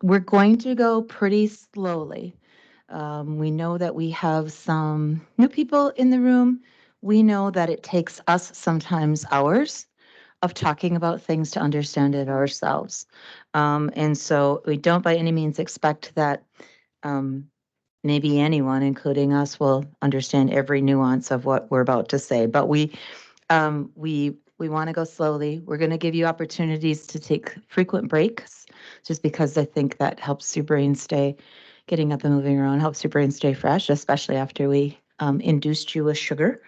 We're going to go pretty slowly. We know that we have some new people in the room. We know that it takes us sometimes hours of talking about things to understand it ourselves. And so we don't by any means expect that maybe anyone, including us, will understand every nuance of what we're about to say. But we want to go slowly. We're going to give you opportunities to take frequent breaks, just because I think that helps your brain stay getting up and moving around, helps your brain stay fresh, especially after we induced you with sugar.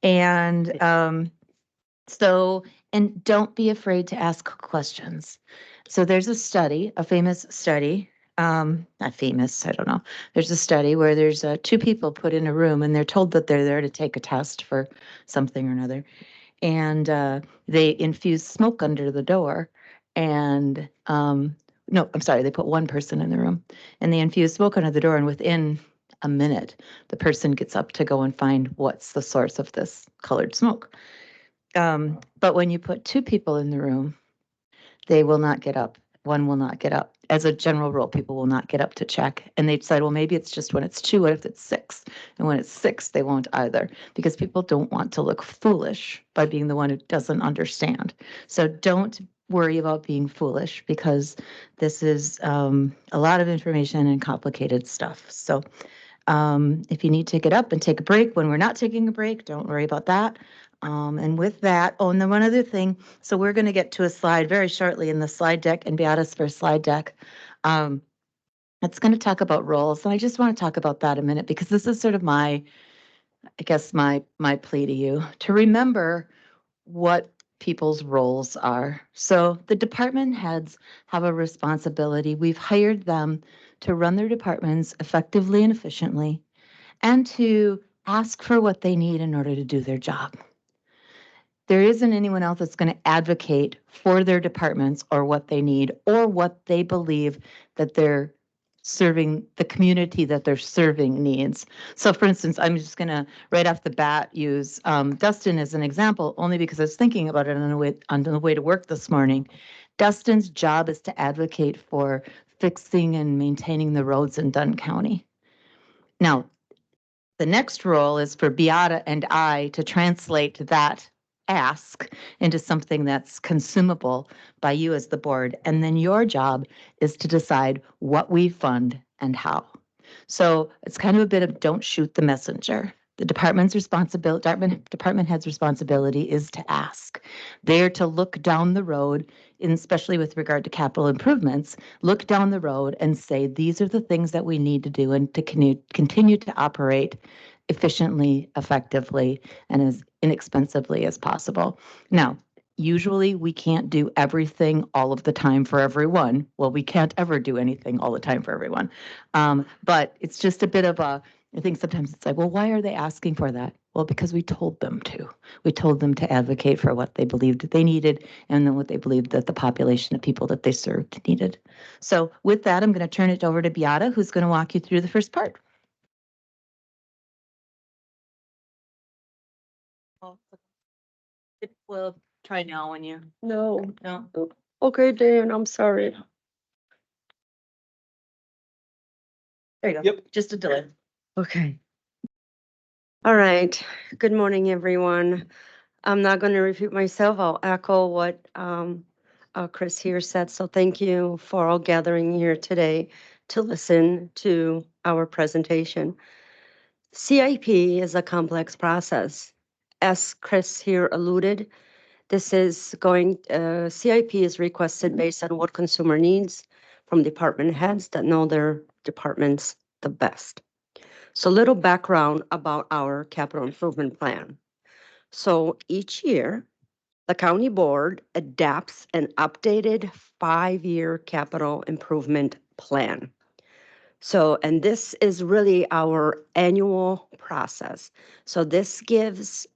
And so, and don't be afraid to ask questions. So there's a study, a famous study, not famous, I don't know. There's a study where there's two people put in a room and they're told that they're there to take a test for something or another. And they infuse smoke under the door. And no, I'm sorry, they put one person in the room and they infuse smoke under the door. And within a minute, the person gets up to go and find what's the source of this colored smoke. But when you put two people in the room, they will not get up. One will not get up. As a general rule, people will not get up to check. And they decide, well, maybe it's just when it's two. What if it's six? And when it's six, they won't either, because people don't want to look foolish by being the one who doesn't understand. So don't worry about being foolish, because this is a lot of information and complicated stuff. So if you need to get up and take a break when we're not taking a break, don't worry about that. And with that, oh, and then one other thing. So we're going to get to a slide very shortly in the slide deck, and Beata's first slide deck. It's going to talk about roles. And I just want to talk about that a minute, because this is sort of my, I guess, my plea to you to remember what people's roles are. So the department heads have a responsibility. We've hired them to run their departments effectively and efficiently, and to ask for what they need in order to do their job. There isn't anyone else that's going to advocate for their departments or what they need or what they believe that they're serving, the community that they're serving needs. So for instance, I'm just going to right off the bat use Dustin as an example, only because I was thinking about it on the way to work this morning. Dustin's job is to advocate for fixing and maintaining the roads in Dunn County. Now, the next role is for Beata and I to translate that ask into something that's consumable by you as the board. And then your job is to decide what we fund and how. So it's kind of a bit of don't shoot the messenger. The department's responsibility, department head's responsibility is to ask. They're to look down the road, especially with regard to capital improvements, look down the road and say, these are the things that we need to do and to continue to operate efficiently, effectively, and as inexpensively as possible. Now, usually we can't do everything all of the time for everyone. Well, we can't ever do anything all the time for everyone. But it's just a bit of a, I think sometimes it's like, well, why are they asking for that? Well, because we told them to. We told them to advocate for what they believed they needed, and then what they believed that the population of people that they served needed. So with that, I'm going to turn it over to Beata, who's going to walk you through the first part. We'll try now when you. No. No. Okay, Dan, I'm sorry. There you go. Yep. Just a delay. Okay. All right. Good morning, everyone. I'm not going to repeat myself. I'll echo what Chris here said. So thank you for all gathering here today to listen to our presentation. CIP is a complex process. As Chris here alluded, this is going, CIP is requested based on what consumer needs from department heads that know their departments the best. So little background about our capital improvement plan. So each year, the county board adapts an updated 5-year capital improvement plan. So, and this is really our annual process. So this gives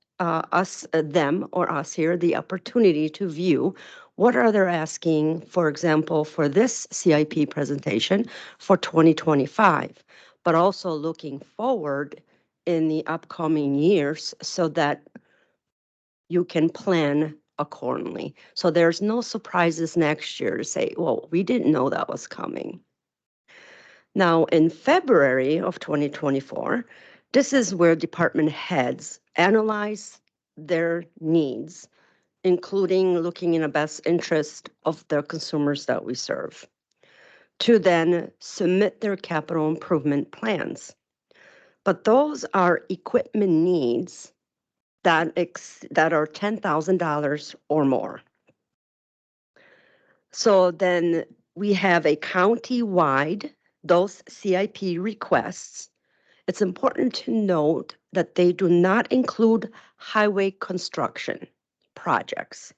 them or us here the opportunity to view what are they asking, for example, for this CIP presentation for 2025, but also looking forward in the upcoming years so that you can plan accordingly. So there's no surprises next year to say, well, we didn't know that was coming. Now, in February of 2024, this is where department heads analyze their needs, including looking in the best interest of the consumers that we serve, to then submit their capital improvement plans. But those are equipment needs that are $10,000 or more. So then we have a county-wide, those CIP requests. It's important to note that they do not include highway construction projects.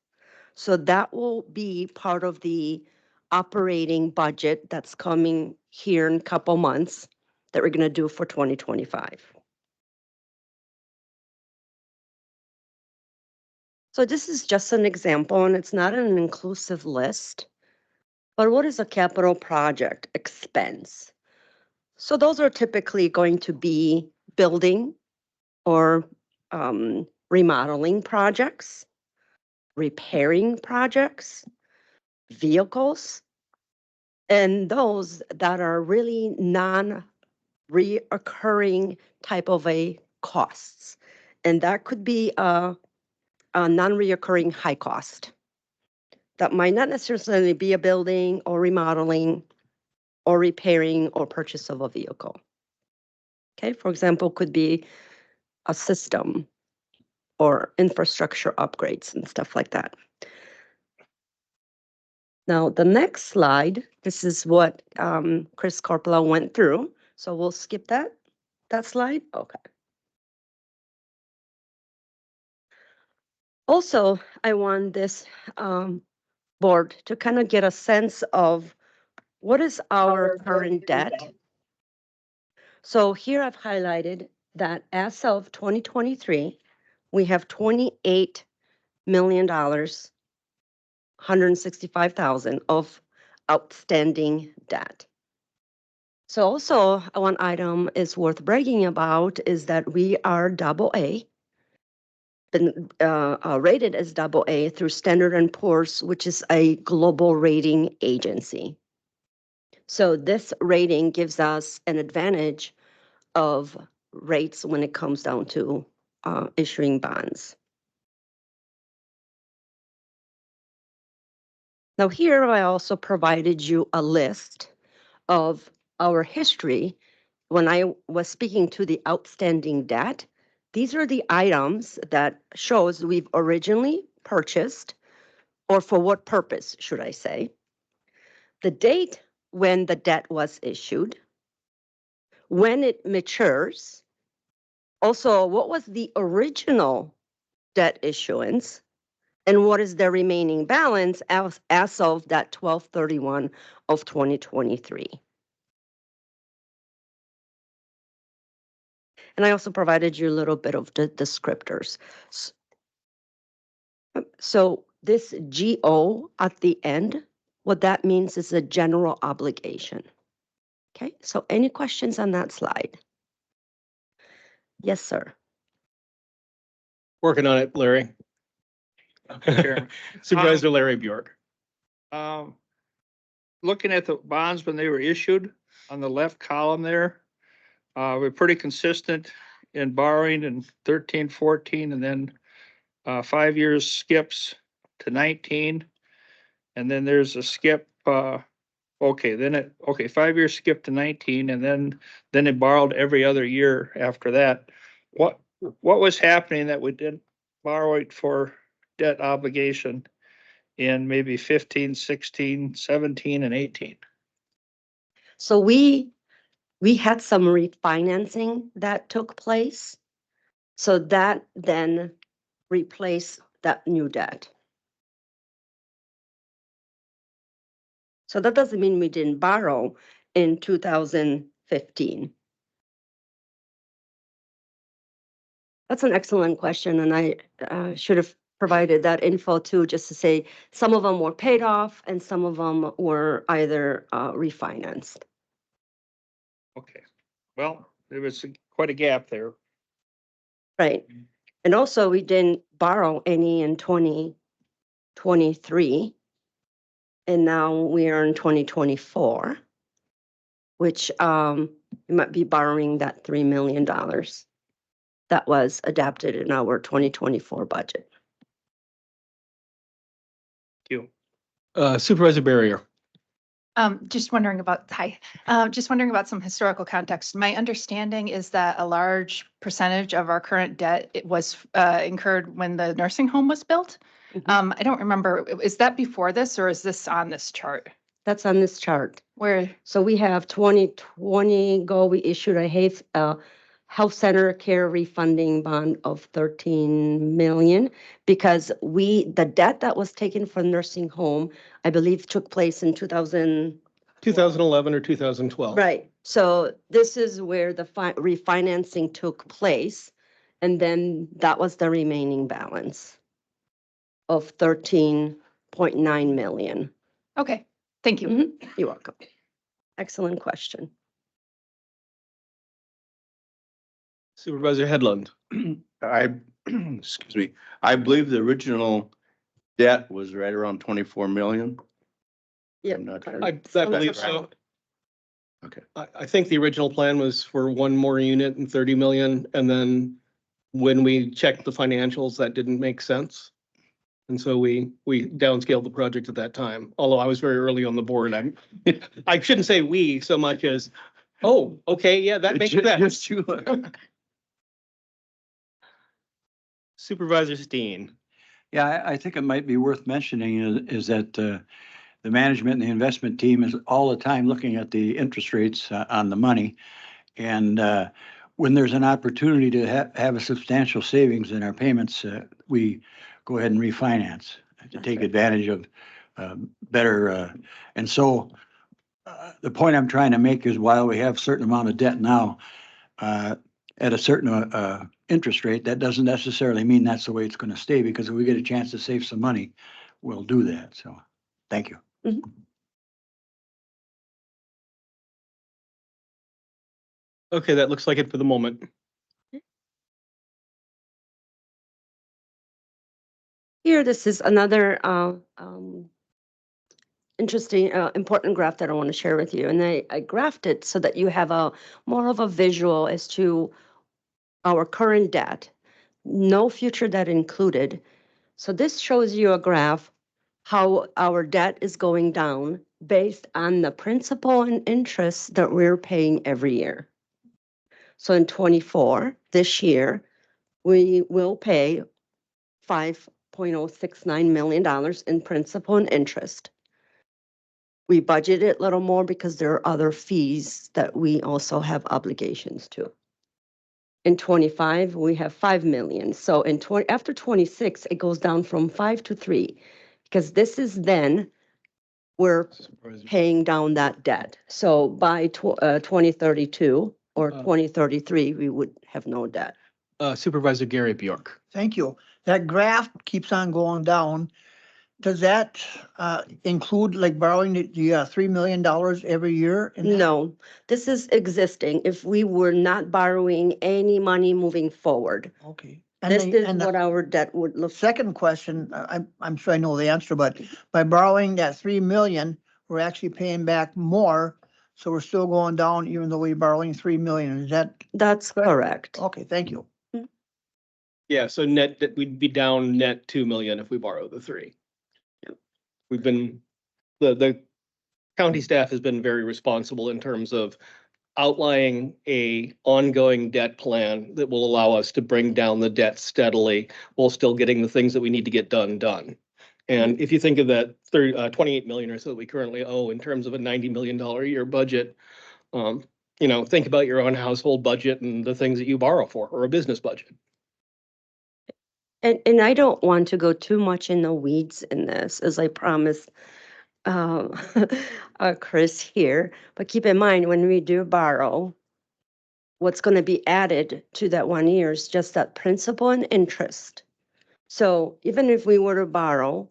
So that will be part of the operating budget that's coming here in a couple months that we're going to do for 2025. So this is just an example, and it's not an inclusive list. But what is a capital project expense? So those are typically going to be building or remodeling projects, repairing projects, vehicles, and those that are really non-reoccurring type of a costs. And that could be a non-reoccurring high cost. That might not necessarily be a building or remodeling or repairing or purchase of a vehicle. Okay, for example, could be a system or infrastructure upgrades and stuff like that. Now, the next slide, this is what Chris Corpolo went through. So we'll skip that slide. Okay. Also, I want this board to kind of get a sense of what is our current debt. So here I've highlighted that as of 2023, we have $28 million, 165,000 of outstanding debt. So also one item is worth bragging about is that we are AA, been rated as AA through Standard & Poor's, which is a global rating agency. So this rating gives us an advantage of rates when it comes down to issuing bonds. Now here I also provided you a list of our history. When I was speaking to the outstanding debt, these are the items that shows we've originally purchased, or for what purpose, should I say, the date when the debt was issued, when it matures, also what was the original debt issuance, and what is the remaining balance as of that 12/31 of 2023. And I also provided you a little bit of the descriptors. So this GO at the end, what that means is a general obligation. Okay, so any questions on that slide? Yes, sir. Working on it, Larry. Chairman. Supervisor Larry Bjork. Looking at the bonds when they were issued on the left column there, we're pretty consistent in borrowing in 13, 14, and then 5 years skips to 19. And then there's a skip, 5 years skip to 19, and then it borrowed every other year after that. What was happening that we didn't borrow it for debt obligation in maybe 15, 16, 17, and 18? So we had some refinancing that took place. So that then replaced that new debt. So that doesn't mean we didn't borrow in 2015. That's an excellent question, and I should have provided that info too, just to say some of them were paid off and some of them were either refinanced. Okay, well, there was quite a gap there. Right. And also we didn't borrow any in 20 23, and now we are in 2024, which we might be borrowing that $3 million that was adapted in our 2024 budget. Thank you. Supervisor Barrier. Just wondering about, just wondering about some historical context. My understanding is that a large percentage of our current debt, it was incurred when the nursing home was built. I don't remember, is that before this or is this on this chart? That's on this chart. Where, So we have 2020 goal, we issued a health center care refunding bond of 13 million because the debt that was taken from nursing home, I believe took place in 2000. 2011 or 2012. Right. So this is where the refinancing took place. And then that was the remaining balance of 13.9 million. okay, thank you. Mhm. You're welcome. Excellent question. Supervisor Headland. I, excuse me, I believe the original debt was right around 24 million. Yep. I'm not sure. I believe so. Okay. I think the original plan was for one more unit and 30 million. And then when we checked the financials, that didn't make sense. And so we downscaled the project at that time, although I was very early on the board. I shouldn't say we so much as, oh, okay, yeah, that makes sense. Just you. Supervisor Steen. Yeah, I think it might be worth mentioning is that the management and the investment team is all the time looking at the interest rates on the money. And when there's an opportunity to have a substantial savings in our payments, we go ahead and refinance to take advantage of better. And so the point I'm trying to make is while we have a certain amount of debt now, at a certain interest rate, that doesn't necessarily mean that's the way it's going to stay, because if we get a chance to save some money, we'll do that. So, thank you. Mhm. Okay, that looks like it for the moment. Here, this is another interesting, important graph that I want to share with you. And I graphed it so that you have a more of a visual as to our current debt, no future debt included. So this shows you a graph how our debt is going down based on the principal and interest that we're paying every year. So in 24, this year, we will pay $5.069 million in principal and interest. We budgeted a little more because there are other fees that we also have obligations to. In 25, we have 5 million. So after 26, it goes down from 5 to 3, because this is then we're paying down that debt. So by 2032 or 2033, we would have no debt. Supervisor Gary Bjork. Thank you. That graph keeps on going down. Does that include like borrowing the $3 million every year? in that? No, this is existing. If we were not borrowing any money moving forward, Okay. this is and the what our debt would look. second question, I'm sure I know the answer, but by borrowing that 3 million, we're actually paying back more. So we're still going down even though we're borrowing 3 million. Is that? That's correct. Okay, thank you. Yeah, so net, we'd be down net 2 million if we borrow the 3. We've been, the county staff has been very responsible in terms of outlining a ongoing debt plan that will allow us to bring down the debt steadily while still getting the things that we need to get done. And if you think of that 28 million or so that we currently owe in terms of a $90 million a year budget, think about your own household budget and the things that you borrow for, or a business budget. And I don't want to go too much in the weeds in this, as I promised Chris here. But keep in mind, when we do borrow, what's going to be added to that 1 year is just that principal and interest. So even if we were to borrow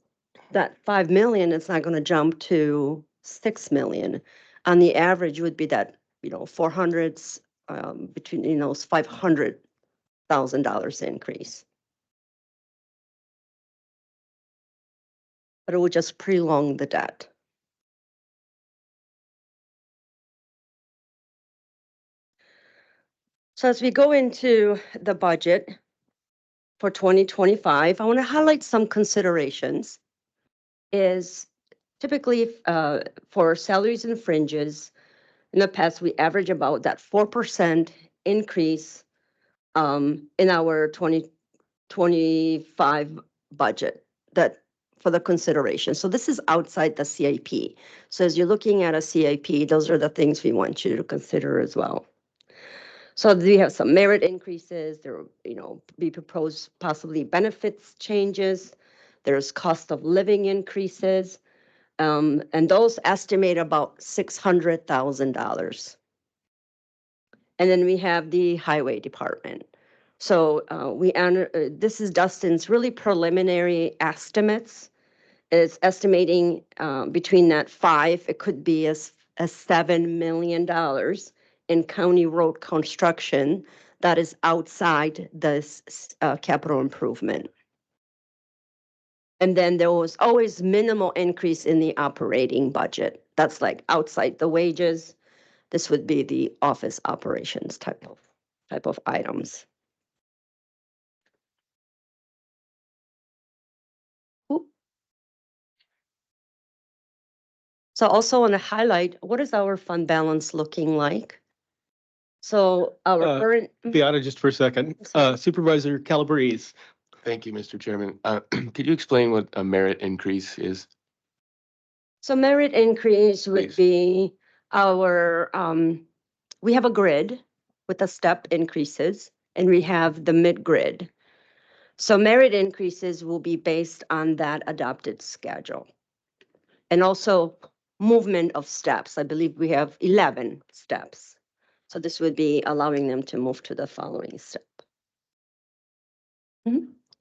that 5 million, it's not going to jump to 6 million. On the average would be that, 400s between, $500,000 increase. but it would just prolong the debt. So as we go into the budget for 2025, I want to highlight some considerations. Is typically for salaries and fringes, in the past, we average about that 4% increase in our 2025 budget that for the consideration. So this is outside the CIP. So as you're looking at a CIP, those are the things we want you to consider as well. So we have some merit increases. There will, be proposed possibly benefits changes. There's cost of living increases. And those estimate about $600,000. And then we have the highway department. So this is Dustin's really preliminary estimates. It's estimating between that it could be as $7 million in county road construction that is outside this capital improvement. And then there was always minimal increase in the operating budget. That's like outside the wages. This would be the office operations type of items. Ooh. So also want to highlight, what is our fund balance looking like? So our current. Beata, just for a second, Supervisor Calabrese. Thank you, Mr. Chairman. Could you explain what a merit increase is? So merit increase would Please. be our, we have a grid with the step increases, and we have the mid-grid. So merit increases will be based on that adopted schedule. And also movement of steps. I believe we have 11 steps. So this would be allowing them to move to the following step.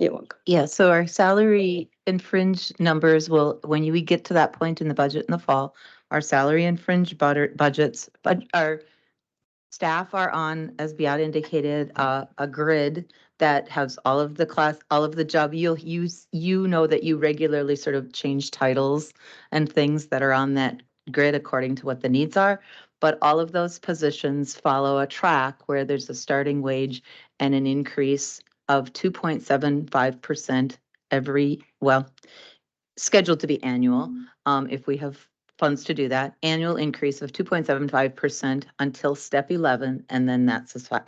You're welcome. Yeah, so our salary and fringe numbers will, when we get to that point in the budget in the fall, our salary and fringe budgets, but our staff are on, as Beata indicated, a grid that has all of the job. You'll use, that you regularly sort of change titles and things that are on that grid according to what the needs are. But all of those positions follow a track where there's a starting wage and an increase of 2.75% scheduled to be annual. If we have funds to do that, annual increase of 2.75% until step 11, and then that's as high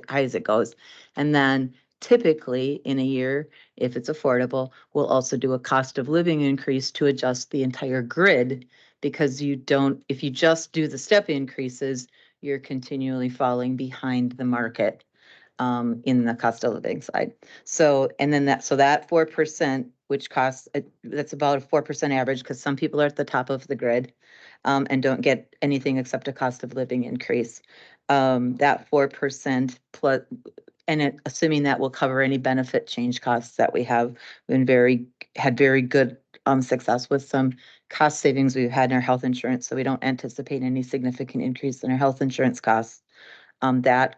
as it goes. And then typically in a year, if it's affordable, we'll also do a cost of living increase to adjust the entire grid, because if you just do the step increases, you're continually falling behind the market in the cost of living side. So, and then that 4%, which costs, that's about a 4% average, because some people are at the top of the grid and don't get anything except a cost of living increase. That 4% plus, and assuming that will cover any benefit change costs that we have had very good success with some cost savings we've had in our health insurance. So we don't anticipate any significant increase in our health insurance costs. That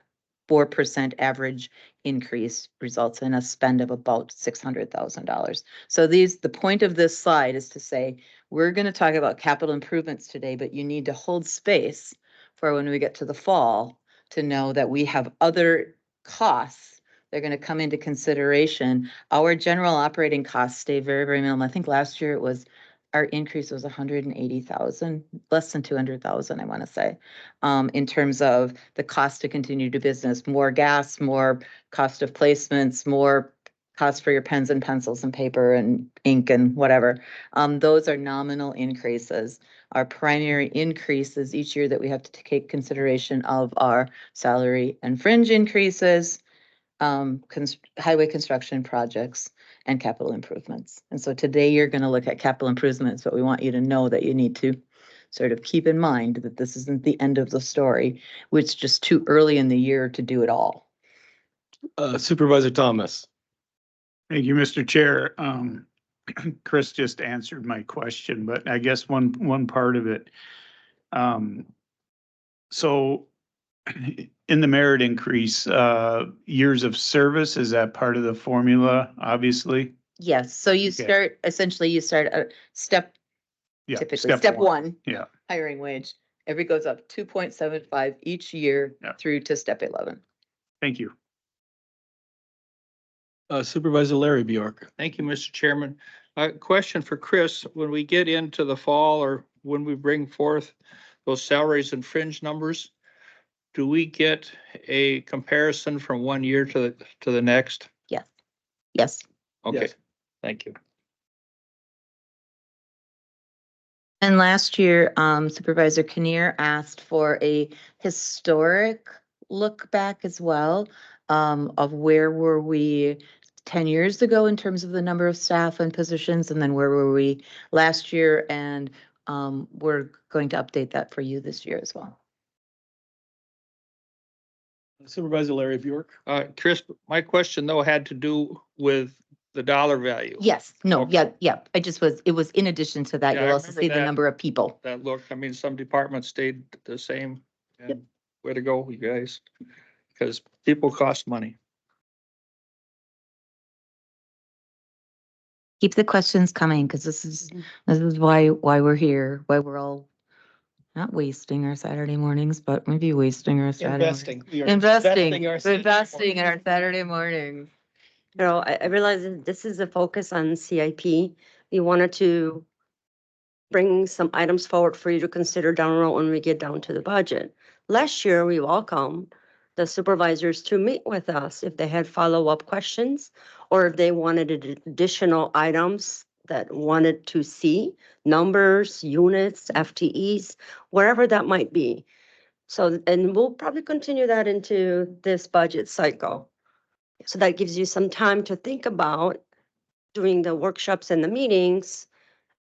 4% average increase results in a spend of about $600,000. So the point of this slide is to say, we're going to talk about capital improvements today, but you need to hold space for when we get to the fall to know that we have other costs that are going to come into consideration. Our general operating costs stay very, very minimal. I think last year our increase was 180,000, less than 200,000, I want to say, in terms of the cost to continue to do business, more gas, more cost of placements, more cost for your pens and pencils and paper and ink and whatever. Those are nominal increases. Our primary increases each year that we have to take consideration of are salary and fringe increases, highway construction projects, and capital improvements. And so today you're going to look at capital improvements, but we want you to know that you need to sort of keep in mind that this isn't the end of the story, which is just too early in the year to do it all. Supervisor Thomas. Thank you, Mr. Chair. Chris just answered my question, but I guess one part of it. So in the merit increase, years of service, is that part of the formula, obviously? Yes, so you Okay. start, essentially you start at Yeah, typically step one, Yeah, hiring wage. Every goes up 2.75 each year Yeah. through to step 11. thank you. Supervisor Larry Bjork. Thank you, Mr. Chairman. Question for Chris, when we get into the fall or when we bring forth those salaries and fringe numbers, do we get a comparison from one year to the next? Yes, yes. Okay, Yes. thank you. And last year, Supervisor Kinnear asked for a historic look back as well, of where were we 10 years ago in terms of the number of staff and positions, and then where were we last year? And we're going to update that for you this year as well. Supervisor Larry Bjork. Chris, my question though had to do with the dollar value. Yes, no, Okay. yeah. It was in addition to that. Yeah, You'll I also remember see the that. number of people. That look, I mean, some departments stayed the same. And way to go, you guys, because people cost money. Keep the questions coming, because this is why we're here, why we're all not wasting our Saturday mornings, but maybe wasting our Saturday mornings. Investing. We are Investing our Saturday investing in our mornings. Saturday mornings. You know, I realize that this is a focus on CIP. We wanted to bring some items forward for you to consider down the road when we get down to the budget. Last year, we welcomed the supervisors to meet with us if they had follow-up questions or if they wanted additional items that wanted to see numbers, units, FTEs, wherever that might be. So, and we'll probably continue that into this budget cycle. So that gives you some time to think about doing the workshops and the meetings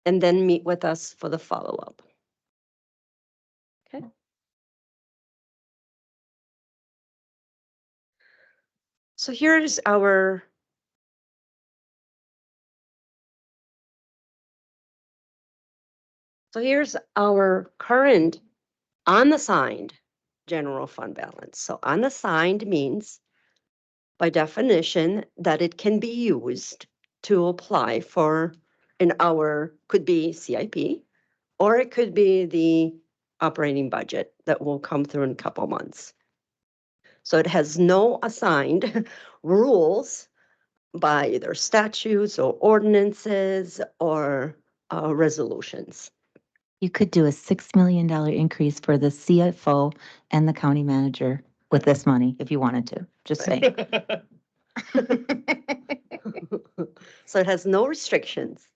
and then meet with us for the follow-up. Okay. So here's our current unassigned general fund balance. So unassigned means by definition that it can be used to apply for could be CIP, or it could be the operating budget that will come through in a couple months. So it has no assigned rules by either statutes or ordinances or resolutions. You could do a $6 million increase for the CFO and the county manager with this money if you wanted to, just saying. So it has no restrictions.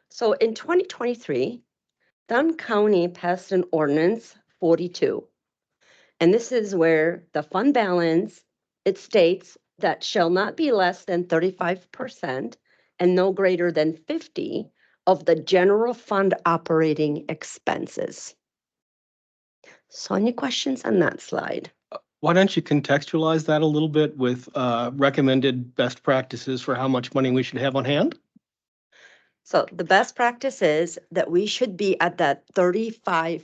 So in 2023, Dunn County passed an ordinance 42. And this is where the fund balance, it states that shall not be less than 35% and no greater than 50 of the general fund operating expenses. So any questions on that slide? Why don't you contextualize that a little bit with recommended best practices for how much money we should have on hand? So the best practice is that we should be at that 35%.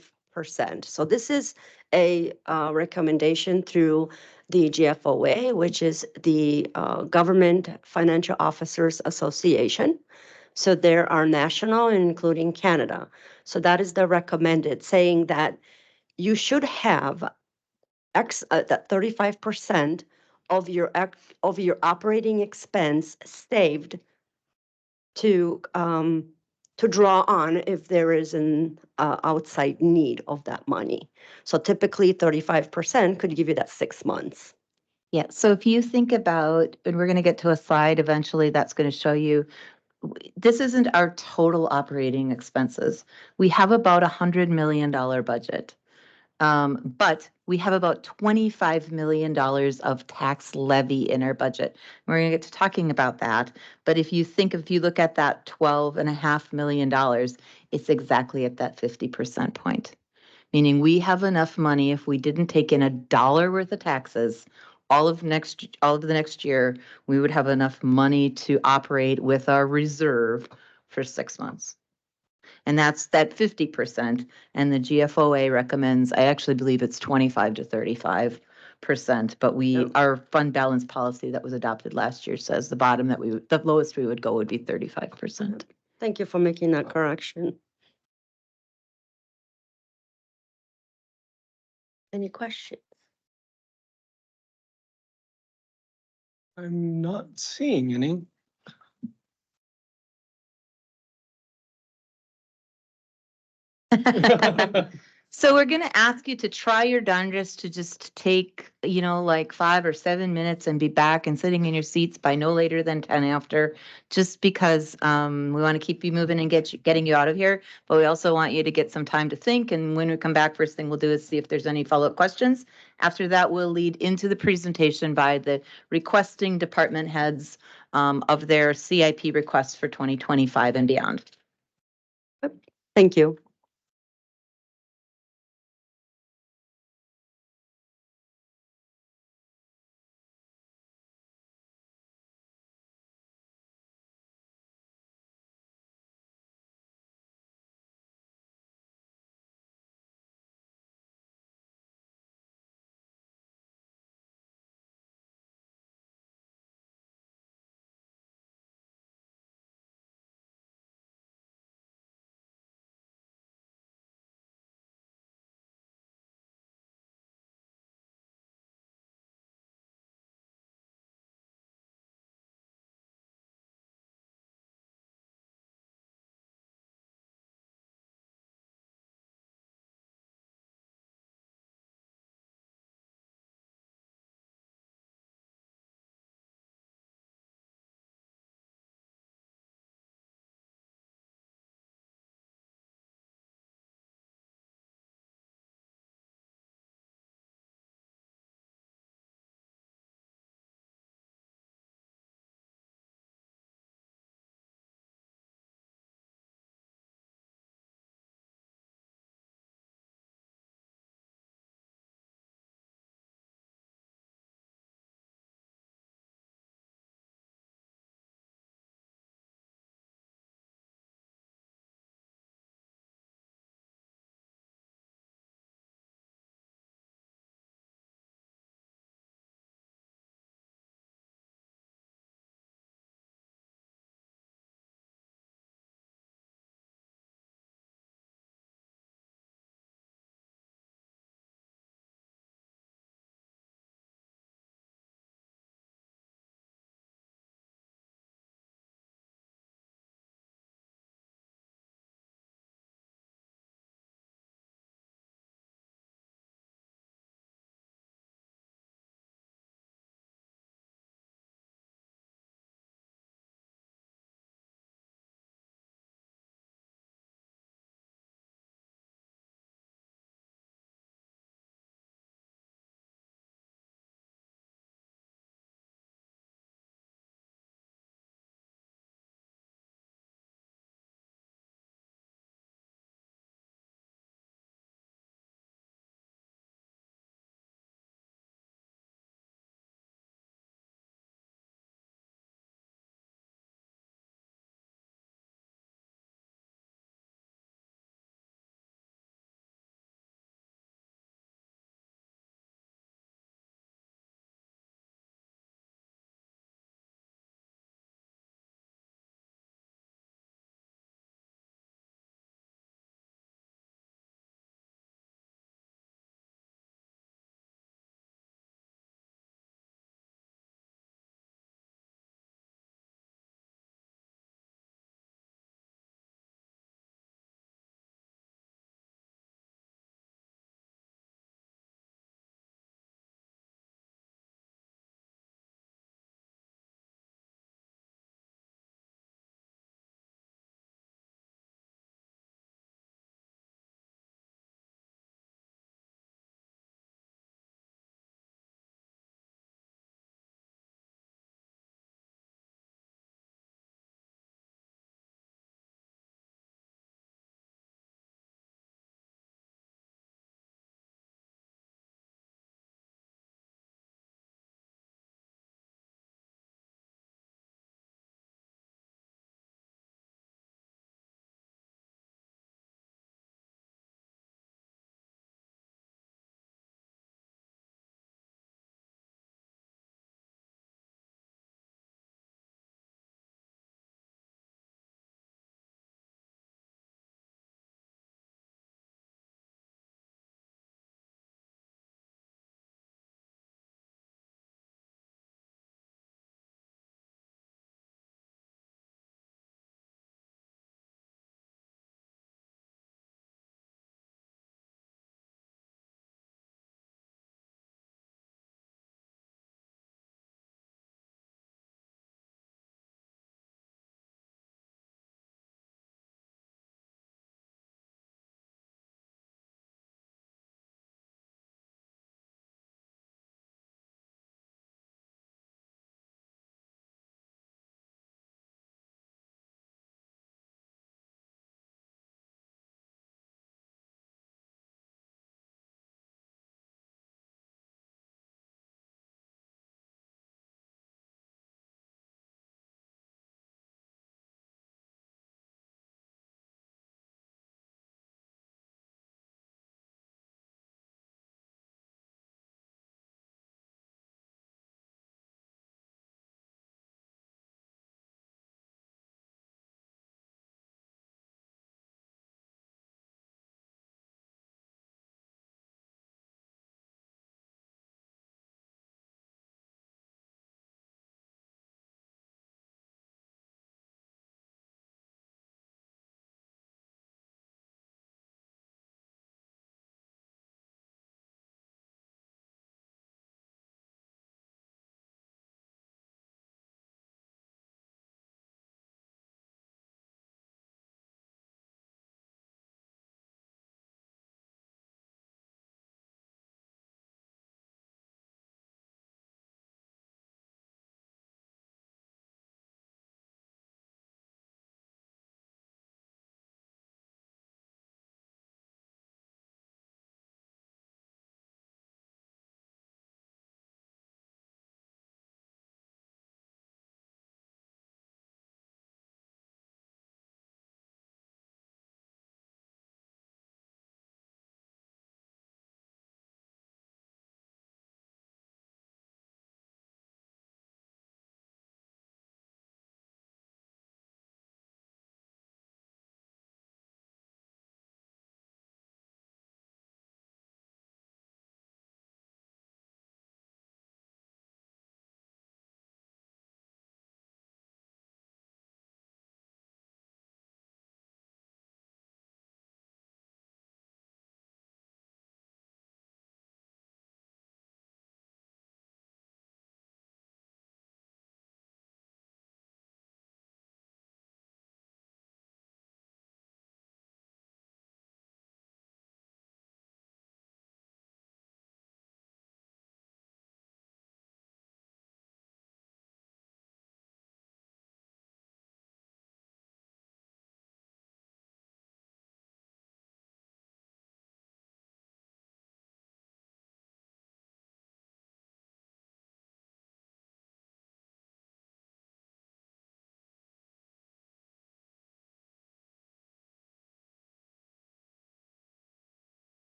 So this is a recommendation through the GFOA, which is the Government Financial Officers Association. So there are national, including Canada. So that is the recommended, saying that you should have that 35% of your operating expense saved to draw on if there is an outside need of that money. So typically 35% could give you that 6 months. Yeah, so if you think about, and we're going to get to a slide eventually that's going to show you, this isn't our total operating expenses. We have about $100 million budget. But we have about $25 million of tax levy in our budget. We're going to get to talking about that. But if you look at that $12.5 million, it's exactly at that 50% point. Meaning we have enough money if we didn't take in $1 worth of taxes, all of the next year, we would have enough money to operate with our reserve for 6 months. And that's that 50%. And the GFOA recommends, I actually believe it's 25 to 35 percent, but we, Yep. our fund balance policy that was adopted last year says the bottom that we, the lowest we would go would be 35%. Thank you for making that correction. Any questions? I'm not seeing any. So we're gonna ask you to try your darndest to just take, you know, like 5 or 7 minutes and be back and sitting in your seats by no later than 10 after, just because we want to keep you moving and getting you out of here. But we also want you to get some time to think. And when we come back, first thing we'll do is see if there's any follow-up questions. After that, we'll lead into the presentation by the requesting department heads of their CIP requests for 2025 and beyond. Thank you.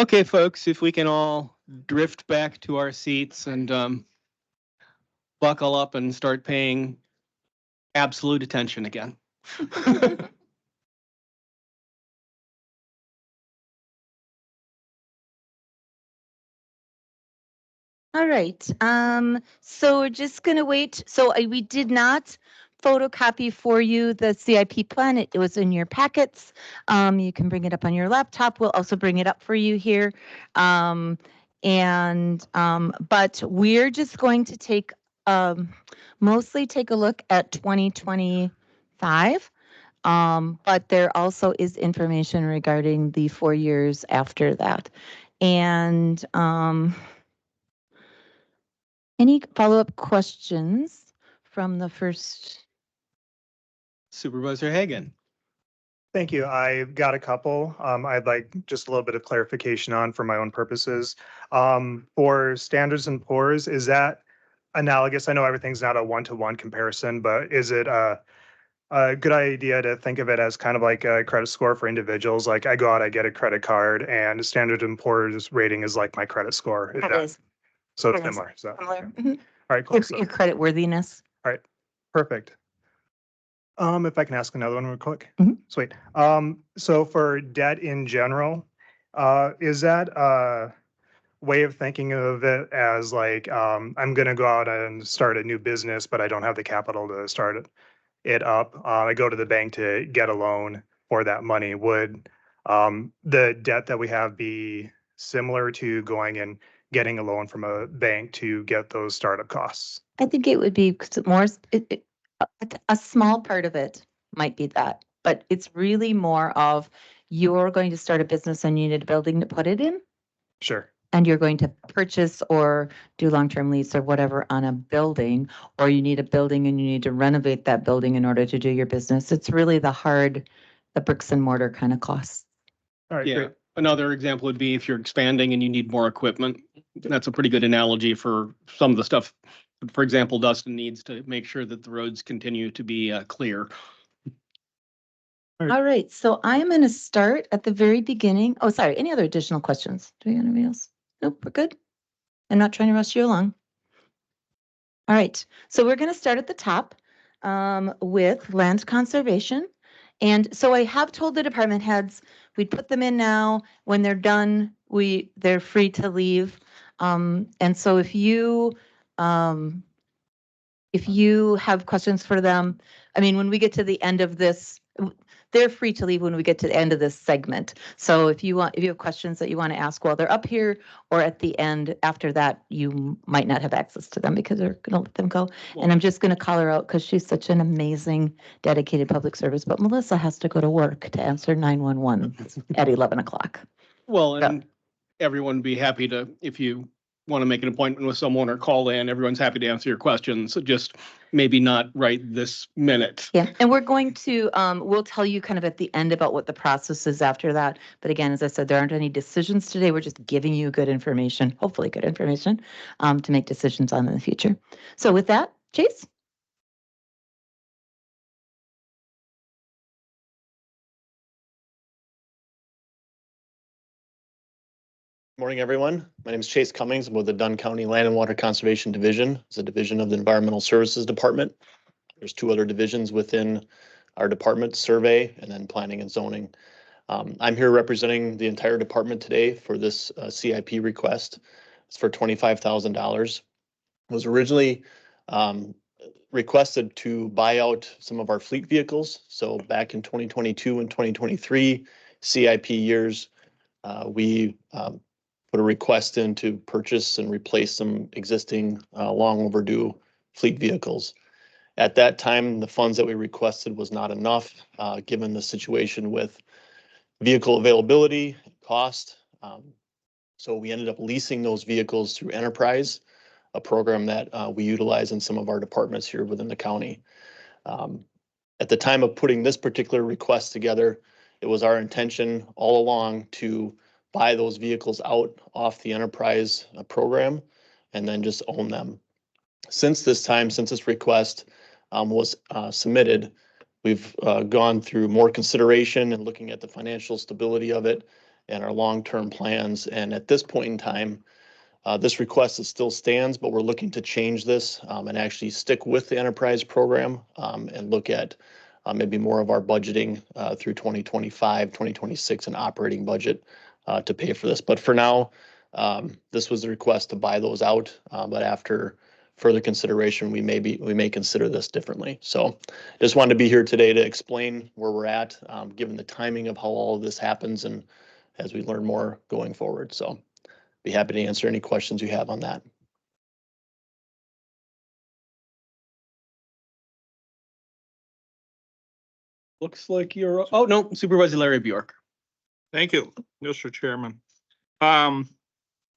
Okay, folks, if we can all drift back to our seats and buckle up and start paying absolute attention again. All right, so we're just gonna wait. So we did not photocopy for you the CIP plan. It was in your packets. You can bring it up on your laptop. We'll also bring it up for you here. But we're just going to take, mostly take a look at 2025. But there also is information regarding the 4 years after that. And, any follow-up questions from the first? Supervisor Hagan. Thank you. I've got a couple. I'd like just a little bit of clarification on for my own purposes. For Standards and Poor's, is that analogous? I know everything's not a one-to-one comparison, but is it a good idea to think of it as kind of like a credit score for individuals? Like I go out, I get a credit card, and Standard and Poor's rating is like my credit score. It is So It is similar. So, similar. yeah. Mhm. All right, cool. So, Your credit worthiness. perfect. If I can ask another one real quick. Mhm. Sweet. So for debt in general, is that a way of thinking of it as like, I'm gonna go out and start a new business, but I don't have the capital to start it up. I go to the bank to get a loan for that money. Would the debt that we have be similar to going and getting a loan from a bank to get those startup costs? I think it would be more, a small part of it might be that, but it's really more of you're going to start a business and you need a building to put it in, Sure. and you're going to purchase or do long-term lease or whatever on a building, or you need a building and you need to renovate that building in order to do your business. It's really the bricks and mortar kind of costs. All right, Yeah. great. Another example would be if you're expanding and you need more equipment. That's a pretty good analogy for some of the stuff. For example, Dustin needs to make sure that the roads continue to be clear. All right, so I'm going to start at the very beginning. Oh, sorry, any other additional questions? Do we have anybody else? Nope, we're good. I'm not trying to rush you along. All right, so we're going to start at the top with land conservation. And so I have told the department heads, we'd put them in now. When they're done, they're free to leave. And so if you have questions for them, I mean, when we get to the end of this, they're free to leave when we get to the end of this segment. So if you have questions that you want to ask while they're up here or at the end after that, you might not have access to them because they're going to let them go. And I'm just going to call her out because she's such an amazing, dedicated public service. But Melissa has to go to work to answer 911 at 11 o'clock. Well, and everyone would be happy to, if you want to make an appointment with someone or call in, everyone's happy to answer your questions. So just maybe not right this minute. Yeah, and we're going to, we'll tell you kind of at the end about what the process is after that. But again, as I said, there aren't any decisions today. We're just giving you good information, hopefully good information, to make decisions on in the future. So with that, Chase? Morning, everyone. My name is Chase Cummings. I'm with the Dunn County Land and Water Conservation Division. It's a division of the Environmental Services Department. There's two other divisions within our department, survey and then planning and zoning. I'm here representing the entire department today for this CIP request. It's for $25,000. It was originally requested to buy out some of our fleet vehicles. So back in 2022 and 2023 CIP years, we put a request in to purchase and replace some existing long overdue fleet vehicles. At that time, the funds that we requested was not enough, given the situation with vehicle availability, cost. So we ended up leasing those vehicles through Enterprise, a program that we utilize in some of our departments here within the county. At the time of putting this particular request together, it was our intention all along to buy those vehicles out off the Enterprise program and then just own them. Since this request was submitted, we've gone through more consideration and looking at the financial stability of it and our long-term plans. And at this point in time, this request still stands, but we're looking to change this and actually stick with the enterprise program and look at maybe more of our budgeting through 2025, 2026 and operating budget to pay for this. But for now, this was the request to buy those out. But after further consideration, we may consider this differently. So just wanted to be here today to explain where we're at, given the timing of how all of this happens and as we learn more going forward. So be happy to answer any questions you have on that. Looks like you're, oh, no, Supervisor Larry Bjork. Thank you, Mr. Chairman.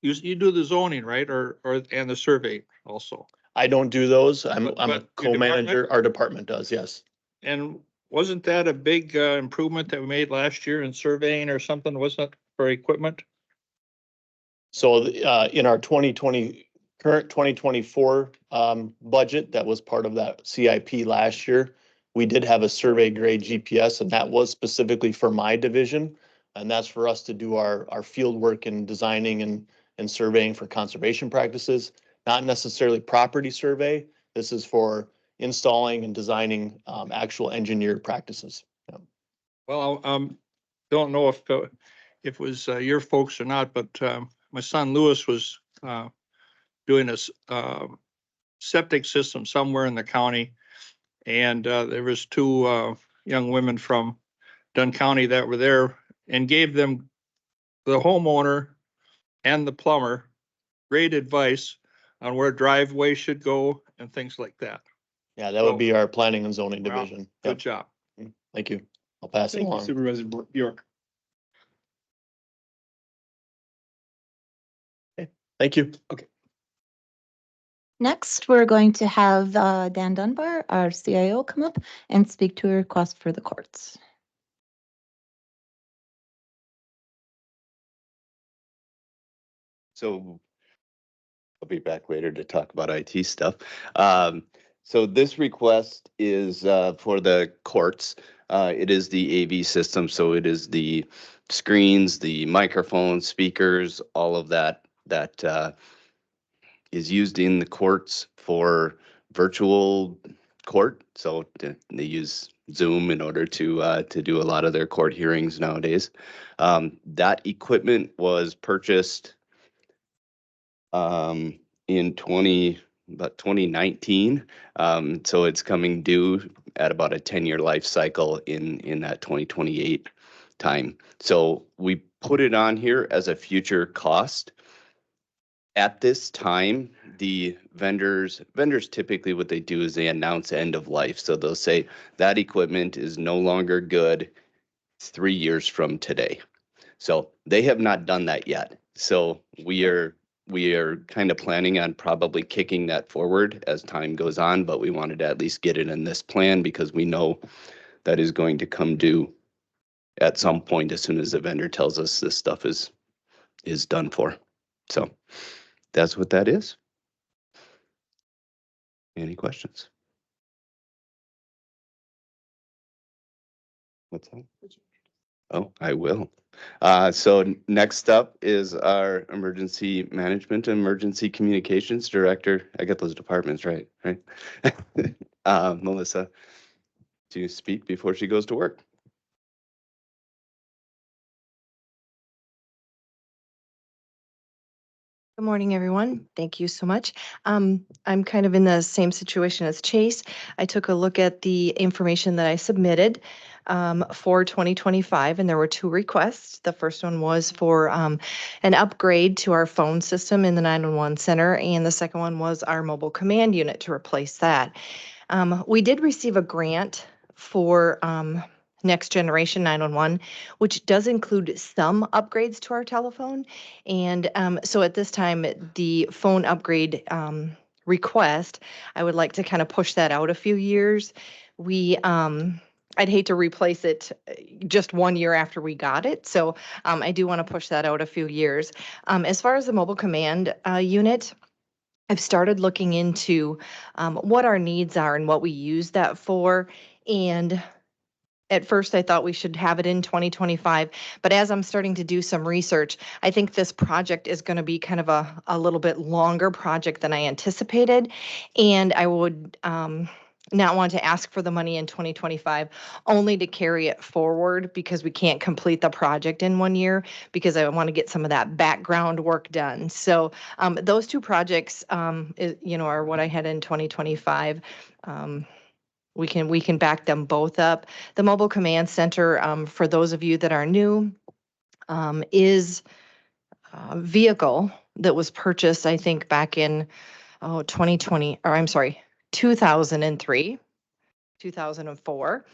You do the zoning, right, or and the survey also? I don't do those. I'm But a your co-manager. Our department does, yes. And wasn't that a big improvement that we made last year in surveying or something, wasn't it, for equipment? So in our 2020, current 2024 budget, that was part of that CIP last year, we did have a survey grade GPS, and that was specifically for my division. And that's for us to do our field work in designing and surveying for conservation practices, not necessarily property survey. This is for installing and designing actual engineered practices. Yeah. Well, don't know if it was your folks or not, but my son Lewis was doing a septic system somewhere in the county. And there was two young women from Dunn County that were there and gave them, the homeowner and the plumber, great advice on where driveways should go and things like that. Yeah, that would be our planning and zoning Wow, division. Good Yep. job. Thank you. I'll pass it Thank you, along. Supervisor Bjork. Thank you. Next, we're going to have Dan Dunbar, our CIO, come up and speak to a request for the courts. So I'll be back later to talk about IT stuff. So this request is for the courts. It is the AV system, so it is the screens, the microphones, speakers, all of that is used in the courts for virtual court. So they use Zoom in order to do a lot of their court hearings nowadays. That equipment was purchased in 2019. So it's coming due at about a 10-year life cycle in that 2028 time. So we put it on here as a future cost. At this time, the vendors typically what they do is they announce end of life. So they'll say that equipment is no longer good 3 years from today. So they have not done that yet. So we are kind of planning on probably kicking that forward as time goes on, but we wanted to at least get it in this plan because we know that is going to come due at some point as soon as the vendor tells us this stuff is done for. So that's what that is. Any questions? What's that? Oh, I will. So next up is our emergency management, emergency communications director. I got those departments right? Melissa, to speak before she goes to work. Good morning, everyone. Thank you so much. I'm kind of in the same situation as Chase. I took a look at the information that I submitted for 2025, and there were two requests. The first one was for an upgrade to our phone system in the 911 center, and the second one was our mobile command unit to replace that. We did receive a grant for Next Generation 911, which does include some upgrades to our telephone. And so at this time, the phone upgrade request, I would like to kind of push that out a few years. I'd hate to replace it just 1 year after we got it. So I do want to push that out a few years. As far as the mobile command unit, I've started looking into what our needs are and what we use that for. And At first, I thought we should have it in 2025, but as I'm starting to do some research, I think this project is going to be kind of a little bit longer project than I anticipated. And I would not want to ask for the money in 2025 only to carry it forward because we can't complete the project in 1 year because I want to get some of that background work done. So those two projects, are what I had in 2025. We can back them both up. The mobile command center, for those of you that are new, is a vehicle that was purchased, I think, back in 2020, or I'm sorry, 2003, 2004.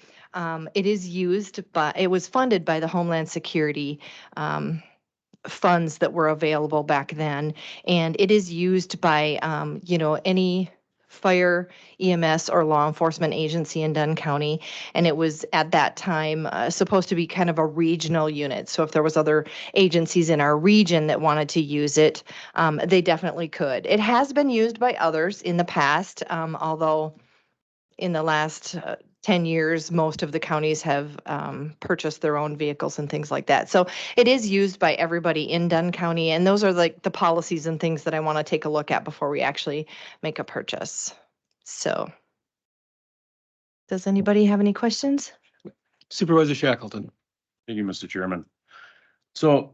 It is used by, it was funded by the Homeland Security funds that were available back then, and it is used by any fire, EMS, or law enforcement agency in Dunn County. And it was at that time supposed to be kind of a regional unit. So if there was other agencies in our region that wanted to use it, they definitely could. It has been used by others in the past, although in the last 10 years, most of the counties have purchased their own vehicles and things like that. So it is used by everybody in Dunn County, and those are like the policies and things that I want to take a look at before we actually make a purchase. So does anybody have any questions? Supervisor Shackleton. Thank you, Mr. Chairman. So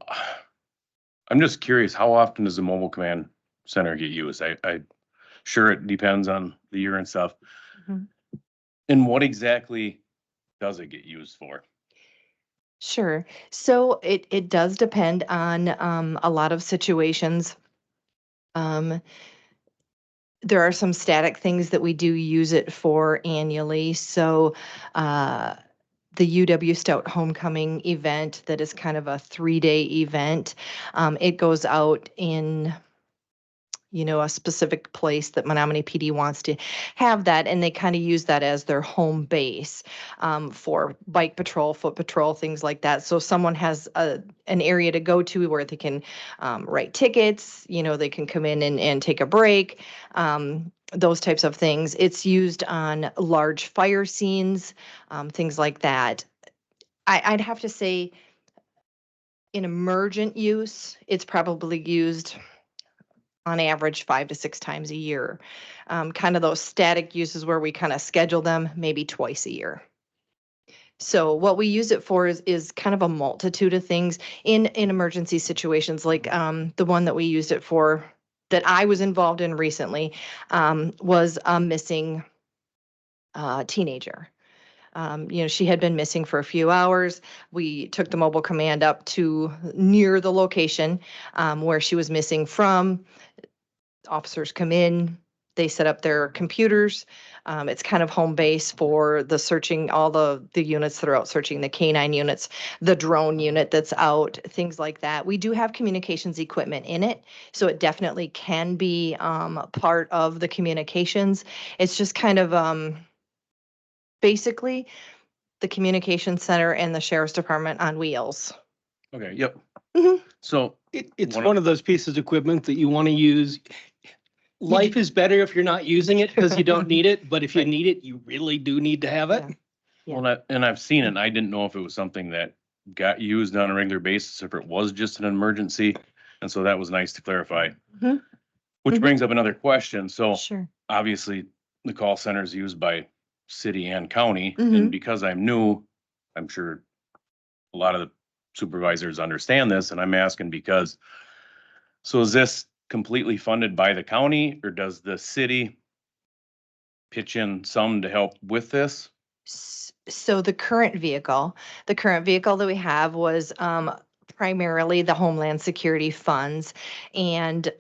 I'm just curious, how often does the mobile command center get used? I sure it depends on the year and stuff. Mhm. And what exactly does it get used for? Sure. So it does depend on a lot of situations. Um, there are some static things that we do use it for annually. So the UW Stout Homecoming event that is kind of a 3-day event. It goes out in a specific place that Menominee PD wants to have that, and they kind of use that as their home base for bike patrol, foot patrol, things like that. So if someone has an area to go to where they can write tickets, they can come in and take a break, those types of things. It's used on large fire scenes, things like that. I'd have to say in emergent use, it's probably used on average 5 to 6 times a year. Kind of those static uses where we kind of schedule them maybe twice a year. So what we use it for is kind of a multitude of things in emergency situations, like the one that we used it for that I was involved in recently was a missing teenager. She had been missing for a few hours. We took the mobile command up to near the location where she was missing from. Officers come in, they set up their computers. It's kind of home base for the searching, all the units that are out searching, the canine units, the drone unit that's out, things like that. We do have communications equipment in it, so it definitely can be part of the communications. It's just kind of basically the communication center and the sheriff's department on wheels. Okay, yep. Mhm. So It's one of those pieces of equipment that you want to use. Life is better if you're not using it because you don't need it, but if you Right. need it, you really do need to have it. Yeah. Yeah. Well, and I've seen it, and I didn't know if it was something that got used on a regular basis, if it was just an emergency. And so that was nice to clarify. Mhm. Which Mhm. brings up another question. So Sure. obviously, the call center is used by city and county. Mhm. And because I'm new, I'm sure a lot of the supervisors understand this, and I'm asking because, so is this completely funded by the county, or does the city pitch in some to help with this? So the current vehicle that we have was primarily the Homeland Security funds, and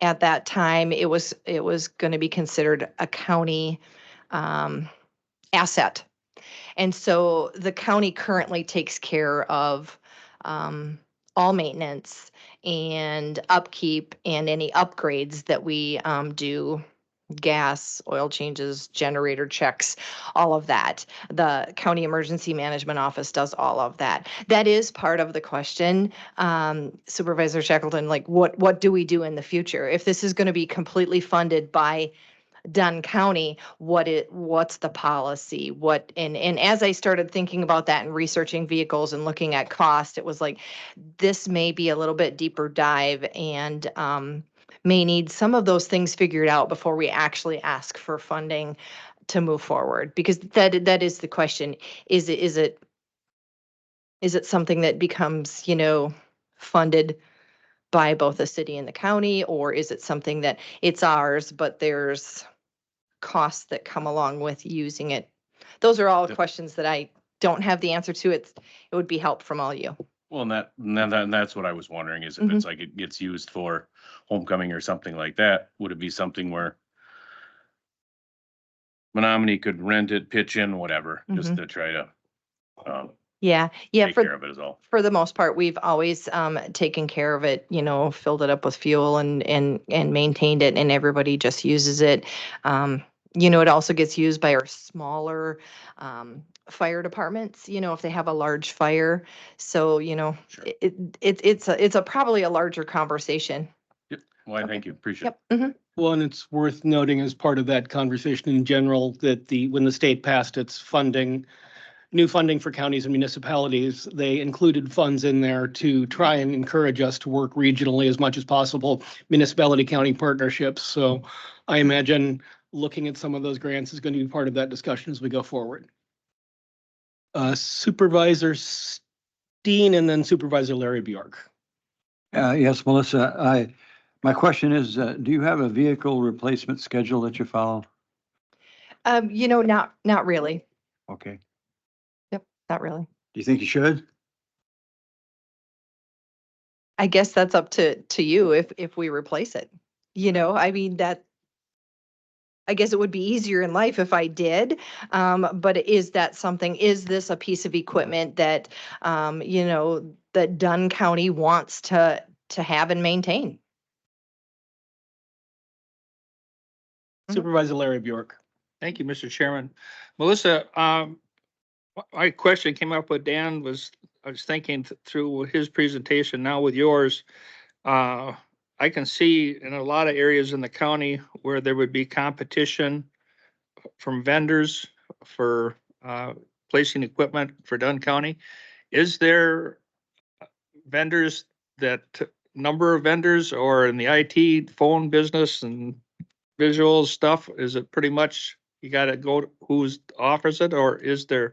at that time it was going to be considered a county asset, and so the county currently takes care of all maintenance and upkeep and any upgrades that we do, gas, oil changes, generator checks, all of that. The county emergency management office does all of that. That is part of the question, Supervisor Shackleton, like what do we do in the future? If this is going to be completely funded by Dunn County, what's the policy? And as I started thinking about that and researching vehicles and looking at cost, it was like, this may be a little bit deeper dive and may need some of those things figured out before we actually ask for funding to move forward. Because that is the question. Is it something that becomes, funded by both the city and the county, or is it something that it's ours, but there's costs that come along with using it? Those are all questions that I don't have the answer to. It would be help from all you. Well, and that's what I was wondering is if it's like it gets used for homecoming or something like that, would it be something where Menominee could rent it, pitch in, whatever, just to try to Yeah, take care of it is all. for the most part, we've always taken care of it, filled it up with fuel and maintained it, and everybody just uses it. It also gets used by our smaller fire departments, if they have a large fire. So, Sure. it's probably a larger conversation. Yep. Well, thank you. Appreciate it. Yep. Mhm. Well, and it's worth noting as part of that conversation in general that when the state passed its funding, new funding for counties and municipalities, they included funds in there to try and encourage us to work regionally as much as possible, municipality county partnerships. So I imagine looking at some of those grants is going to be part of that discussion as we go forward. Supervisor Steen and then Supervisor Larry Bjork. Yes, Melissa, my question is, do you have a vehicle replacement schedule that you follow? Not really. Okay. Yep, not really. Do you think you should? I guess that's up to you if we replace it. I mean, I guess it would be easier in life if I did. But is this a piece of equipment that, that Dunn County wants to have and maintain? Supervisor Larry Bjork. Thank you, Mr. Chairman. Melissa, my question came up with Dan I was thinking through his presentation, now with yours. I can see in a lot of areas in the county where there would be competition from vendors for placing equipment for Dunn County. Is there number of vendors, or in the IT phone business and visual stuff, is it pretty much you got to go to who offers it, or is there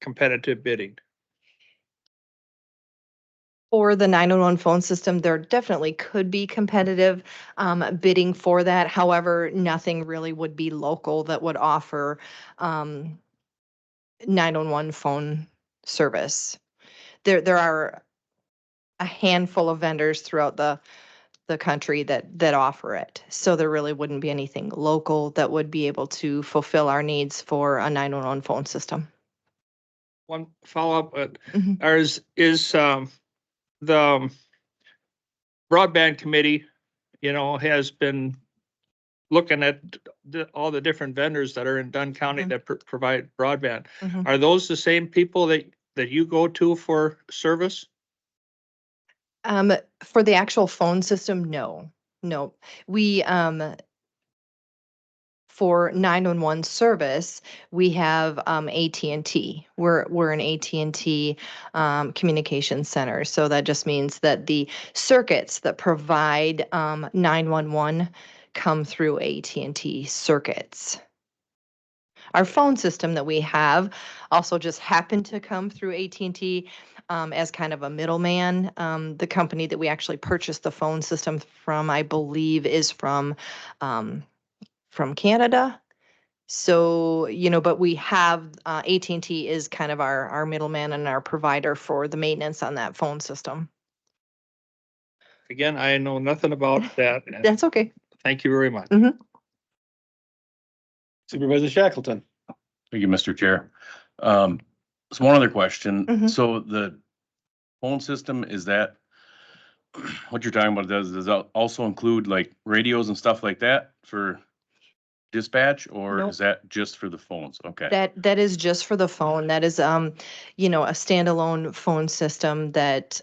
competitive bidding? For the 911 phone system, there definitely could be competitive bidding for that. However, nothing really would be local that would offer 911 phone service. There are a handful of vendors throughout the country that offer it. So there really wouldn't be anything local that would be able to fulfill our needs for a 911 phone system. One follow-up, Mhm. the broadband committee, has been looking at all the different vendors that are in Dunn County that provide broadband. Mhm. Are those the same people that you go to for service? For the actual phone system, no. We for 911 service, we have AT&T. We're an AT&T communication center. So that just means that the circuits that provide 911 come through AT&T circuits. Our phone system that we have also just happened to come through AT&T as kind of a middleman. The company that we actually purchased the phone system from, I believe, is from Canada. So, but we have AT&T is kind of our middleman and our provider for the maintenance on that phone system. Again, I know nothing about that. That's okay. Thank you very much. Mhm. Supervisor Shackleton. Thank you, Mr. Chair. So one other question. Mhm. So the phone system, is that what you're talking about? Does that also include like radios and stuff like that for dispatch, or Nope. is that just for the phones? Okay. That is just for the phone. That is a standalone phone system that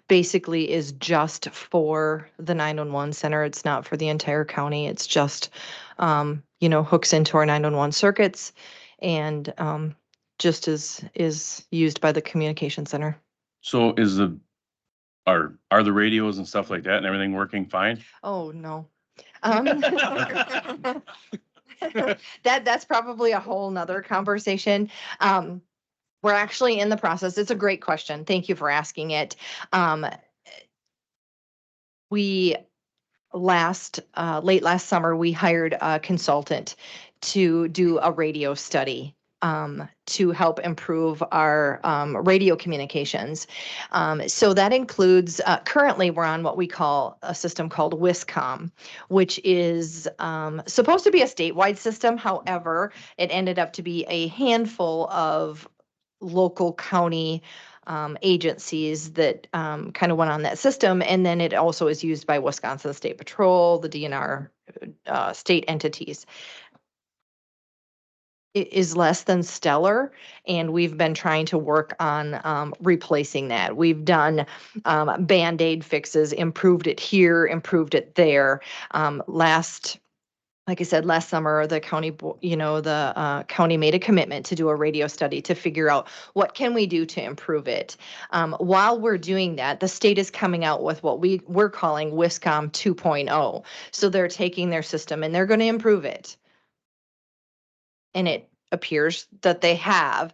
basically is just for the 911 center. It's not for the entire county. It's just, hooks into our 911 circuits and just is used by the communication center. So are the radios and stuff like that and everything working fine? Oh, no. That's probably a whole nother conversation. We're actually in the process. It's a great question. Thank you for asking it. We late last summer, we hired a consultant to do a radio study to help improve our radio communications. So that includes, currently we're on what we call a system called WISCOM, which is supposed to be a statewide system. However, it ended up to be a handful of local county agencies that kind of went on that system. And then it also is used by Wisconsin State Patrol, the DNR state entities. It is less than stellar, and we've been trying to work on replacing that. We've done Band-Aid fixes, improved it here, improved it there. Like I said, last summer, the county, the county made a commitment to do a radio study to figure out what can we do to improve it. While we're doing that, the state is coming out with what we're calling WISCOM 2.0. So they're taking their system and they're going to improve it. And it appears that they have.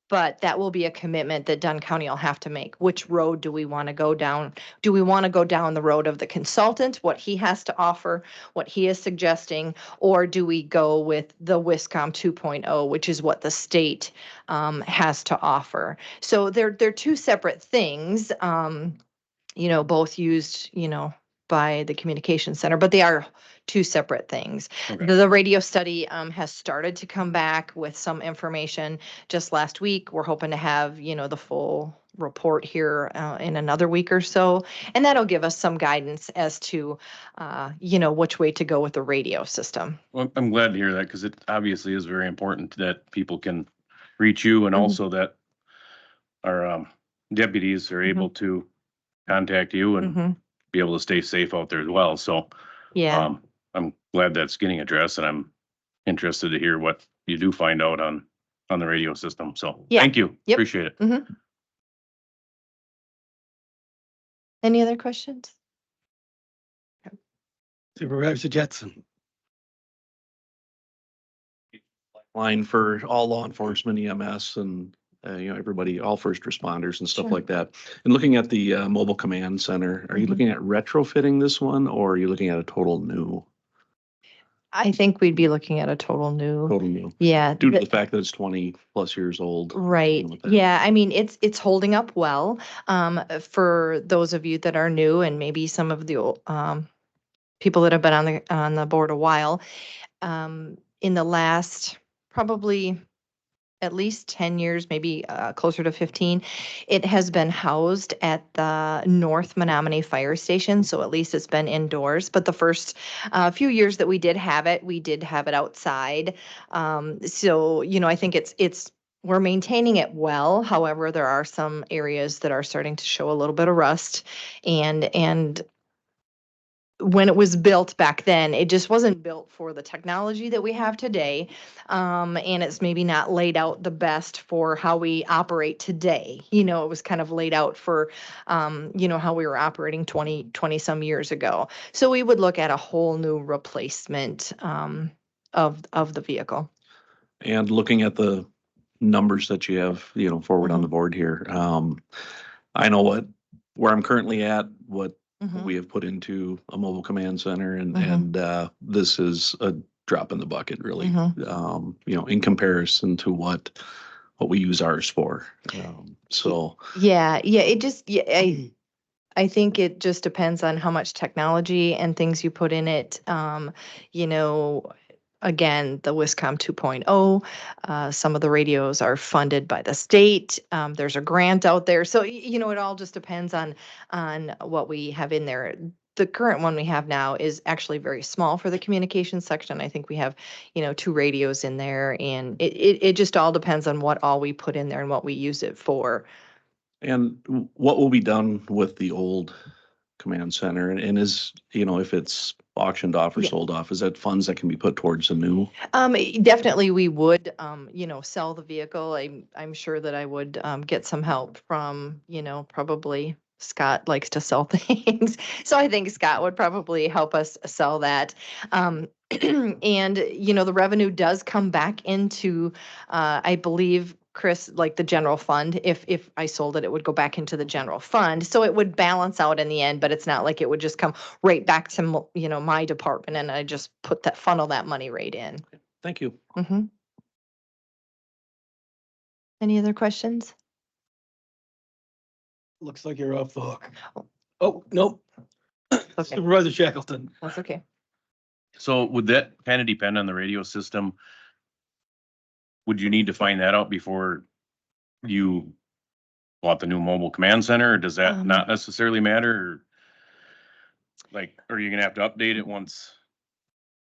But that will be a commitment that Dunn County will have to make. Which road do we want to go down? Do we want to go down the road of the consultant, what he has to offer, what he is suggesting, or do we go with the WISCOM 2.0, which is what the state has to offer? So they're two separate things, both used, by the communication center, but they are two separate things. Okay. The radio study has started to come back with some information just last week. We're hoping to have, the full report here in another week or so. And that'll give us some guidance as to, which way to go with the radio system. Well, I'm glad to hear that because it obviously is very important that people can reach you and Mhm. also that our deputies are able to contact you and Mhm. be able to stay safe out there as well. So Yeah. I'm glad that's getting addressed and I'm interested to hear what you do find out on the radio system. So Yeah. thank you. Yep. Appreciate it. Mhm. Any other questions? Supervisor Jetson. Line for all law enforcement, EMS and, everybody, all first responders and stuff Sure. like that. And looking at the mobile command center, are you Mhm. looking at retrofitting this one or are you looking at a total new? I think we'd be looking at a total new. Total new. Yeah. Due to the fact that it's 20+ years old. Right. with that. Yeah. I mean, it's holding up well. For those of you that are new and maybe some of the people that have been on the board a while, in the last probably at least 10 years, maybe closer to 15, it has been housed at the North Menominee Fire Station. So at least it's been indoors. But the first few years that we did have it outside. So, I think we're maintaining it well. However, there are some areas that are starting to show a little bit of rust and when it was built back then, it just wasn't built for the technology that we have today. And it's maybe not laid out the best for how we operate today. It was kind of laid out for, how we were operating 20 some years ago. So we would look at a whole new replacement of the vehicle. And looking at the numbers that you have, forward on Mhm. the board here. I know where I'm currently at, what Mhm. we have put into a mobile command center and, Mhm. this is a drop in the bucket really. Mhm. In comparison to what we use ours for. So, Yeah, it just, yeah, I think it just depends on how much technology and things you put in it. You know, again, the WISCOM 2.0, some of the radios are funded by the state. There's a grant out there. So, it all just depends on what we have in there. The current one we have now is actually very small for the communications section. I think we have, 2 radios in there, and it just all depends on what all we put in there and what we use it for. And what will be done with the old command center? And is, if it's auctioned off or Yeah. sold off, is that funds that can be put towards the new? Definitely we would, sell the vehicle. I'm sure that I would, get some help from, probably Scott likes to sell things. So I think Scott would probably help us sell that. And, the revenue does come back into, I believe, Chris, like the general fund. If I sold it, it would go back into the general fund. So it would balance out in the end, but it's not like it would just come right back to, my department and I just funnel that money right in. Thank you. Mhm. Any other questions? Looks like you're off the hook. Oh, nope. Okay, Supervisor Shackleton. that's okay. So would that kind of depend on the radio system? Would you need to find that out before you bought the new mobile command center? Or does that not necessarily matter? Or like, are you gonna have to update it once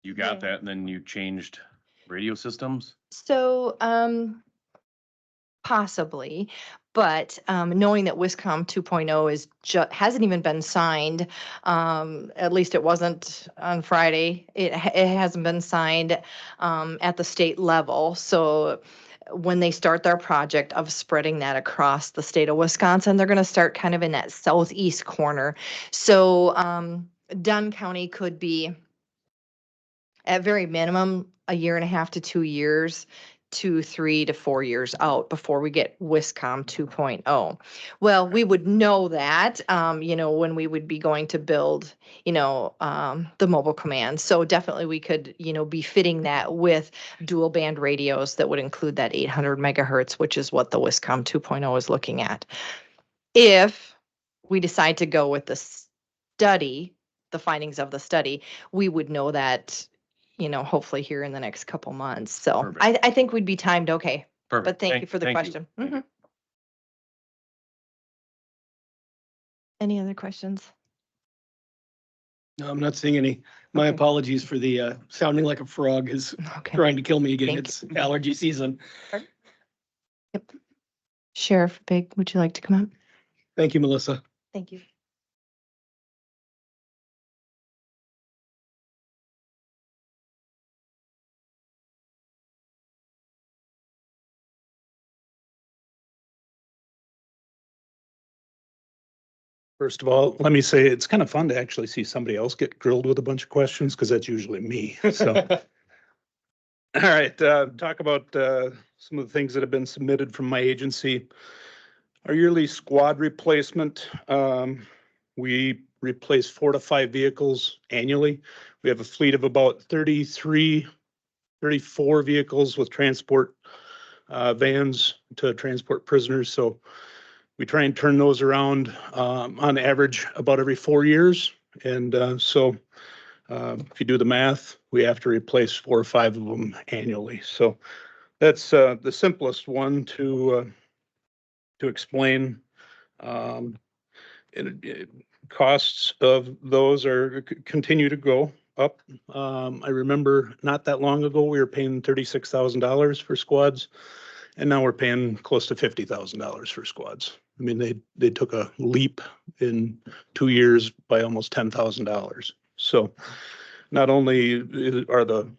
you got Yeah. that and then you changed radio systems? So, possibly, but knowing that Wiscom 2.0 hasn't even been signed, at least it wasn't on Friday. It hasn't been signed at the state level. So when they start their project of spreading that across the state of Wisconsin, they're going to start kind of in that southeast corner. So Dunn County could be at very minimum a year and a half to 2 years to 3 to 4 years out before we get Wiscom 2.0. Well, we would know that, when we would be going to build, the mobile command. So definitely we could, be fitting that with dual band radios that would include that 800 megahertz, which is what the Wiscom 2.0 is looking at. If we decide to go with the study, the findings of the study, we would know that, hopefully here in the next couple months. So Perfect. I think we'd be timed okay. Perfect. But thank you for the Thank you. question. Mhm. Any other questions? No, I'm not seeing any. My Okay. apologies for the sounding like a frog is Okay. trying to kill me again. Thank It's allergy season. Yep. Sheriff Big, would you like to come up? Thank you, Melissa. Thank you. First of all, let me say, it's kind of fun to actually see somebody else get grilled with a bunch of questions, because that's usually me, so. All right, talk about some of the things that have been submitted from my agency. Our yearly squad replacement, we replace 4 to 5 vehicles annually. We have a fleet of about 33, 34 vehicles with transport vans to transport prisoners. So we try and turn those around on average about every 4 years. And if you do the math, we have to replace 4 or 5 of them annually. So that's the simplest one to explain. Costs of those continue to go up. I remember not that long ago, we were paying $36,000 for squads, and now we're paying close to $50,000 for squads. I mean, they took a leap in 2 years by almost $10,000. So not only are the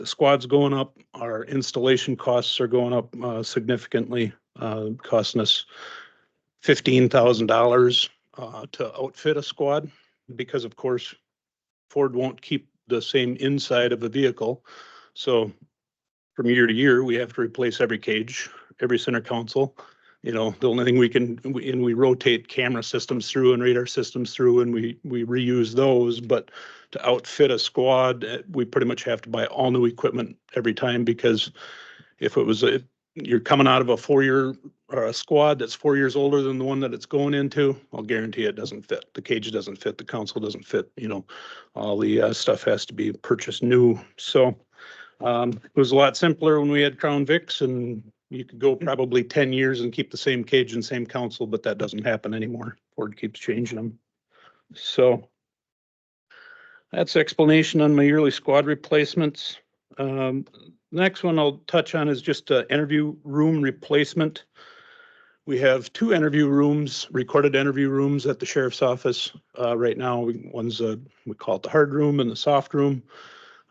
squads going up, our installation costs are going up significantly, costing us $15,000 to outfit a squad, because of course Ford won't keep the same inside of a vehicle. So from year to year, we have to replace every cage, every center console. The only thing we rotate camera systems through and radar systems through, and we reuse those. But to outfit a squad, we pretty much have to buy all new equipment every time, because if you're coming out of a 4-year or a squad that's 4 years older than the one that it's going into, I'll guarantee it doesn't fit. The cage doesn't fit, the console doesn't fit, all the stuff has to be purchased new. So it was a lot simpler when we had Crown Vics, and you could go probably 10 years and keep the same cage and same console, but that doesn't happen anymore. Ford keeps changing them. So that's explanation on my yearly squad replacements. Next one I'll touch on is just interview room replacement. We have two interview rooms, recorded interview rooms at the sheriff's office. Right now, one's we call it the hard room and the soft room.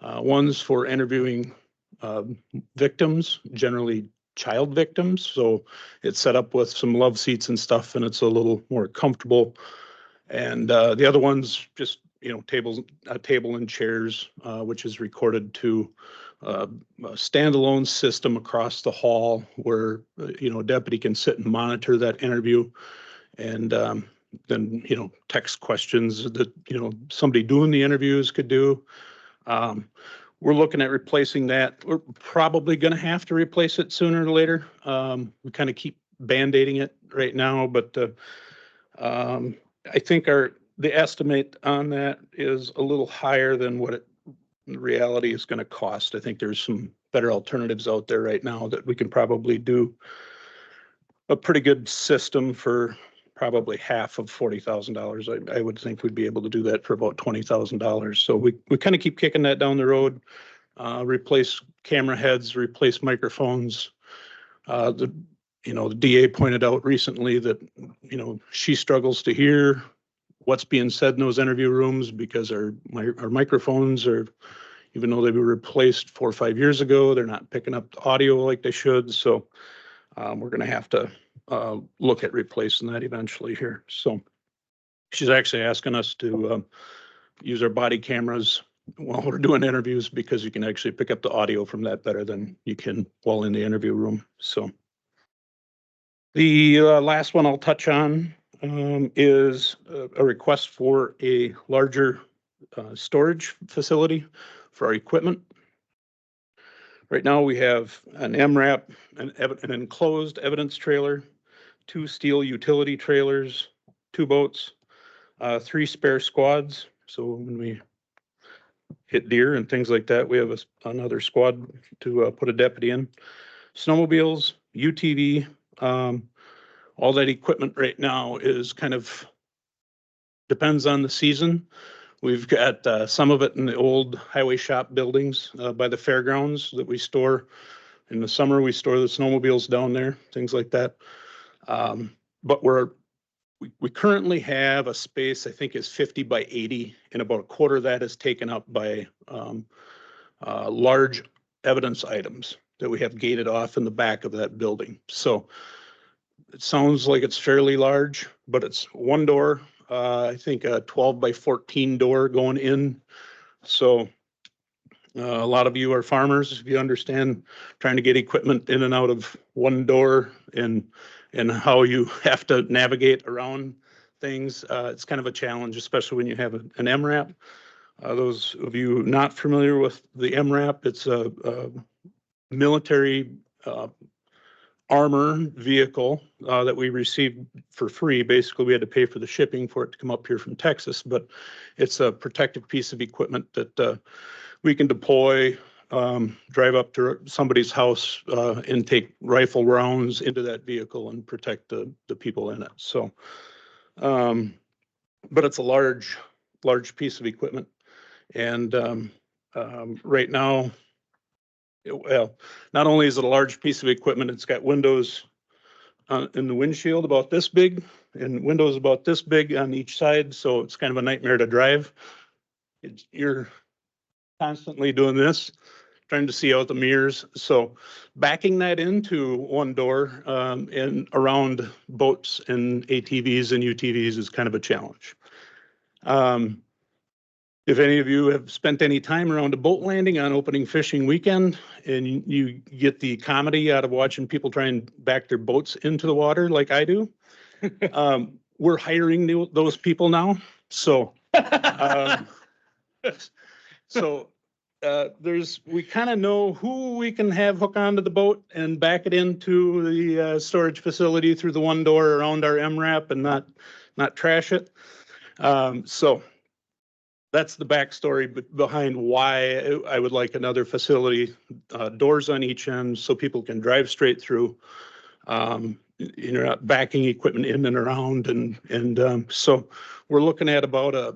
One's for interviewing victims, generally child victims. So it's set up with some love seats and stuff, and it's a little more comfortable. And the other one's just, a table and chairs, which is recorded to a standalone system across the hall where, a deputy can sit and monitor that interview. And then, text questions that, somebody doing the interviews could do. We're looking at replacing that. We're probably going to have to replace it sooner or later. We kind of keep band-aiding it right now, but I think the estimate on that is a little higher than what it in reality is going to cost. I think there's some better alternatives out there right now that we can probably do a pretty good system for probably half of $40,000. I would think we'd be able to do that for about $20,000. So we kind of keep kicking that down the road. Replace camera heads, replace microphones. The DA pointed out recently that, she struggles to hear what's being said in those interview rooms because our microphones are, even though they were replaced 4 or 5 years ago, they're not picking up the audio like they should. So we're going to have to look at replacing that eventually here. So she's actually asking us to use our body cameras while we're doing interviews because you can actually pick up the audio from that better than you can while in the interview room. So the last one I'll touch on is a request for a larger storage facility for our equipment. Right now we have an MRAP, an enclosed evidence trailer, 2 steel utility trailers, 2 boats, 3 spare squads. So when we hit deer and things like that, we have another squad to put a deputy in. Snowmobiles, UTV, all that equipment right now is kind of depends on the season. We've got some of it in the old highway shop buildings by the fairgrounds that we store. In the summer, we store the snowmobiles down there, things like that. But we currently have a space, I think is 50 by 80, and about a quarter of that is taken up by large evidence items that we have gated off in the back of that building. So it sounds like it's fairly large, but it's one door, I think a 12 by 14 door going in. So a lot of you are farmers, if you understand trying to get equipment in and out of one door and how you have to navigate around things. It's kind of a challenge, especially when you have an MRAP. Those of you not familiar with the MRAP, it's a military armor vehicle that we received for free. Basically, we had to pay for the shipping for it to come up here from Texas, but it's a protective piece of equipment that we can deploy, drive up to somebody's house and take rifle rounds into that vehicle and protect the people in it. So, but it's a large piece of equipment. And right now, well, not only is it a large piece of equipment, it's got windows in the windshield about this big and windows about this big on each side. So it's kind of a nightmare to drive. You're constantly doing this, trying to see out the mirrors. So backing that into one door and around boats and ATVs and UTVs is kind of a challenge. If any of you have spent any time around a boat landing on opening fishing weekend and you get the comedy out of watching people try and back their boats into the water like I do, we're hiring those people now. So, we kind of know who we can have hook onto the boat and back it into the storage facility through the one door around our MRAP and not trash it. So that's the backstory behind why I would like another facility, doors on each end so people can drive straight through. You're not backing equipment in and around. And so we're looking at about a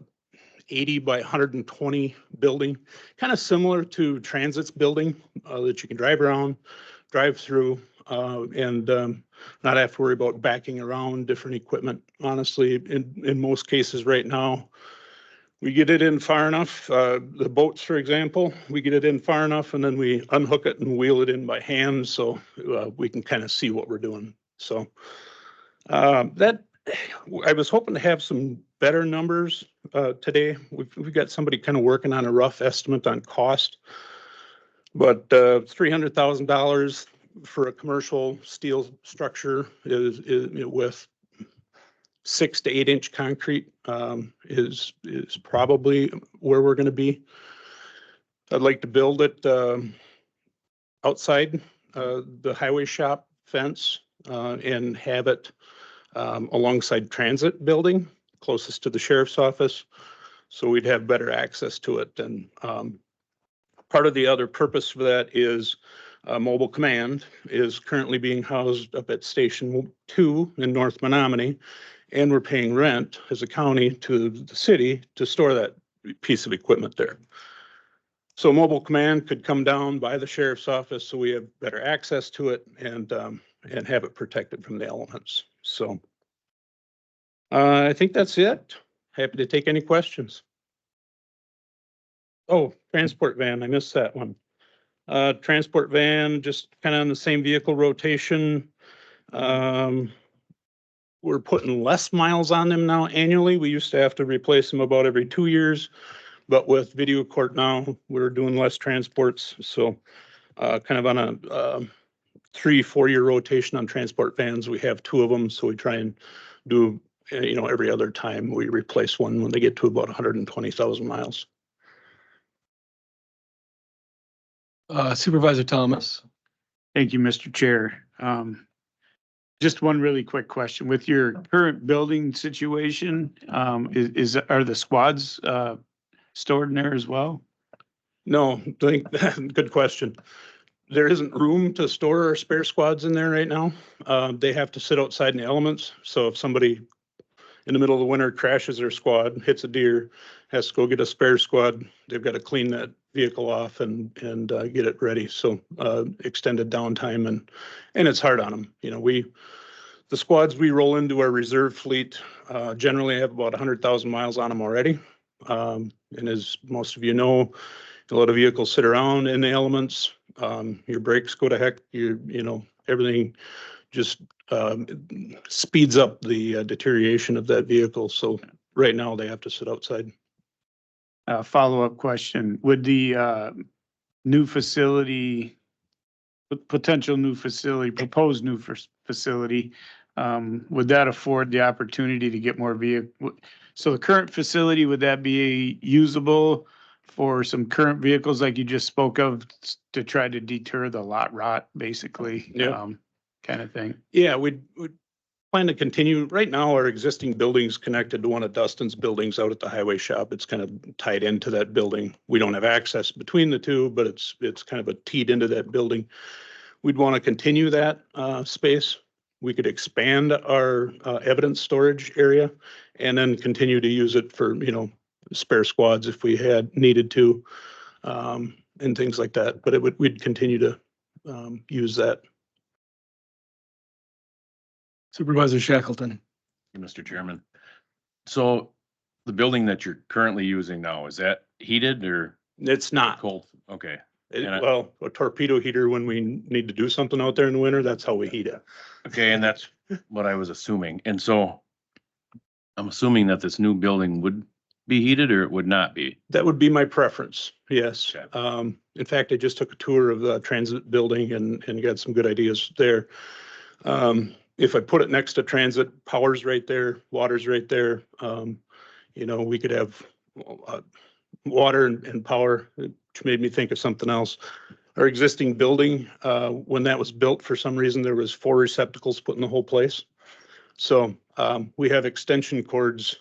80 by 120 building, kind of similar to Transit's building that you can drive around, drive through. and not have to worry about backing around different equipment. Honestly, in most cases right now, we get it in far enough, the boats, for example, we get it in far enough and then we unhook it and wheel it in by hand so we can kind of see what we're doing. So that I was hoping to have some better numbers today. We've got somebody kind of working on a rough estimate on cost, but $300,000 for a commercial steel structure is with 6 to 8 inch concrete is probably where we're going to be. I'd like to build it outside the highway shop fence and have it alongside transit building closest to the sheriff's office, so we'd have better access to it. And part of the other purpose for that is mobile command is currently being housed up at Station 2 in North Menominee, and we're paying rent as a county to the city to store that piece of equipment there. So mobile command could come down by the sheriff's office so we have better access to it and have it protected from the elements. So I think that's it. Happy to take any questions. Oh, transport van, I missed that one. Transport van, just kind of on the same vehicle rotation. We're putting less miles on them now annually. We used to have to replace them about every 2 years, but with video court now, we're doing less transports. So kind of on a 3-4 year rotation on transport vans. We have 2 of them, so we try and do, every other time we replace one when they get to about 120,000 miles. Supervisor Thomas. Thank you, Mr. Chair. Just one really quick question. With your current building situation, are the squads stored in there as well? No, good question. There isn't room to store our spare squads in there right now. They have to sit outside in the elements. So if somebody in the middle of the winter crashes their squad, hits a deer, has to go get a spare squad, they've got to clean that vehicle off and get it ready. So extended downtime and it's hard on them. The squads we roll into our reserve fleet generally have about 100,000 miles on them already. And as most of you know, a lot of vehicles sit around in the elements. Your brakes go to heck. Everything just speeds up the deterioration of that vehicle. So right now they have to sit outside. Follow-up question. Would the new facility, potential new facility, proposed new facility, would that afford the opportunity to get more vehicle? So the current facility, would that be usable for some current vehicles like you just spoke of to try to deter the lot rot, basically? Yeah. Kind of thing. Yeah, we'd plan to continue. Right now, our existing building's connected to one of Dustin's buildings out at the highway shop. It's kind of tied into that building. We don't have access between the two, but it's kind of a teed into that building. We'd want to continue that space. We could expand our evidence storage area and then continue to use it for, spare squads if we had needed to, and things like that. But we'd continue to use that. Supervisor Shackleton. Mr. Chairman. So the building that you're currently using now, is that heated or It's not. cold? Okay. Well, a torpedo heater when we need to do something out there in the winter, that's how we heat it. Okay, and that's what I was assuming. And so I'm assuming that this new building would be heated or it would not be? That would be my preference, yes. Okay. In fact, I just took a tour of the transit building and got some good ideas there. If I put it next to transit, power's right there, water's right there. We could have water and power, which made me think of something else. Our existing building, when that was built, for some reason, there was 4 receptacles put in the whole place. So we have extension cords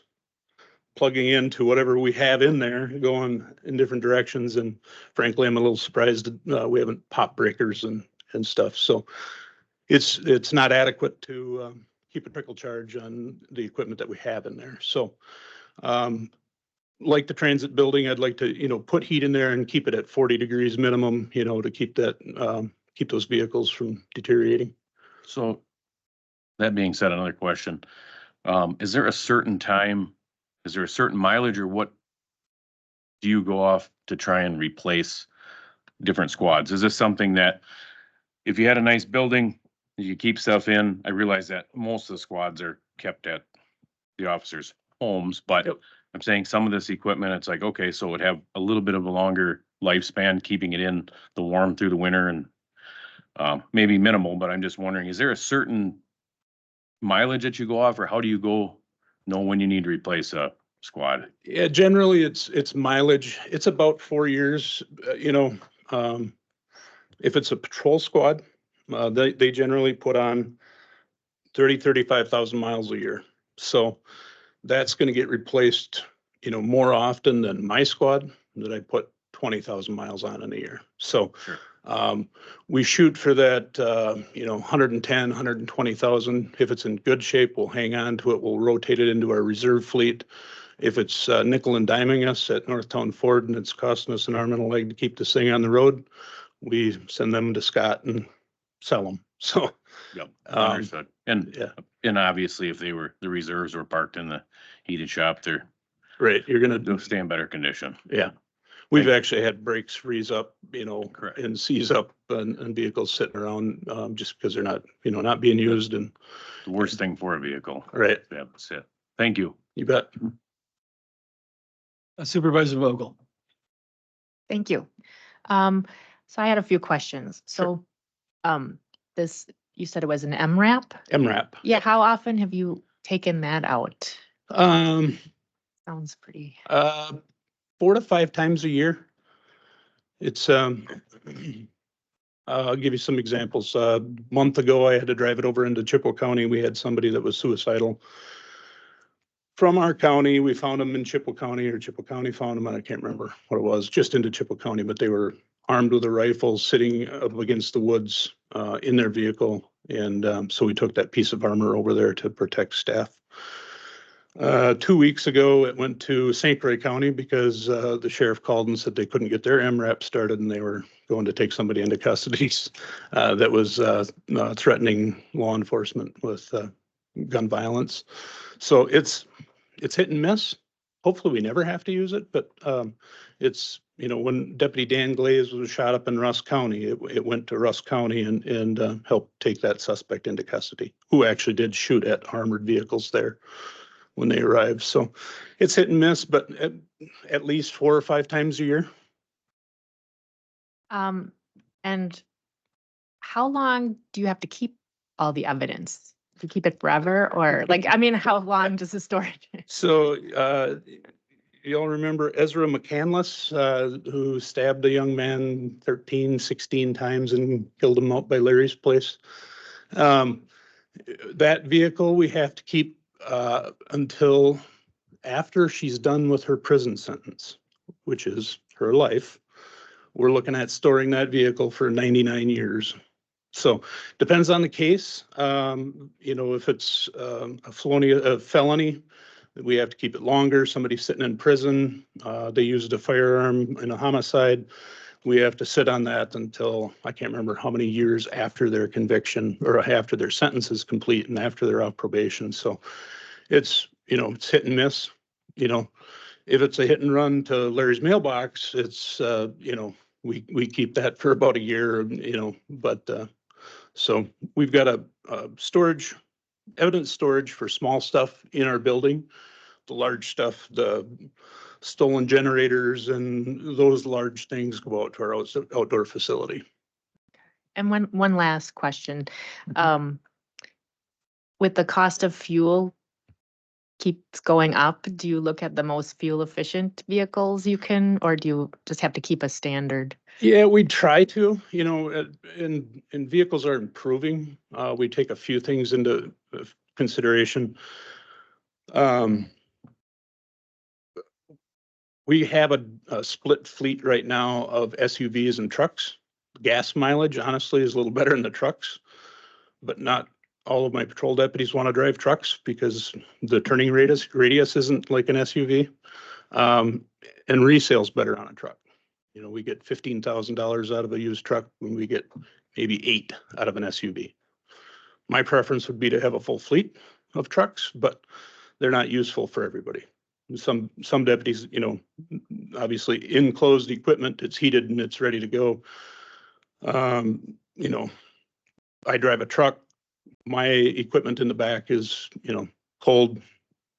plugging into whatever we have in there, going in different directions. And frankly, I'm a little surprised we haven't popped breakers and stuff. So it's not adequate to keep a trickle charge on the equipment that we have in there. So like the transit building, I'd like to, put heat in there and keep it at 40 degrees minimum, to keep that keep those vehicles from deteriorating. So that being said, another question. Is there a certain time, is there a certain mileage or what do you go off to try and replace different squads? Is this something that if you had a nice building, you keep stuff in? I realize that most of the squads are kept at the officers' homes, but I'm saying some of this equipment, it's like, okay, so it would have a little bit of a longer lifespan, keeping it in the warm through the winter and maybe minimal, but I'm just wondering, is there a certain mileage that you go off, or how do you know when you need to replace a squad? Yeah, generally it's mileage. It's about 4 years, if it's a patrol squad, they generally put on 35,000 miles a year. So that's going to get replaced, more often than my squad that I put 20,000 miles on in a year. So we shoot for that, 110, 120,000. If it's in good shape, we'll hang on to it. We'll rotate it into our reserve fleet. If it's nickel and diming us at Northtown Ford and it's costing us an arm and a leg to keep this thing on the road, we send them to Scott and sell them. So, Yep, understood. And obviously if the reserves were parked in the heated shop, they're right, you're they'll stay in better condition. Yeah. We've actually had brakes freeze up, Correct. and seize up and vehicles sitting around, just because they're not being used and. The worst thing for a vehicle. Right. Yeah, that's it. Thank you. You bet. Supervisor Vogel. Thank you. So I had a few questions. So, this, you said it was an MRAP? MRAP. Yeah, how often have you taken that out? Sounds pretty. 4 to 5 times a year. It's, I'll give you some examples. A month ago, I had to drive it over into Chippewa County. We had somebody that was suicidal. From our county, we found them in Chippewa County, or Chippewa County found them, and I can't remember what it was, just into Chippewa County, but they were armed with a rifle sitting up against the woods in their vehicle. And so we took that piece of armor over there to protect staff. 2 weeks ago, it went to St. Croix County because the sheriff called and said they couldn't get their MRAP started and they were going to take somebody into custody that was threatening law enforcement with gun violence. So it's hit and miss. Hopefully we never have to use it, but it's, when Deputy Dan Glaze was shot up in Russ County, it went to Russ County and helped take that suspect into custody, who actually did shoot at armored vehicles there when they arrived. So it's hit and miss, but at least 4 or 5 times a year. And how long do you have to keep all the evidence? Do you keep it forever, or how long does the storage? So you all remember Ezra McCandless, who stabbed a young man 13, 16 times and killed him out by Larry's place? That vehicle we have to keep until after she's done with her prison sentence, which is her life. We're looking at storing that vehicle for 99 years. So depends on the case. If it's a felony, we have to keep it longer. Somebody sitting in prison, they used a firearm in a homicide. We have to sit on that until, I can't remember how many years after their conviction or after their sentence is complete and after they're off probation. So it's hit and miss. If it's a hit and run to Larry's mailbox, it's, we keep that for about a year, but so we've got a evidence storage for small stuff in our building. The large stuff, the stolen generators and those large things go out to our outdoor facility. And one last question. With the cost of fuel keeps going up, do you look at the most fuel efficient vehicles you can, or do you just have to keep a standard? Yeah, we try to, and vehicles are improving. We take a few things into consideration. We have a split fleet right now of SUVs and trucks. Gas mileage, honestly, is a little better in the trucks, but not all of my patrol deputies want to drive trucks because the turning radius isn't like an SUV. And resale's better on a truck. We get $15,000 out of a used truck when we get maybe 8 out of an SUV. My preference would be to have a full fleet of trucks, but they're not useful for everybody. Some deputies, obviously enclosed equipment, it's heated and it's ready to go. I drive a truck. My equipment in the back is, cold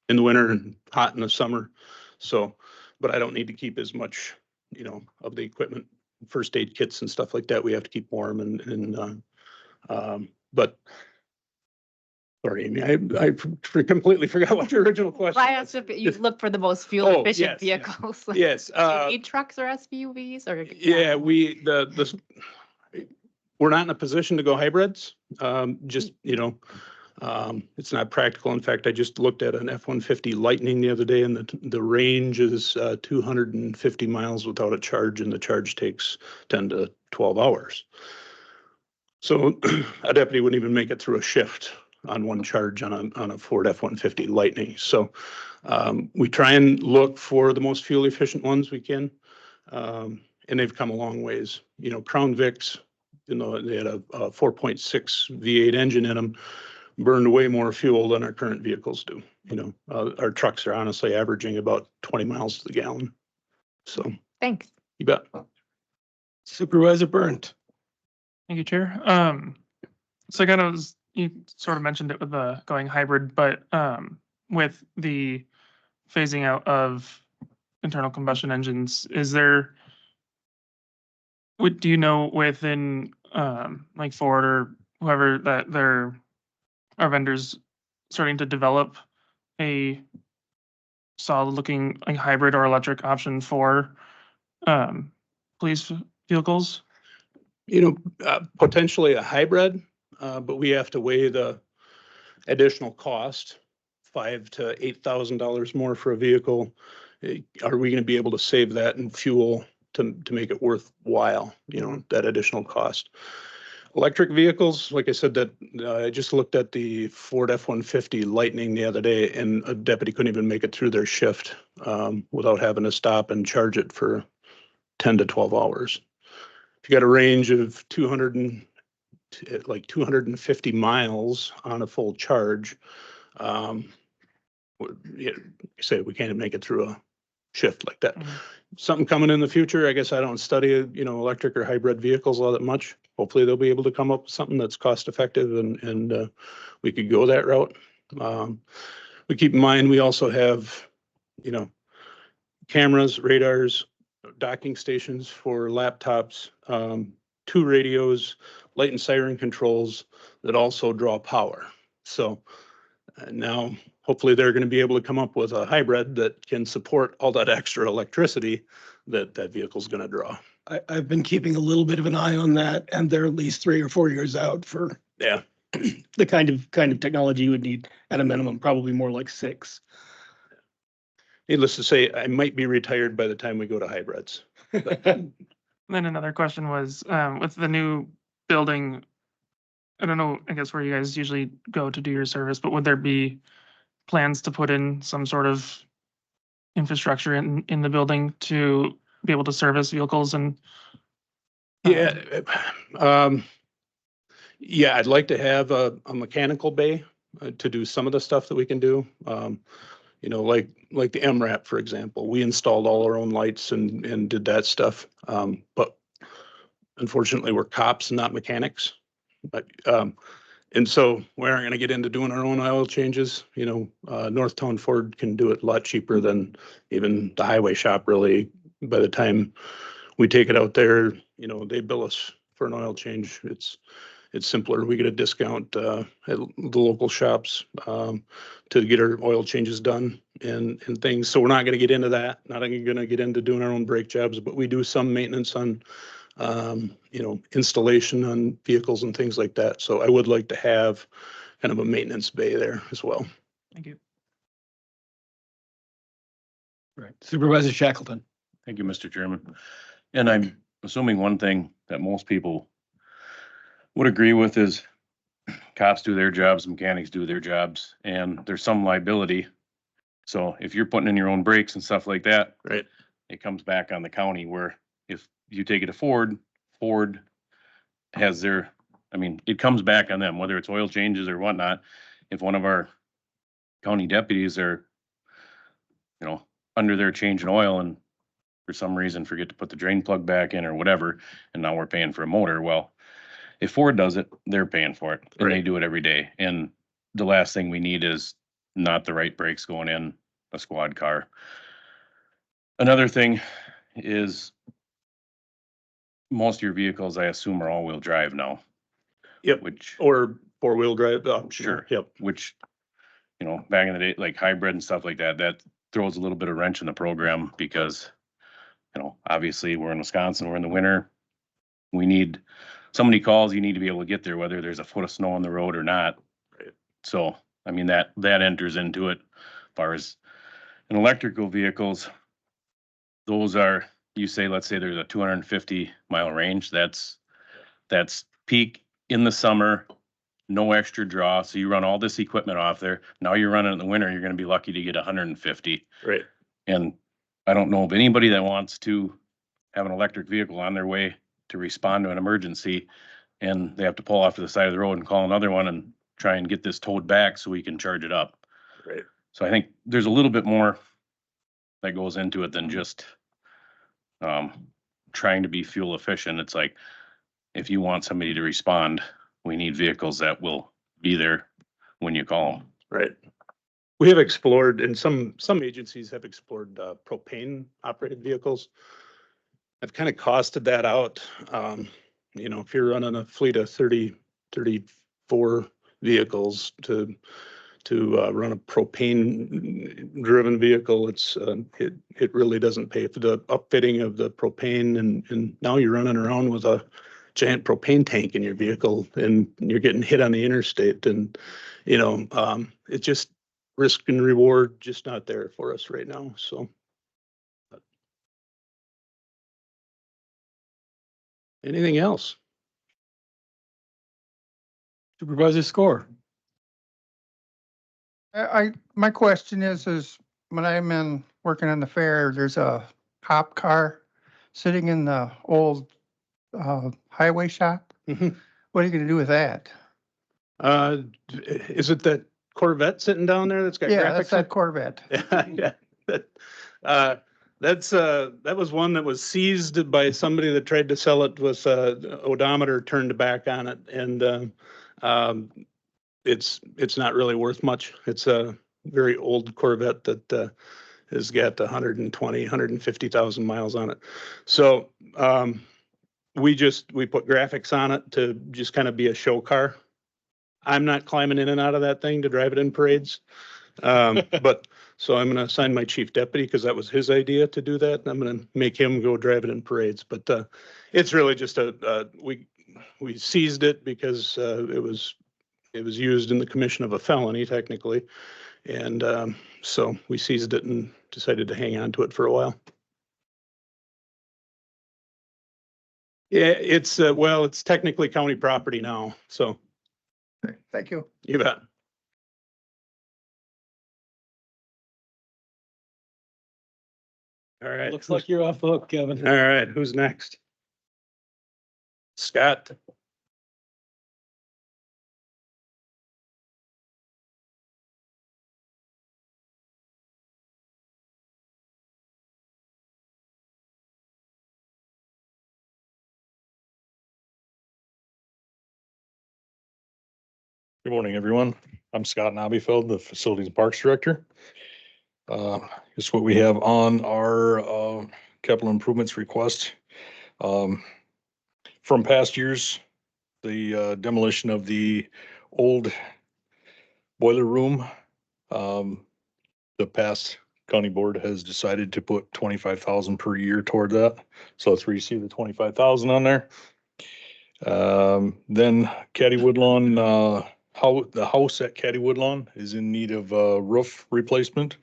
in the winter and hot in the summer. So, but I don't need to keep as much, of the equipment, first aid kits and stuff like that. We have to keep warm but sorry, Amy, I completely forgot what your original question I was. asked if you look for the most fuel Oh, efficient yes, vehicles. Yes. Do you need trucks or SUVs or? Yeah, we're not in a position to go hybrids. Just, it's not practical. In fact, I just looked at an F-150 Lightning the other day, and the range is 250 miles without a charge, and the charge takes 10 to 12 hours. So a deputy wouldn't even make it through a shift on one charge on a Ford F-150 Lightning. So we try and look for the most fuel efficient ones we can. And they've come a long ways. Crown Vics, they had a 4.6 V8 engine in them, burned way more fuel than our current vehicles do. Our trucks are honestly averaging about 20 miles to the gallon. So Thanks. you bet. Supervisor Burnt. Thank you, Chair. So kind of, you sort of mentioned it with the going hybrid, but with the phasing out of internal combustion engines, do you know within like Ford or whoever that are vendors starting to develop a solid looking like hybrid or electric option for police vehicles? Potentially a hybrid, but we have to weigh the additional cost, $5,000 to $8,000 more for a vehicle. Are we going to be able to save that in fuel to make it worthwhile? That additional cost. Electric vehicles, like I said, that I just looked at the Ford F-150 Lightning the other day, and a deputy couldn't even make it through their shift without having to stop and charge it for 10 to 12 hours. If you got a range of 250 miles on a full charge, say we can't make it through a shift like that. Something coming in the future. I guess I don't study, electric or hybrid vehicles all that much. Hopefully they'll be able to come up with something that's cost effective and we could go that route. We keep in mind, we also have, cameras, radars, docking stations for laptops, 2 radios, light and siren controls that also draw power. So now hopefully they're going to be able to come up with a hybrid that can support all that extra electricity that vehicle's going to draw. I've been keeping a little bit of an eye on that, and they're at least 3 or 4 years out for the kind of technology you would need at a minimum, probably more like 6. Needless to say, I might be retired by the time we go to hybrids. Then another question was, with the new building, I don't know, I guess where you guys usually go to do your service, but would there be plans to put in some sort of infrastructure in the building to be able to service vehicles and? Yeah, I'd like to have a mechanical bay to do some of the stuff that we can do. Like the MRAP, for example, we installed all our own lights and did that stuff. But unfortunately, we're cops and not mechanics. But, and so we aren't going to get into doing our own oil changes. Northtown Ford can do it a lot cheaper than even the highway shop, really. By the time we take it out there, they bill us for an oil change. It's simpler. We get a discount at the local shops to get our oil changes done and things. So we're not going to get into that. Not going to get into doing our own brake jobs, but we do some maintenance on installation on vehicles and things like that. So I would like to have kind of a maintenance bay there as well. Thank you. Right. Supervisor Shackleton. Thank you, Mr. Chairman. And I'm assuming one thing that most people would agree with is cops do their jobs, mechanics do their jobs, and there's some liability. So if you're putting in your own brakes and stuff like that, right, it comes back on the county, where if you take it to Ford has their, I mean, it comes back on them, whether it's oil changes or whatnot. If one of our county deputies are, you know, under there changing oil and for some reason forget to put the drain plug back in or whatever, and now we're paying for a motor, well, if Ford does it, they're paying for it, and they do it every day. And the last thing we need is not the right brakes going in a squad car. Another thing is most of your vehicles, I assume, are all-wheel drive now. Yep. Which, or four-wheel drive. sure. Yep. Which, you know, back in the day, like hybrid and stuff like that, that throws a little bit of wrench in the program because, you know, obviously we're in Wisconsin, we're in the winter. We need, somebody calls, you need to be able to get there, whether there's a foot of snow on the road or not. So, I mean, that enters into it. As far as in electrical vehicles, those are, you say, let's say there's a 250-mile range. That's peak in the summer, no extra draw. So you run all this equipment off there. Now you're running in the winter, you're going to be lucky to get 150. Right. And I don't know of anybody that wants to have an electric vehicle on their way to respond to an emergency, and they have to pull off to the side of the road and call another one and try and get this towed back so we can charge it up. Right. So I think there's a little bit more that goes into it than just trying to be fuel efficient. It's like, if you want somebody to respond, we need vehicles that will be there when you call them. Right. We have explored, and some agencies have explored propane operated vehicles. I've kind of costed that out. You know, if you're running a fleet of 34 vehicles to run a propane driven vehicle, it really doesn't pay for the upfitting of the propane, and now you're running around with a giant propane tank in your vehicle and you're getting hit on the interstate, and you know, it's just risk and reward just not there for us right now. So anything else? Supervisor Score. My question is when I'm working on the fair, there's a cop car sitting in the old highway shop. Mhm. What are you gonna do with that? Is it that Corvette sitting down there that's got Yeah, graphics? that's that Corvette. Yeah, that was one that was seized by somebody that tried to sell it with odometer turned back on it, and it's not really worth much. It's a very old Corvette that has got 120, 150,000 miles on it. So we put graphics on it to just kind of be a show car. I'm not climbing in and out of that thing to drive it in parades. But so I'm going to assign my chief deputy, because that was his idea to do that. And I'm going to make him go drive it in parades. But it's really just we seized it because it was used in the commission of a felony technically. And so we seized it and decided to hang on to it for a while. Yeah, it's it's technically county property now. So Thank you. you bet. All right. Looks like you're off the hook, Kevin. All right, who's next? Scott. Good morning, everyone. I'm Scott Nobbyfeld, the Facilities and Parks Director. It's what we have on our capital improvements request. From past years, the demolition of the old boiler room, the past county board has decided to put 25,000 per year toward that. So that's where you see the 25,000 on there. Then Caddy Woodlawn, the house at Caddy Woodlawn is in need of a roof replacement.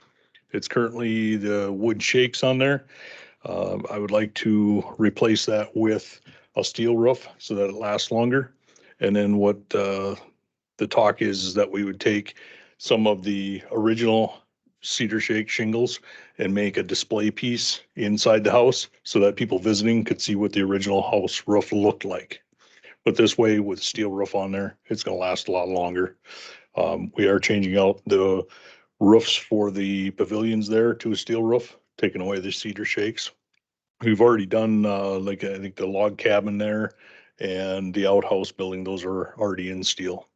It's currently the wood shakes on there. I would like to replace that with a steel roof so that it lasts longer. And then what the talk is that we would take some of the original cedar shake shingles and make a display piece inside the house so that people visiting could see what the original house roof looked like. But this way with steel roof on there, it's gonna last a lot longer. We are changing out the roofs for the pavilions there to a steel roof, taking away the cedar shakes. We've already done, like, I think the log cabin there and the outhouse building, those are already in steel.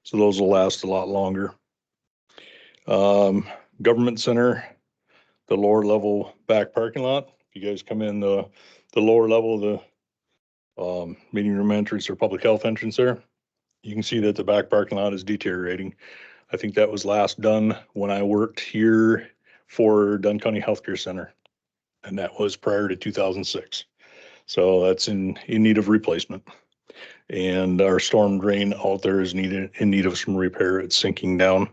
So those will last a lot longer. Government center, the lower level back parking lot. If you guys come in the lower level of the meeting room entrance or public health entrance there, you can see that the back parking lot is deteriorating. I think that was last done when I worked here for Dunn County Healthcare Center, and that was prior to 2006. So that's in need of replacement. And our storm drain out there is in need of some repair. It's sinking down.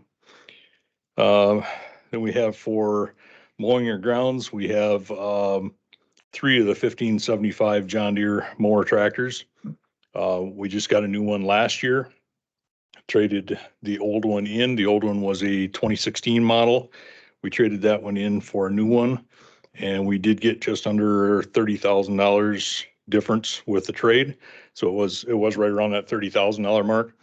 Then we have for mowing your grounds, we have 3 of the 1575 John Deere mower tractors. We just got a new one last year. Traded the old one in. The old one was a 2016 model. We traded that one in for a new one, and we did get just under $30,000 difference with the trade. So it was right around that $30,000 mark.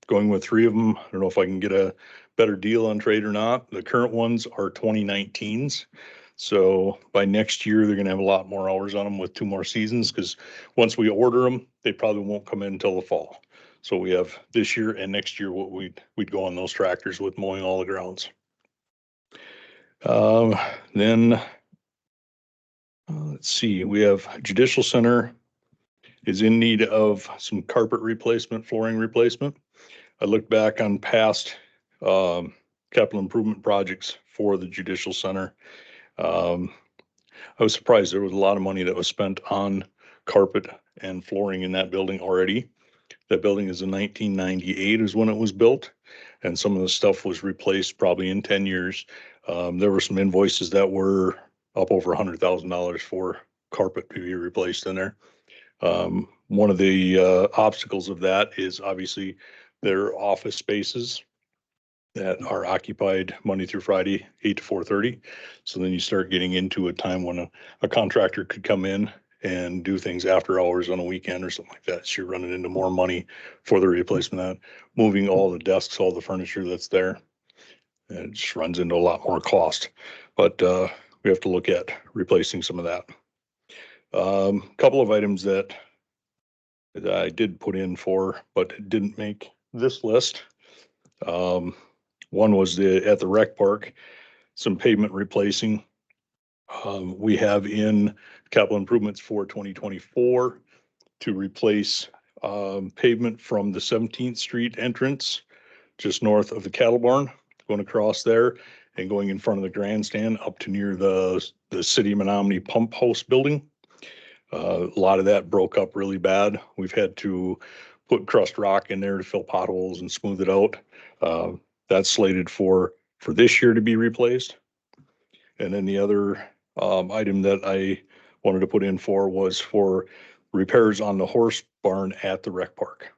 Going with 3 of them, I don't know if I can get a better deal on trade or not. The current ones are 2019s. So by next year, they're gonna have a lot more hours on them with 2 more seasons, because once we order them, they probably won't come in until the fall. So we have this year and next year what we'd go on those tractors with mowing all the grounds. Then let's see, we have Judicial Center is in need of some carpet replacement, flooring replacement. I looked back on past capital improvement projects for the Judicial Center. I was surprised there was a lot of money that was spent on carpet and flooring in that building already. That building is in 1998 is when it was built, and some of the stuff was replaced probably in 10 years. There were some invoices that were up over $100,000 for carpet to be replaced in there. One of the obstacles of that is obviously their office spaces that are occupied Monday through Friday, 8 to 4:30. So then you start getting into a time when a contractor could come in and do things after hours on a weekend or something like that. So you're running into more money for the replacement of that, moving all the desks, all the furniture that's there. And it just runs into a lot more cost. But we have to look at replacing some of that. Couple of items that I did put in for, but didn't make this list. One was at the rec park, some pavement replacing. We have in capital improvements for 2024 to replace pavement from the 17th Street entrance, just north of the cattle barn, going across there and going in front of the grandstand up to near the City of Menominee Pump House building. A lot of that broke up really bad. We've had to put crushed rock in there to fill potholes and smooth it out. That's slated for this year to be replaced. And then the other item that I wanted to put in for was for repairs on the horse barn at the rec park.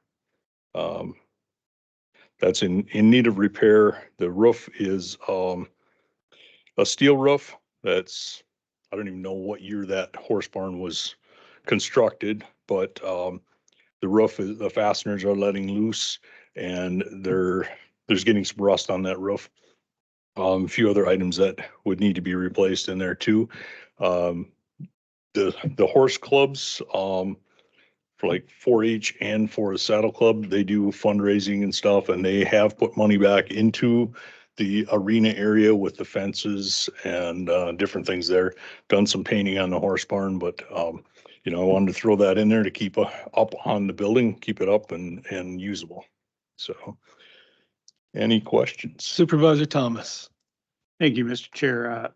That's in need of repair. The roof is a steel roof. I don't even know what year that horse barn was constructed, but the roof is, the fasteners are letting loose, and there's getting some rust on that roof. A few other items that would need to be replaced in there too. The horse clubs, for like 4-H and for a saddle club, they do fundraising and stuff, and they have put money back into the arena area with the fences and different things there. Done some painting on the horse barn, but I wanted to throw that in there to keep up on the building, keep it up and usable. So, any questions? Supervisor Thomas. Thank you, Mr. Chair.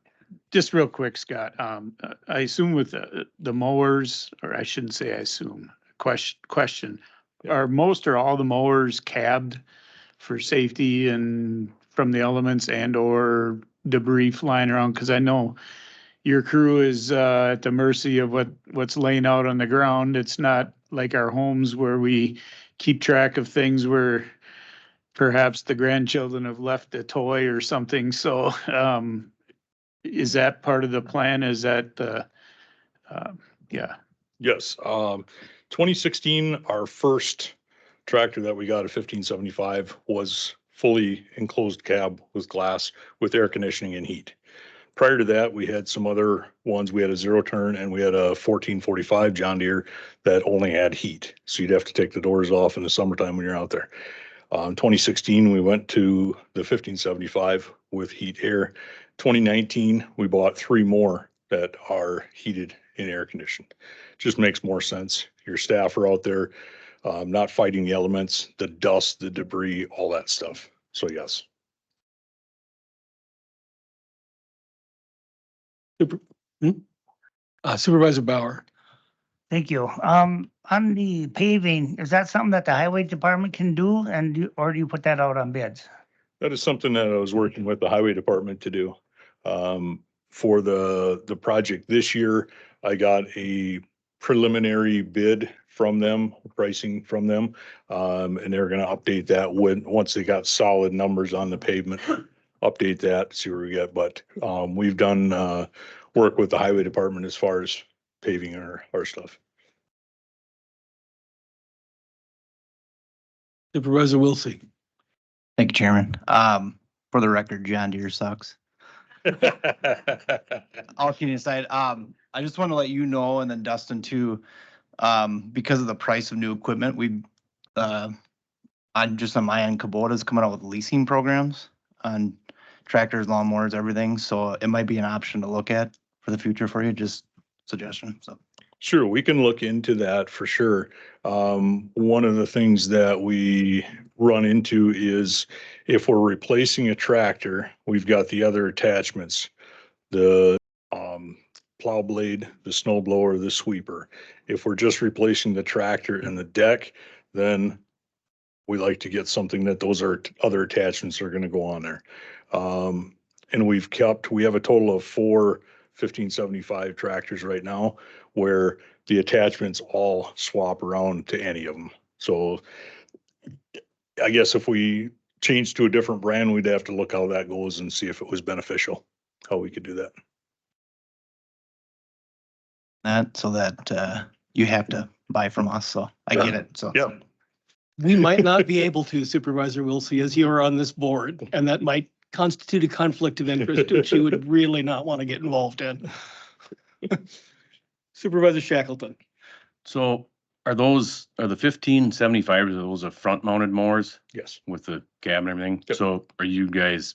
Just real quick, Scott, I assume with the mowers, or I shouldn't say I assume, question, are most or all the mowers cabbed for safety and from the elements and or debris flying around? Because I know your crew is at the mercy of what's laying out on the ground. It's not like our homes where we keep track of things where perhaps the grandchildren have left a toy or something. So is that part of the plan? Is that yeah. Yes, 2016, our first tractor that we got, a 1575, was fully enclosed cab with glass with air conditioning and heat. Prior to that, we had some other ones. We had a zero turn and we had a 1445 John Deere that only had heat. So you'd have to take the doors off in the summertime when you're out there. 2016, we went to the 1575 with heat air. 2019, we bought 3 more that are heated and air conditioned. Just makes more sense. Your staff are out there, not fighting the elements, the dust, the debris, all that stuff. So yes. Supervisor Bauer. Thank you. On the paving, is that something that the highway department can do or do you put that out on bids? That is something that I was working with the highway department to do. For the project this year, I got a preliminary bid from them, pricing from them. And they're gonna update that once they got solid numbers on the pavement, update that, see where we get. But, we've done, work with the highway department as far as paving our stuff. Supervisor Wilsey. Thank you, Chairman. For the record, John Deere sucks. All kidding aside, I just want to let you know, and then Dustin too, because of the price of new equipment, on my end, Kubota's coming out with leasing programs on tractors, lawnmowers, everything. So it might be an option to look at for the future for you, just suggestion, so. Sure, we can look into that for sure. One of the things that we run into is if we're replacing a tractor, we've got the other attachments, the plow blade, the snow blower, the sweeper. If we're just replacing the tractor and the deck, then we like to get something that those are other attachments are gonna go on there. And we have a total of 4 1575 tractors right now where the attachments all swap around to any of them. So I guess if we change to a different brand, we'd have to look how that goes and see if it was beneficial, how we could do that. So that you have to buy from us, so I get it, so. Yeah. We might not be able to, Supervisor Wilsey, as you are on this board, and that might constitute a conflict of interest, which you would really not want to get involved in. Supervisor Shackleton. So are the 1575s, are those front mounted mowers Yes. with the cab and everything? Yep. So are you guys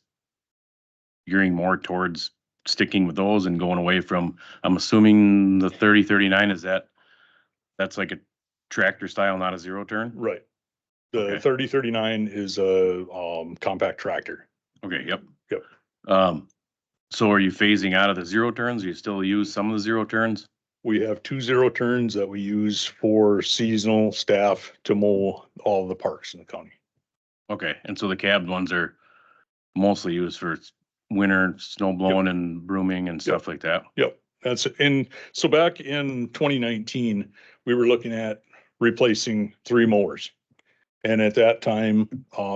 gearing more towards sticking with those and going away from, I'm assuming the 3039 that's like a tractor style, not a zero turn? Right. The Okay. 3039 is a compact tractor. Okay, yep. Yep. So are you phasing out of the zero turns? Do you still use some of the zero turns? We have 2 zero turns that we use for seasonal staff to mow all the parks in the county. Okay, and so the cab ones are mostly used for winter snow blowing and brooming and stuff like that? Yep, so back in 2019, we were looking at replacing 3 mowers. And at that time,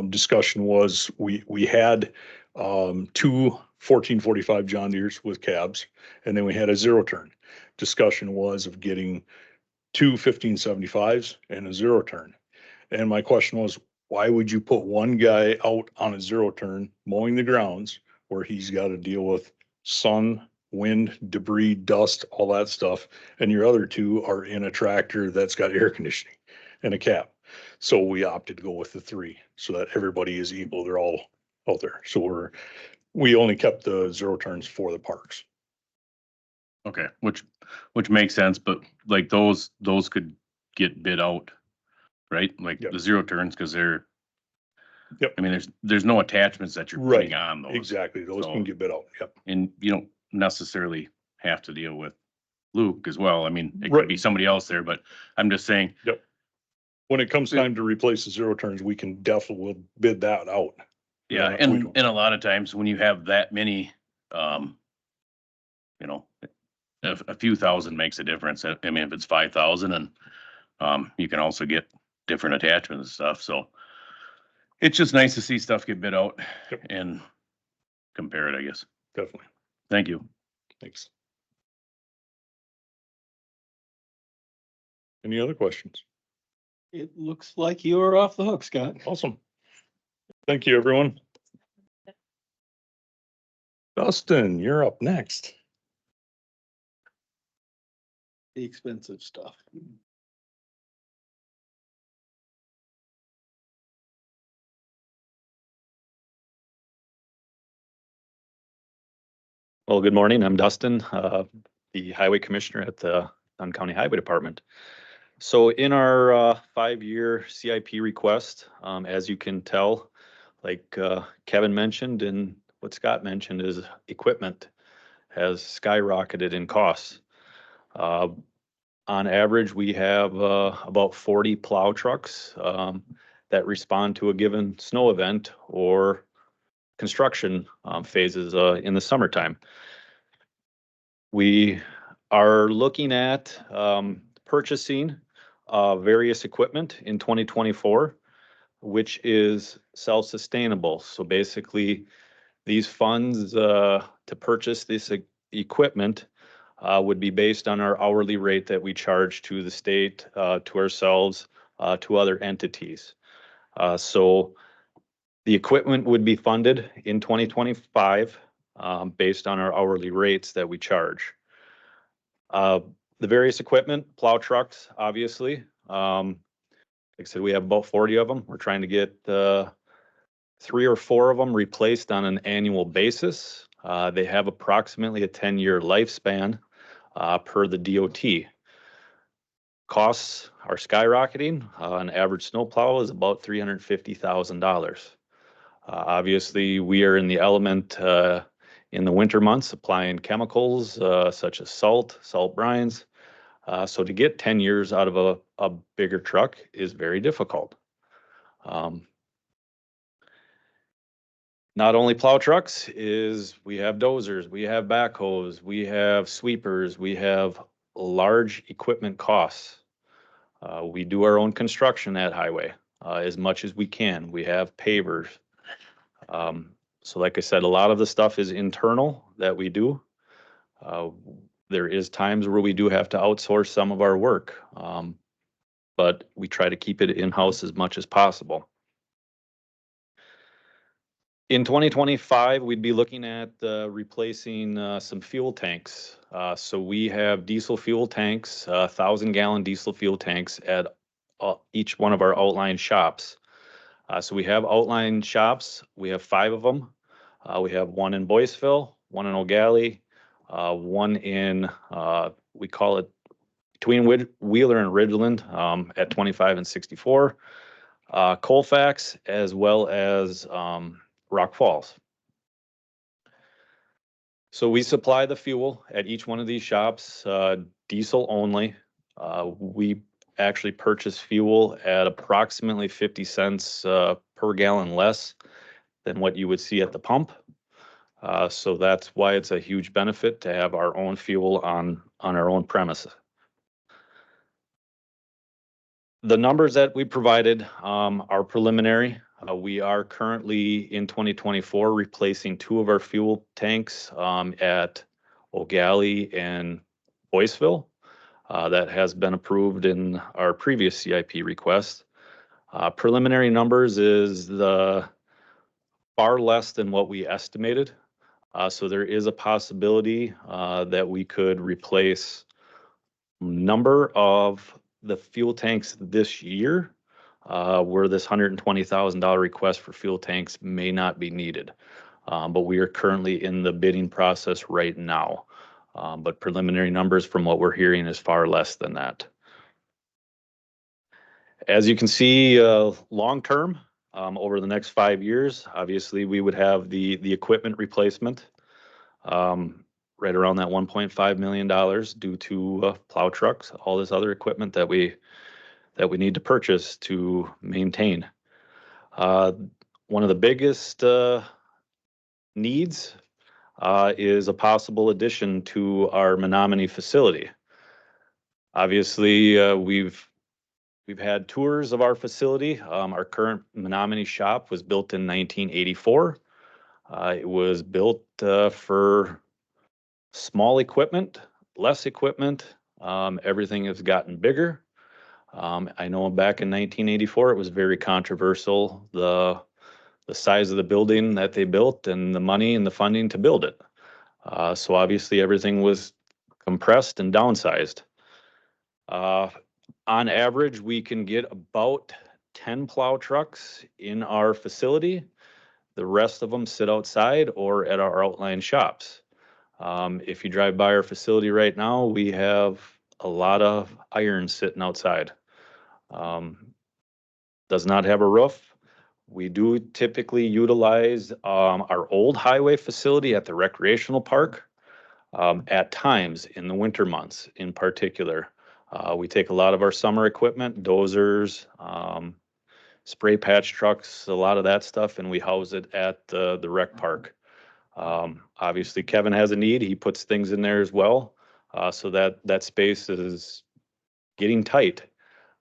discussion was, we had 2 1445 John Deeres with cabs, and then we had a zero turn. Discussion was of getting 2 1575s and a zero turn. And my question was, why would you put one guy out on a zero turn mowing the grounds where he's got to deal with sun, wind, debris, dust, all that stuff, and your other 2 are in a tractor that's got air conditioning and a cab? So we opted to go with the 3 so that everybody is equal. They're all out there. So we only kept the zero turns for the parks. Okay, which makes sense, but like those could get bid out, right? Like Yep. the zero turns, because they're, Yep. I mean, there's no attachments that you're Right. putting on those. Exactly. Those So- can get bid out. Yep. And you don't necessarily have to deal with Luke as well. I mean, it Right. could be somebody else there, but I'm just saying, Yep. When it comes time to replace the zero turns, we can definitely bid that out. yeah, we and don't- a lot of times when you have that many, you know, a few thousand makes a difference. I mean, if it's 5,000 and, you can also get different attachments and stuff, so. It's just nice to see stuff get bid out Yep. and compare it, I guess. Definitely. Thank you. Thanks. Any other questions? It looks like you're off the hook, Scott. Awesome. Thank you, everyone. Dustin, you're up next. The expensive stuff. Well, good morning. I'm Dustin, the Highway Commissioner at the Dunn County Highway Department. So in our 5-year CIP request, as you can tell, like Kevin mentioned and what Scott mentioned, is equipment has skyrocketed in costs. On average, we have about 40 plow trucks that respond to a given snow event or construction phases in the summertime. We are looking at purchasing various equipment in 2024, which is self-sustainable. So basically, these funds to purchase this equipment would be based on our hourly rate that we charge to the state, to ourselves, to other entities. So the equipment would be funded in 2025 based on our hourly rates that we charge. The various equipment, plow trucks, obviously. Like I said, we have about 40 of them. We're trying to get 3 or 4 of them replaced on an annual basis. They have approximately a 10-year lifespan per the DOT. Costs are skyrocketing. An average snowplow is about $350,000. Obviously, we are in the element in the winter months applying chemicals such as salt brines. So to get 10 years out of a bigger truck is very difficult. Not only plow trucks, is we have dozers, we have backhoes, we have sweepers, we have large equipment costs. We do our own construction at Highway as much as we can. We have pavers. So like I said, a lot of the stuff is internal that we do. There is times where we do have to outsource some of our work, but we try to keep it in-house as much as possible. In 2025, we'd be looking at replacing some fuel tanks. So we have diesel fuel tanks, 1,000-gallon diesel fuel tanks at each one of our outline shops. So we have outline shops. We have 5 of them. We have one in Boyceville, one in O'Galley, one in, we call it between Wheeler and Ridgeland at 25 and 64, Colfax, as well as Rock Falls. So we supply the fuel at each one of these shops, diesel only. We actually purchase fuel at approximately 50 cents per gallon less than what you would see at the pump. So that's why it's a huge benefit to have our own fuel on our own premises. The numbers that we provided are preliminary. We are currently in 2024 replacing 2 of our fuel tanks at O'Galley and Boyceville. That has been approved in our previous CIP request. Preliminary numbers is far less than what we estimated. So there is a possibility that we could replace number of the fuel tanks this year, where this $120,000 request for fuel tanks may not be needed. But we are currently in the bidding process right now. But preliminary numbers from what we're hearing is far less than that. As you can see, long term, over the next 5 years, obviously we would have the equipment replacement right around that $1.5 million due to plow trucks, all this other equipment that we need to purchase to maintain. One of the biggest needs is a possible addition to our Menominee facility. Obviously, we've had tours of our facility. Our current Menominee shop was built in 1984. It was built for small equipment, less equipment. Everything has gotten bigger. I know back in 1984, it was very controversial, the size of the building that they built and the money and the funding to build it. So obviously everything was compressed and downsized. On average, we can get about 10 plow trucks in our facility. The rest of them sit outside or at our outline shops. If you drive by our facility right now, we have a lot of iron sitting outside. Does not have a roof. We do typically utilize our old highway facility at the recreational park at times in the winter months in particular. We take a lot of our summer equipment, dozers, spray patch trucks, a lot of that stuff, and we house it at the rec park. Obviously, Kevin has a need. He puts things in there as well. So that space is getting tight.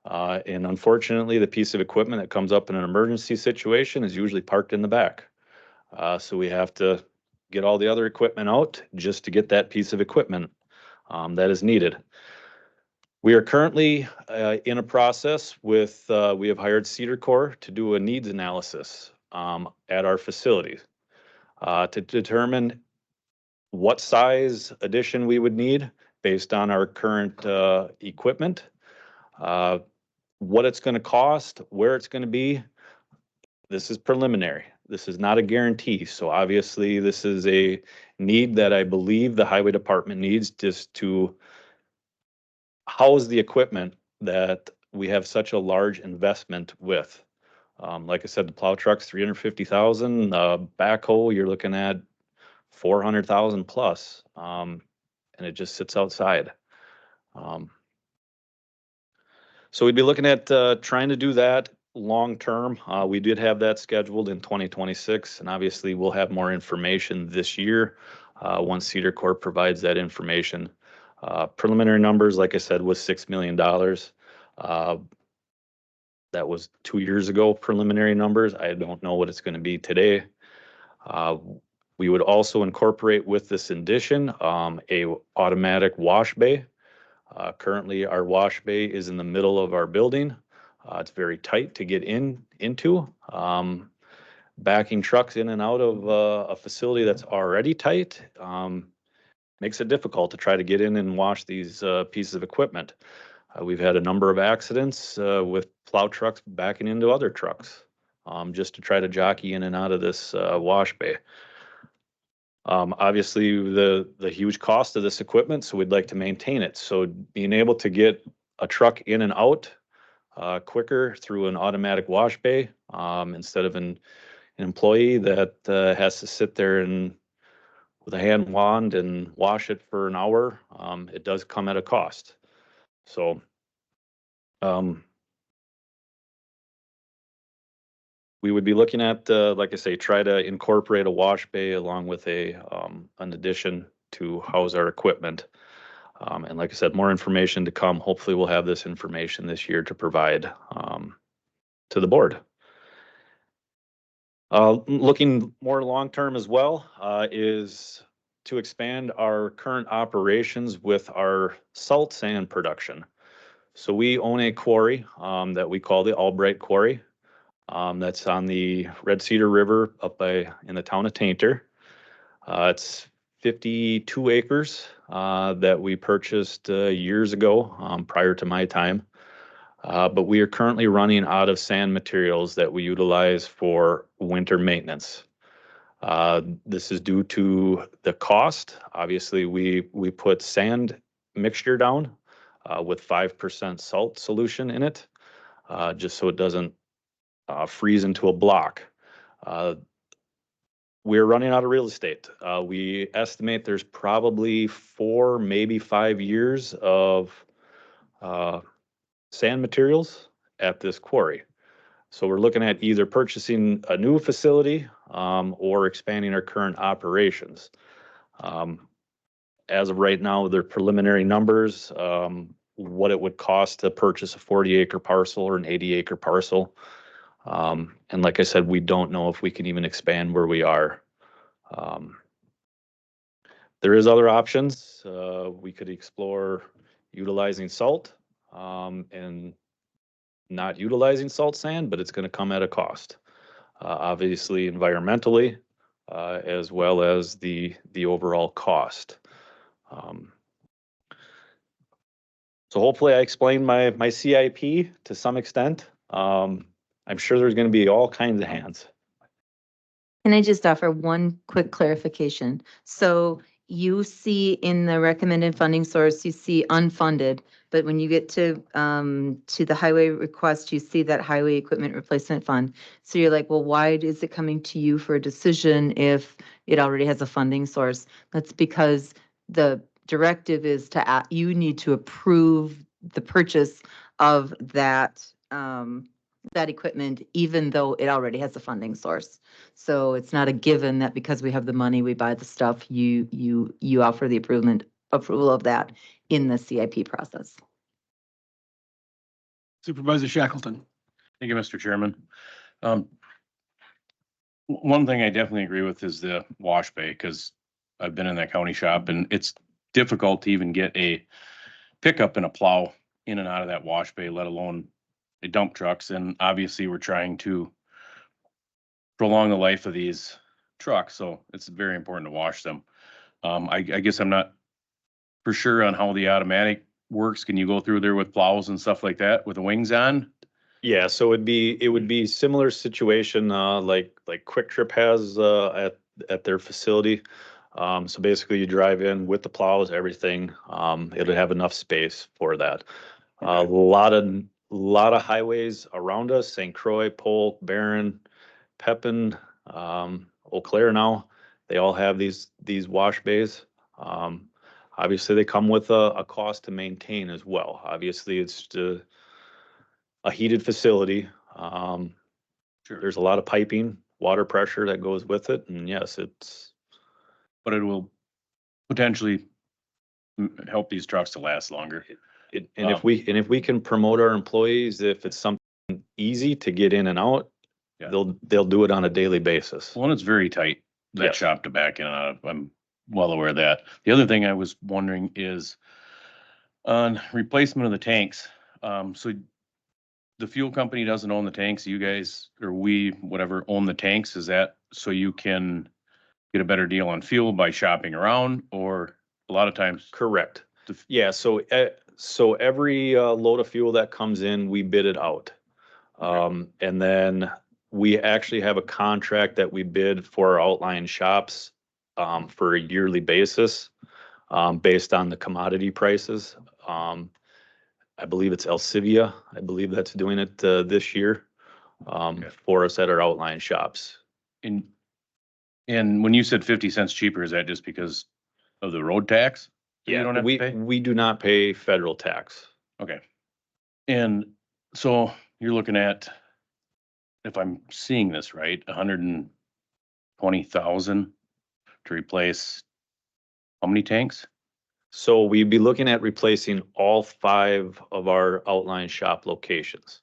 And unfortunately, the piece of equipment that comes up in an emergency situation is usually parked in the back. So we have to get all the other equipment out just to get that piece of equipment that is needed. We are currently in a process with, we have hired Cedar Corps to do a needs analysis at our facilities to determine what size addition we would need based on our current equipment, what it's going to cost, where it's going to be. This is preliminary. This is not a guarantee. So obviously this is a need that I believe the highway department needs just to house the equipment that we have such a large investment with. Like I said, the plow truck's 350,000, backhoe, you're looking at 400,000 plus, and it just sits outside. So we'd be looking at trying to do that long term. We did have that scheduled in 2026, and obviously we'll have more information this year once Cedar Corp provides that information. Preliminary numbers, like I said, was $6 million. That was 2 years ago, preliminary numbers. I don't know what it's going to be today. We would also incorporate with this addition a automatic wash bay. Currently, our wash bay is in the middle of our building. It's very tight to get into. Backing trucks in and out of a facility that's already tight makes it difficult to try to get in and wash these pieces of equipment. We've had a number of accidents with plow trucks backing into other trucks just to try to jockey in and out of this wash bay. Obviously, the huge cost of this equipment, so we'd like to maintain it. So being able to get a truck in and out quicker through an automatic wash bay instead of an employee that has to sit there and with a hand wand and wash it for an hour, it does come at a cost. So we would be looking at, like I say, try to incorporate a wash bay along with an addition to house our equipment. And like I said, more information to come. Hopefully we'll have this information this year to provide to the board. Looking more long-term as well is to expand our current operations with our salt sand production. So we own a quarry that we call the Albright Quarry. That's on the Red Cedar River up in the town of Tainter. It's 52 acres that we purchased years ago prior to my time. But we are currently running out of sand materials that we utilize for winter maintenance. This is due to the cost. Obviously, we put sand mixture down with 5% salt solution in it, just so it doesn't freeze into a block. We're running out of real estate. We estimate there's probably 4, maybe 5 years of sand materials at this quarry. So we're looking at either purchasing a new facility or expanding our current operations. As of right now, they're preliminary numbers, what it would cost to purchase a 40-acre parcel or an 80-acre parcel. And like I said, we don't know if we can even expand where we are. There is other options. We could explore utilizing salt and not utilizing salt sand, but it's gonna come at a cost. Obviously environmentally, as well as the overall cost. Um, So hopefully I explained my CIP to some extent. I'm sure there's gonna be all kinds of hands. Can I just offer one quick clarification? So you see in the recommended funding source, you see unfunded, but when you get to the highway request, you see that highway equipment replacement fund. So you're like, well, why is it coming to you for a decision if it already has a funding source? That's because the directive is to, you need to approve the purchase of that, that equipment, even though it already has a funding source. So it's not a given that because we have the money, we buy the stuff, you offer the approval of that in the CIP process. Supervisor Shackleton. Thank you, Mr. Chairman. One thing I definitely agree with is the wash bay, because I've been in that county shop and it's difficult to even get a pickup and a plow in and out of that wash bay, let alone a dump trucks. And obviously we're trying to prolong the life of these trucks, so it's very important to wash them. I guess I'm not for sure on how the automatic works. Can you go through there with plows and stuff like that with the wings on? Yeah, so it would be similar situation, like Quick Trip has, at their facility. So basically you drive in with the plows, everything, it'll have enough space for that. A lot of highways around us, St. Croix, Polk, Barron, Pepin, Eau Claire now, they all have these wash bays. Obviously they come with a cost to maintain as well. Obviously it's a heated facility. Sure. There's a lot of piping, water pressure that goes with it, and yes, But it will potentially help these trucks to last longer. And if we can promote our employees, if it's something easy to get in and out, Yeah. they'll do it on a daily basis. Well, it's very tight, that Yes. shop to back in and out of. I'm well aware of that. The other thing I was wondering is on replacement of the tanks. So the fuel company doesn't own the tanks, you guys, or we, whatever, own the tanks. Is that so you can get a better deal on fuel by shopping around, or a lot of times? Correct. Yeah, so every load of fuel that comes in, we bid it out. And then we actually have a contract that we bid for our outlying shops for a yearly basis, based on the commodity prices. I believe it's Elsivia. I believe that's doing it this year for us at our outlying shops. And when you said 50 cents cheaper, is that just because of the road tax? that you don't have to pay? We do not pay federal tax. Okay. And so you're looking at, if I'm seeing this right, 120,000 to replace how many tanks? So we'd be looking at replacing all 5 of our outline shop locations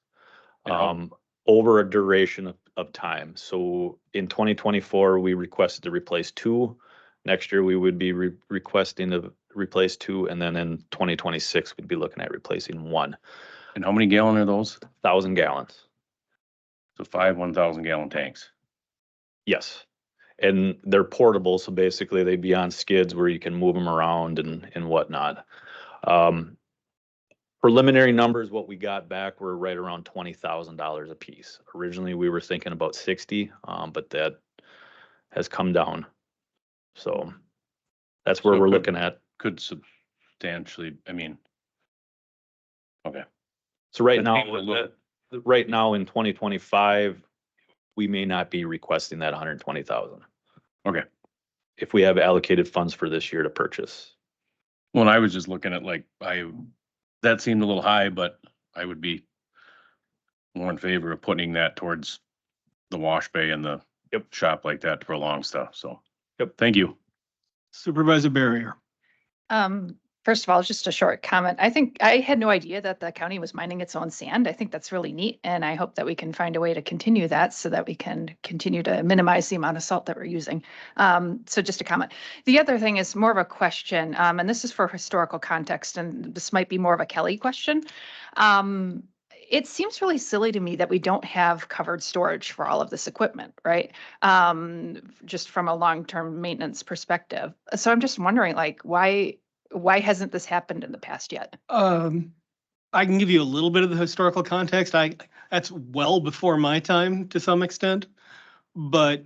over a duration of time. So in 2024, we requested to replace 2. Next year, we would be requesting to replace 2, and then in 2026, we'd be looking at replacing 1. And how many gallon are those? 1,000 gallons. So 5 1,000 gallon tanks. Yes. And they're portable, so basically they'd be on skids where you can move them around and whatnot. Preliminary numbers, what we got back were right around $20,000 a piece. Originally, we were thinking about 60, but that has come down. So that's where we're looking at. Could substantially, I mean, okay. So right now in 2025, we may not be requesting that 120,000. Okay. If we have allocated funds for this year to purchase. Well, I was just looking at that seemed a little high, but I would be more in favor of putting that towards the wash bay and the shop like that to prolong stuff. So, thank you. Supervisor Barrier. First of all, just a short comment. I think I had no idea that the county was mining its own sand. I think that's really neat, and I hope that we can find a way to continue that so that we can continue to minimize the amount of salt that we're using. So just a comment. The other thing is more of a question, and this is for historical context, and this might be more of a Kelly question. it seems really silly to me that we don't have covered storage for all of this equipment, right? Just from a long-term maintenance perspective. So I'm just wondering, like, why hasn't this happened in the past yet? I can give you a little bit of the historical context. That's well before my time to some extent. But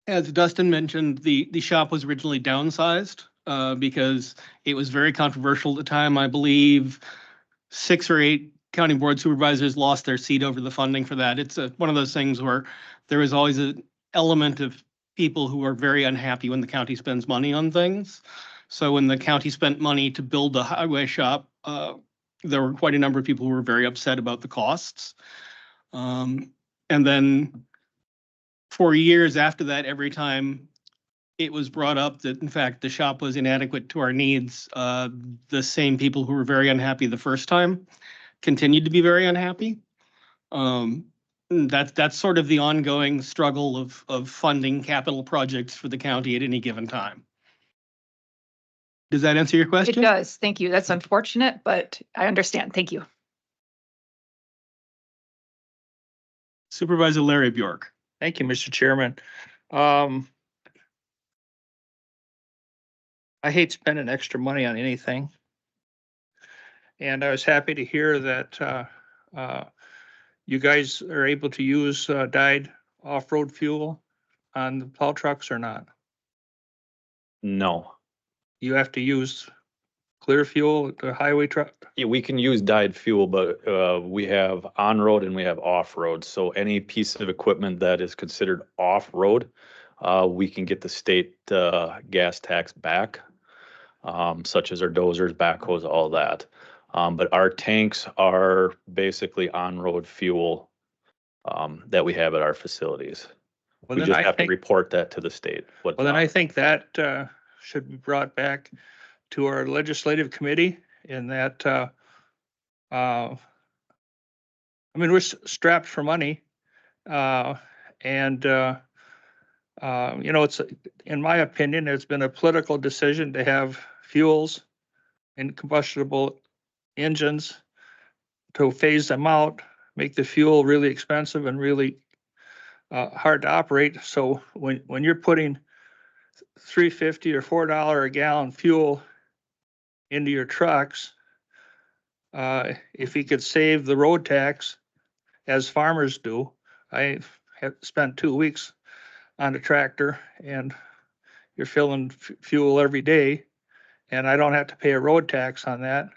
as Dustin mentioned, the shop was originally downsized because it was very controversial at the time. I believe 6 or 8 county board supervisors lost their seat over the funding for that. It's one of those things where there is always an element of people who are very unhappy when the county spends money on things. So when the county spent money to build the highway shop, there were quite a number of people who were very upset about the costs. And then for years after that, every time it was brought up that in fact the shop was inadequate to our needs, the same people who were very unhappy the first time continued to be very unhappy. That's sort of the ongoing struggle of funding capital projects for the county at any given time. Does that answer your It question? does. Thank you. That's unfortunate, but I understand. Thank you. Supervisor Larry Bjork. Thank you, Mr. Chairman. I hate spending extra money on anything. And I was happy to hear that you guys are able to use dyed off-road fuel on the plow trucks or not? No. You have to use clear fuel, the highway truck? Yeah, we can use dyed fuel, but we have on-road and we have off-road. So any piece of equipment that is considered off-road, we can get the state gas tax back, such as our dozers, backhoes, all that. But our tanks are basically on-road fuel that we have at our facilities. Well, We then just I have to think, report that to the state. well, then I think that should be brought back to our legislative committee in that, I mean, we're strapped for money. And you know, it's, in my opinion, it's been a political decision to have fuels and combustible engines to phase them out, make the fuel really expensive and really hard to operate. So when you're putting $3.50 or $4 a gallon fuel into your trucks, if you could save the road tax, as farmers do. I have spent 2 weeks on a tractor, and you're filling fuel every day, and I don't have to pay a road tax on that.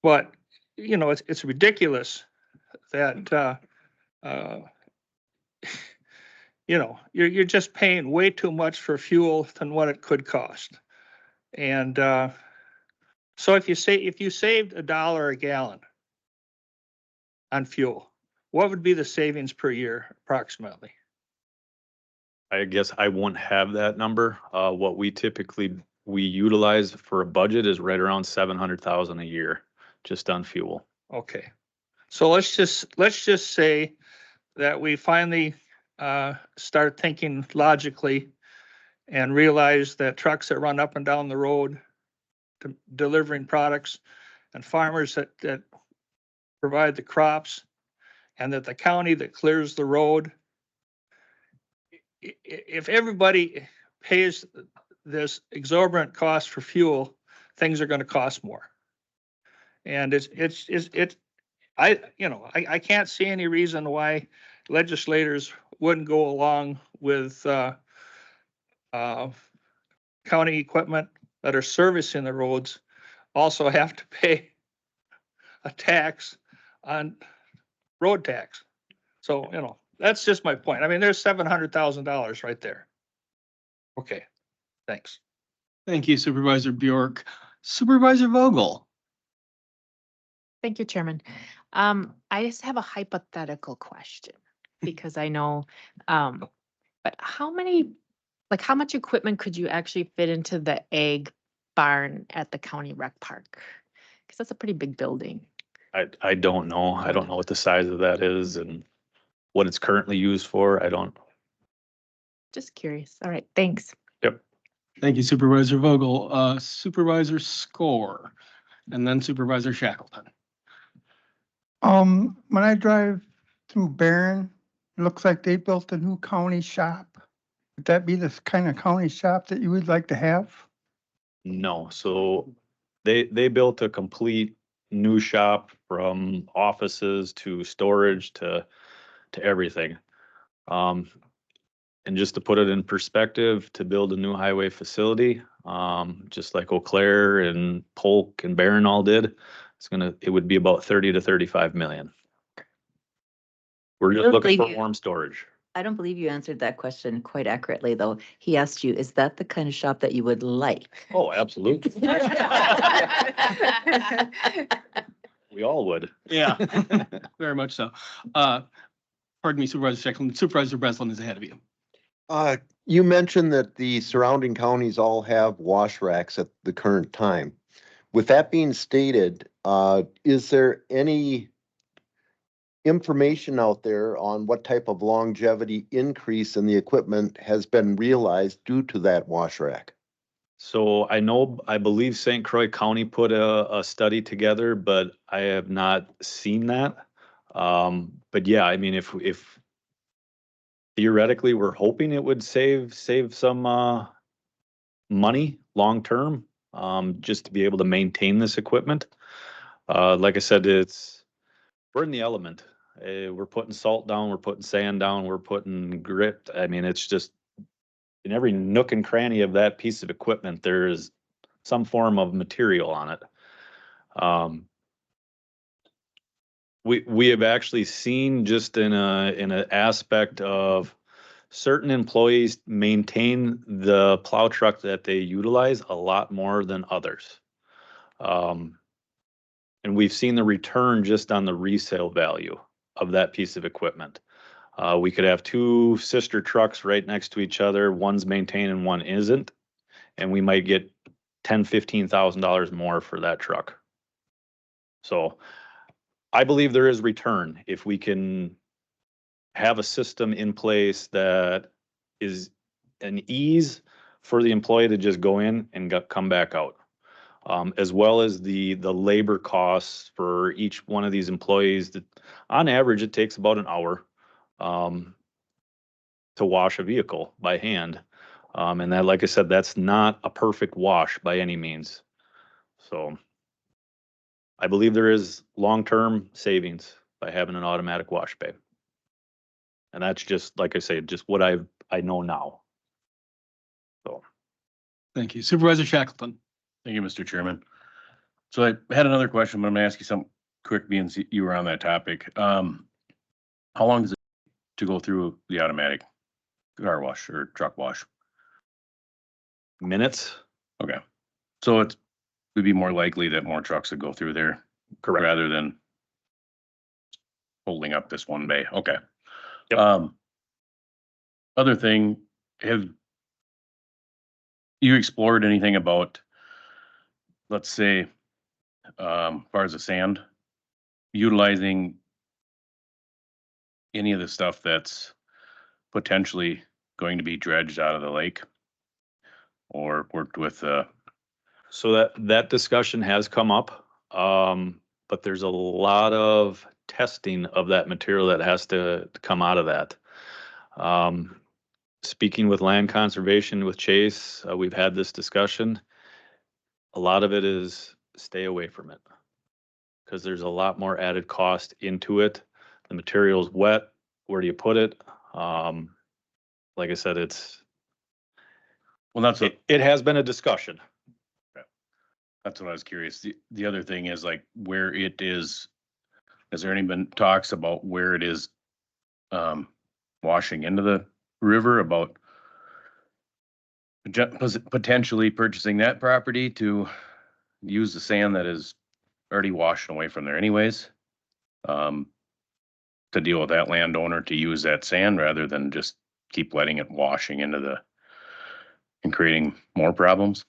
But you know, it's ridiculous that you know, you're just paying way too much for fuel than what it could cost. And so if you saved $1 a gallon on fuel, what would be the savings per year approximately? I guess I won't have that number. What we typically utilize for a budget is right around 700,000 a year, just on fuel. Okay, so let's just say that we finally start thinking logically and realize that trucks that run up and down the road delivering products and farmers that provide the crops, and that the county that clears the road, if everybody pays this exorbitant cost for fuel, things are going to cost more. And I can't see any reason why legislators wouldn't go along with county equipment that are servicing the roads also have to pay a tax on road tax. So, you know, that's just my point. I mean, there's $700,000 right there. Okay, thanks. Thank you, Supervisor Bjork. Supervisor Vogel. Thank you, Chairman. I just have a hypothetical question because I know, but how much equipment could you actually fit into the egg barn at the county rec park? Because that's a pretty big building. I don't know. I don't know what the size of that is and what it's currently used for. I don't. Just curious. All right, thanks. Yep. Thank you, Supervisor Vogel. Supervisor Score. And then Supervisor Shackleton. When I drive through Barron, it looks like they built a new county shop. Would that be the kind of county shop that you would like to have? No, so they built a complete new shop from offices to storage to everything. And just to put it in perspective, to build a new highway facility, just like Eau Claire and Polk and Barron all did, it would be about 30 to 35 million. We're I just don't looking believe for you. warm storage. I don't believe you answered that question quite accurately, though. He asked you, is that the kind of shop that you would like? Oh, absolutely. We all would. Yeah, very much so. Pardon me, Supervisor Shackleton. Supervisor Breslin is ahead of you. You mentioned that the surrounding counties all have wash racks at the current time. With that being stated, is there any information out there on what type of longevity increase in the equipment has been realized due to that wash rack? So I believe St. Croix County put a study together, but I have not seen that. But yeah, I mean, if theoretically we're hoping it would save some money long term, just to be able to maintain this equipment. Like I said, we're in the element. We're putting salt down, we're putting sand down, we're putting grit. I mean, it's just in every nook and cranny of that piece of equipment, there is some form of material on it. We have actually seen just in an aspect of certain employees maintain the plow truck that they utilize a lot more than others. And we've seen the return just on the resale value of that piece of equipment. We could have two sister trucks right next to each other. One's maintained and one isn't. And we might get $10,000-$15,000 more for that truck. So I believe there is return if we can have a system in place that is an ease for the employee to just go in and come back out. As well as the labor costs for each one of these employees that on average, it takes about an hour to wash a vehicle by hand. And that, like I said, that's not a perfect wash by any means. So I believe there is long-term savings by having an automatic wash bay. And that's just, like I say, just what I know now. So. Thank you. Supervisor Shackleton. Thank you, Mr. Chairman. So I had another question, but I'm gonna ask you something quick, being you were on that topic. How long does it to go through the automatic car wash or truck wash? Minutes. Okay. So it would be more likely that more trucks would go through there. Correct. Rather than holding up this one bay. Okay. Yep. Other thing, have you explored anything about, let's say, as far as the sand, utilizing any of the stuff that's potentially going to be dredged out of the lake, or worked with So that discussion has come up, but there's a lot of testing of that material that has to come out of that. Speaking with land conservation with Chase, we've had this discussion. A lot of it is stay away from it because there's a lot more added cost into it. The material's wet. Where do you put it? Like I said, it has been a discussion. That's what I was curious. The other thing is like where it is, has there any been talks about where it is washing into the river, about potentially purchasing that property to use the sand that is already washed away from there anyways? To deal with that landowner to use that sand rather than just keep letting it washing into and creating more problems?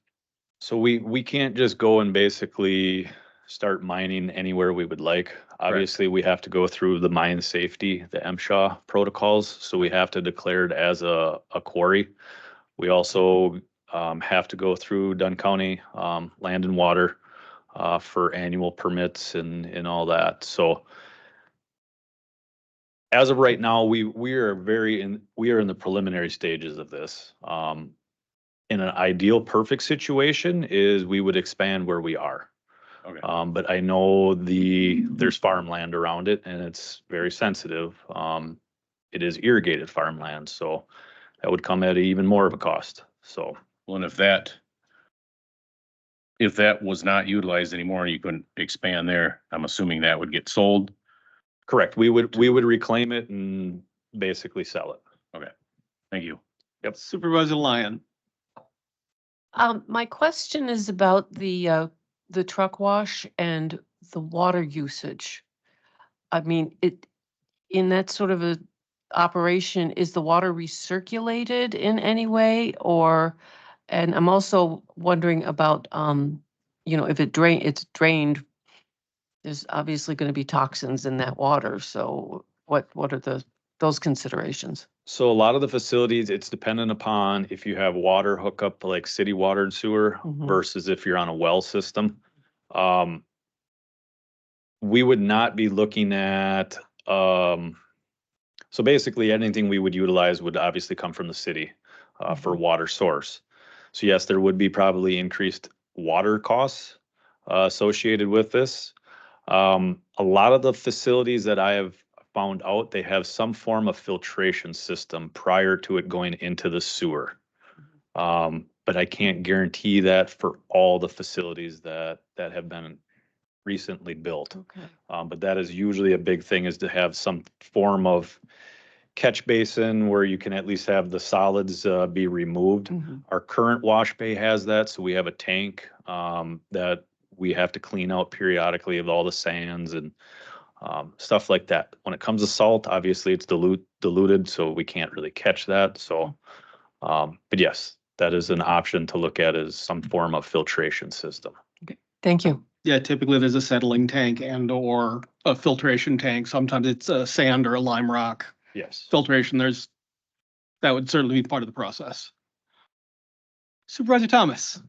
So we can't just go and basically start mining anywhere we would like. Obviously, we have to go through the mine safety, the MSHA protocols. So we have to declare it as a quarry. We also have to go through Dunn County Land and Water. for annual permits and all that. So as of right now, we are in the preliminary stages of this. In an ideal perfect situation is we would expand where we are. Okay. But I know there's farmland around it and it's very sensitive. It is irrigated farmland, so that would come at even more of a cost. So, Well, and if that was not utilized anymore and you couldn't expand there, I'm assuming that would get sold. correct, we would reclaim it and basically sell it. Okay, thank you. Yep. Supervisor Lyon. My question is about the truck wash and the water usage. I mean, in that sort of a operation, is the water recirculated in any way and I'm also wondering about, if it's drained, there's obviously going to be toxins in that water. So what are those considerations? So a lot of the facilities, it's dependent upon if you have water hookup like city water and sewer versus if you're on a well system. We would not be looking at, so basically anything we would utilize would obviously come from the city for water source. So yes, there would be probably increased water costs associated with this. A lot of the facilities that I have found out, they have some form of filtration system prior to it going into the sewer. But I can't guarantee that for all the facilities that have been recently built. Okay. But that is usually a big thing, is to have some form of catch basin where you can at least have the solids be removed. Our current wash bay has that, so we have a tank that we have to clean out periodically of all the sands and stuff like that. When it comes to salt, obviously it's diluted, so we can't really catch that. So, but yes, that is an option to look at, as some form of filtration system. Okay. Thank you. Yeah, typically there's a settling tank and or a filtration tank. Sometimes it's a sand or a lime rock Yes. filtration. That would certainly be part of the process. Supervisor Thomas.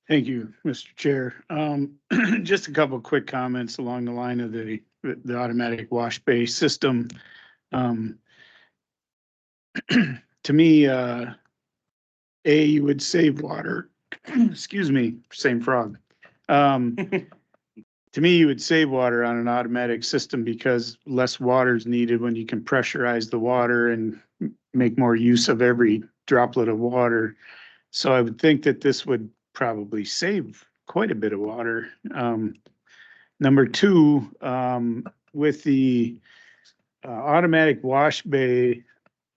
Thank you, Mr. Chair. Just a couple of quick comments along the line of the automatic wash bay system. To me, you would save water. Excuse me, same frog. To me, you would save water on an automatic system because less water is needed when you can pressurize the water and make more use of every droplet of water. So I would think that this would probably save quite a bit of water. Number two, with the automatic wash bay,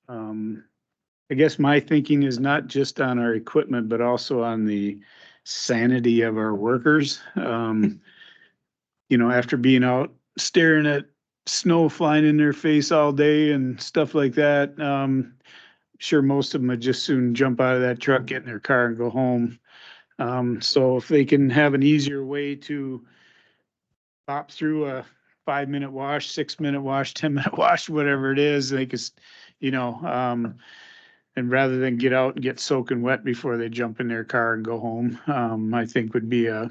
I guess my thinking is not just on our equipment, but also on the sanity of our workers. After being out staring at snow flying in their face all day and stuff like that, sure most of them would just soon jump out of that truck, get in their car and go home. So if they can have an easier way to pop through a 5-minute wash, 6-minute wash, 10-minute wash, whatever it is, they could, and rather than get out and get soaking wet before they jump in their car and go home, I think would be a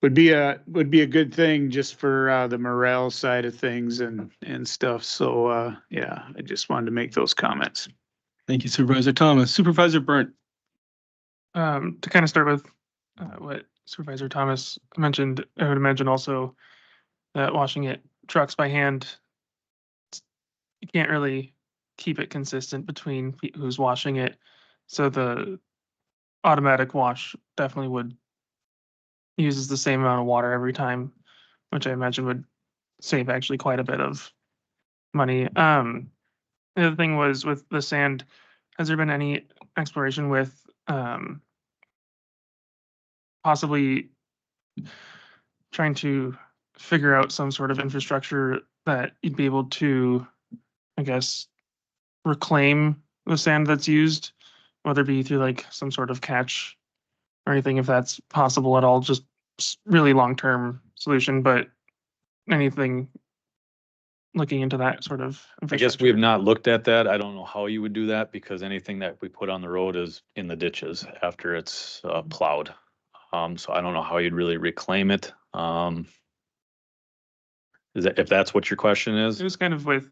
good thing just for the morale side of things and stuff. So yeah, I just wanted to make those comments. Thank you, Supervisor Thomas. Supervisor Burnt. To kind of start with what Supervisor Thomas mentioned, I would imagine also that washing it trucks by hand, you can't really keep it consistent between who's washing it. So the automatic wash definitely uses the same amount of water every time, which I imagine would save actually quite a bit of money. The other thing was with the sand, has there been any exploration with possibly trying to figure out some sort of infrastructure that you'd be able to, I guess, reclaim the sand that's used, whether it be through like some sort of catch or anything, if that's possible at all, just really long-term solution, but anything looking into that sort of I guess we have not looked at that. I don't know how you would do that, because anything that we put on the road is in the ditches after it's plowed. So I don't know how you'd really reclaim it. Is that, if that's what your question is? It was kind of with,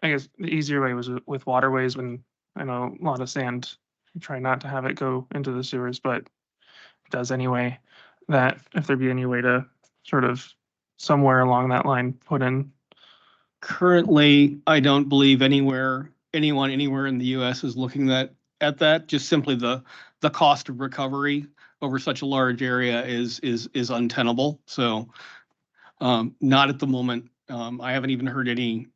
I guess the easier way was with waterways when I know a lot of sand, you try not to have it go into the sewers, but it does anyway. That if there'd be any way to sort of somewhere along that line put in. Currently, I don't believe anyone anywhere in the US is looking at that. Just simply the cost of recovery over such a large area is untenable. So not at the moment. I haven't even heard any,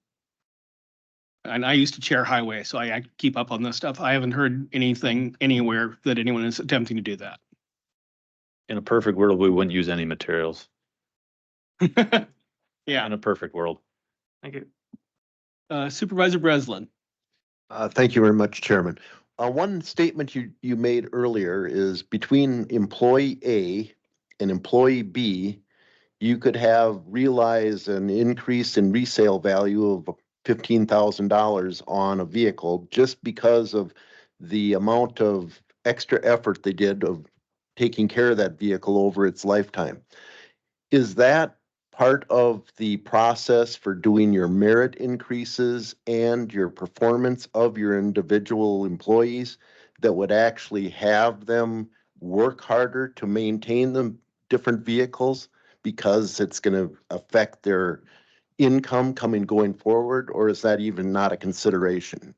and I used to chair highway, so I keep up on this stuff. I haven't heard anything anywhere that anyone is attempting to do that. In a perfect world, we wouldn't use any materials. Yeah. In a perfect world. Thank you. Supervisor Breslin. Thank you very much, Chairman. One statement you made earlier is between employee A and employee B, you could have realized an increase in resale value of $15,000 on a vehicle just because of the amount of extra effort they did of taking care of that vehicle over its lifetime. Is that part of the process for doing your merit increases and your performance of your individual employees that would actually have them work harder to maintain the different vehicles because it's going to affect their income going forward, or is that even not a consideration?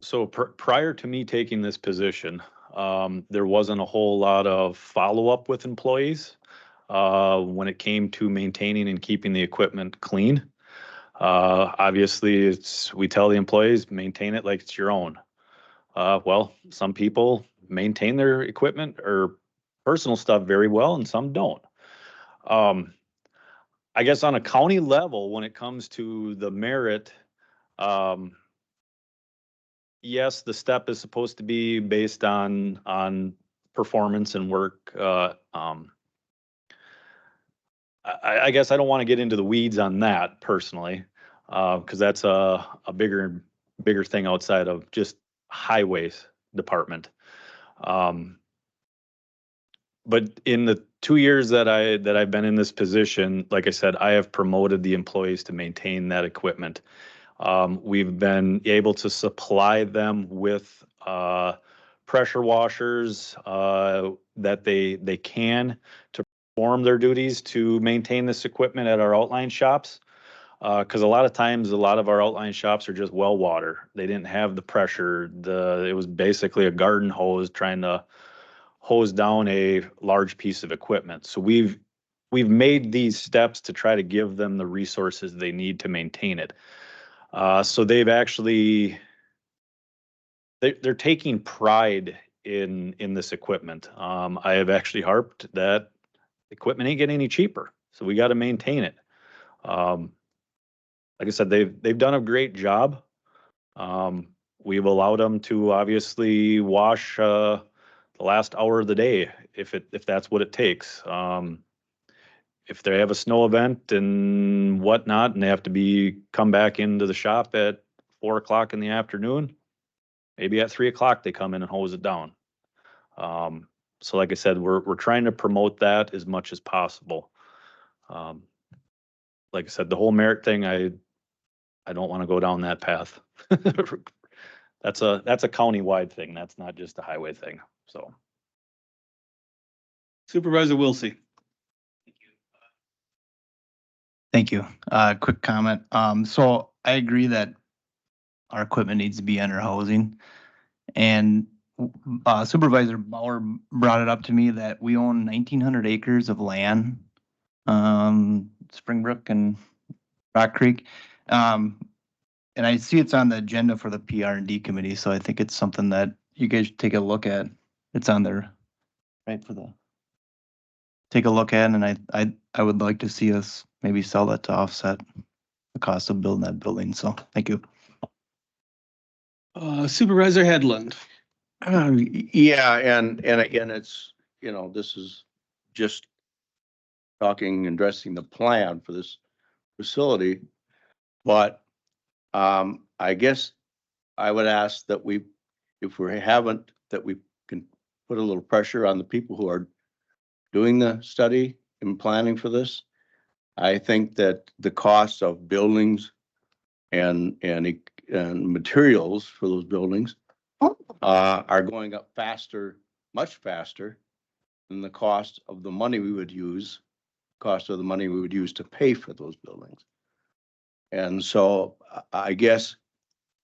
So prior to me taking this position, there wasn't a whole lot of follow-up with employees when it came to maintaining and keeping the equipment clean. Obviously, we tell the employees, maintain it like it's your own. Well, some people maintain their equipment or personal stuff very well, and some don't. I guess on a county level, when it comes to the merit, yes, the step is supposed to be based on performance and work. I guess I don't want to get into the weeds on that personally, because that's a bigger thing outside of just highways department. But in the 2 years that I've been in this position, like I said, I have promoted the employees to maintain that equipment. We've been able to supply them with pressure washers that they can to perform their duties to maintain this equipment at our outline shops. Because a lot of times, a lot of our outline shops are just well water. They didn't have the pressure. It was basically a garden hose trying to hose down a large piece of equipment. So we've made these steps to try to give them the resources they need to maintain it. So they've actually they're taking pride in this equipment. I have actually harped that equipment ain't getting any cheaper, so we got to maintain it. Like I said, they've done a great job. We've allowed them to obviously wash the last hour of the day if that's what it takes. If they have a snow event and whatnot, and they have to come back into the shop at 4 o'clock in the afternoon, maybe at 3 o'clock they come in and hose it down. So like I said, we're trying to promote that as much as possible. Like I said, the whole merit thing, I don't want to go down that path. That's a county-wide thing. That's not just a highway thing. So. Supervisor Wilsey. Thank you. Quick comment. So I agree that our equipment needs to be under housing. And Supervisor Bauer brought it up to me that we own 1,900 acres of land, Springbrook and Rock Creek. And I see it's on the agenda for the PR&D committee, so I think it's something that you guys should take a look at. It's on there, right, take a look at, and I would like to see us maybe sell that to offset the cost of building that building. So thank you. Supervisor Headland. Yeah, and again, it's, this is just talking and addressing the plan for this facility. But I guess I would ask that if we haven't, that we can put a little pressure on the people who are doing the study and planning for this, I think that the cost of buildings and materials for those buildings are going up faster, much faster than the cost of the money we would use, to pay for those buildings. And so I guess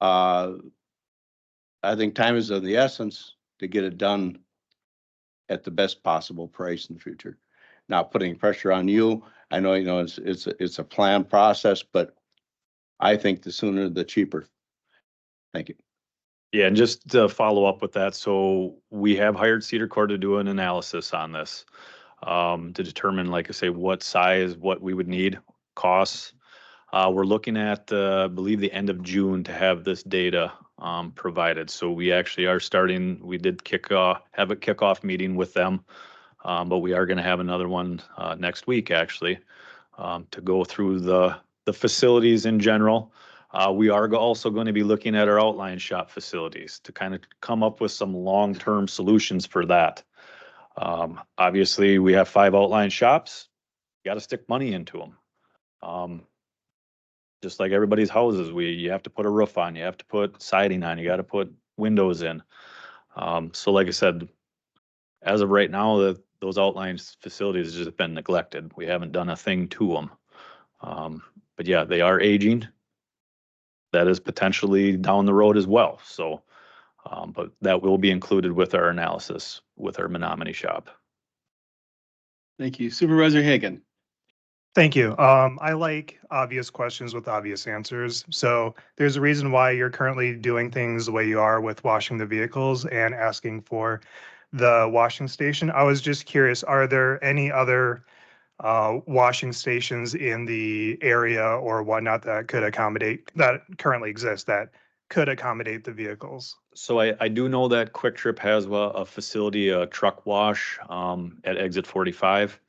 I think time is of the essence to get it done at the best possible price in the future. Not putting pressure on you. I know, it's a planned process, but I think the sooner the cheaper. Thank you. Yeah, and just to follow up with that, so we have hired Cedar Core to do an analysis on this, to determine, like I say, what size, what we would need, costs. We're looking at, I believe, the end of June to have this data provided. So we actually are starting, we did have a kickoff meeting with them, but we are going to have another one next week, actually, to go through the facilities in general. We are also going to be looking at our outline shop facilities to kind of come up with some long-term solutions for that. Obviously, we have 5 outline shops. You got to stick money into them. Just like everybody's houses, you have to put a roof on, you have to put siding on, you got to put windows in. So like I said, as of right now, those outline facilities have just been neglected. We haven't done a thing to them. But yeah, they are aging. That is potentially down the road as well. So, but that will be included with our analysis with our Menominee shop. Thank you. Supervisor Hagan. Thank you. I like obvious questions with obvious answers. So there's a reason why you're currently doing things the way you are with washing the vehicles and asking for the washing station. I was just curious, are there any other washing stations in the area or whatnot that currently exist that could accommodate the vehicles? So I do know that Quick Trip has a facility, a truck wash at exit 45.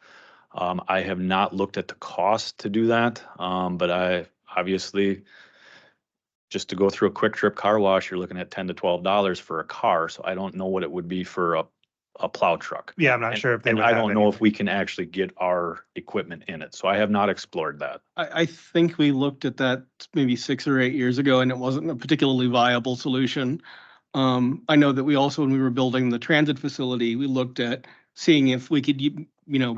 I have not looked at the cost to do that, but I obviously, just to go through a Quick Trip car wash, you're looking at $10 to $12 for a car. So I don't know what it would be for a plow truck. Yeah, I'm not sure if they And would I have don't know any. if we can actually get our equipment in it. So I have not explored that. I think we looked at that maybe 6 or 8 years ago, and it wasn't a particularly viable solution. I know that we also, when we were building the transit facility, we looked at seeing if we could,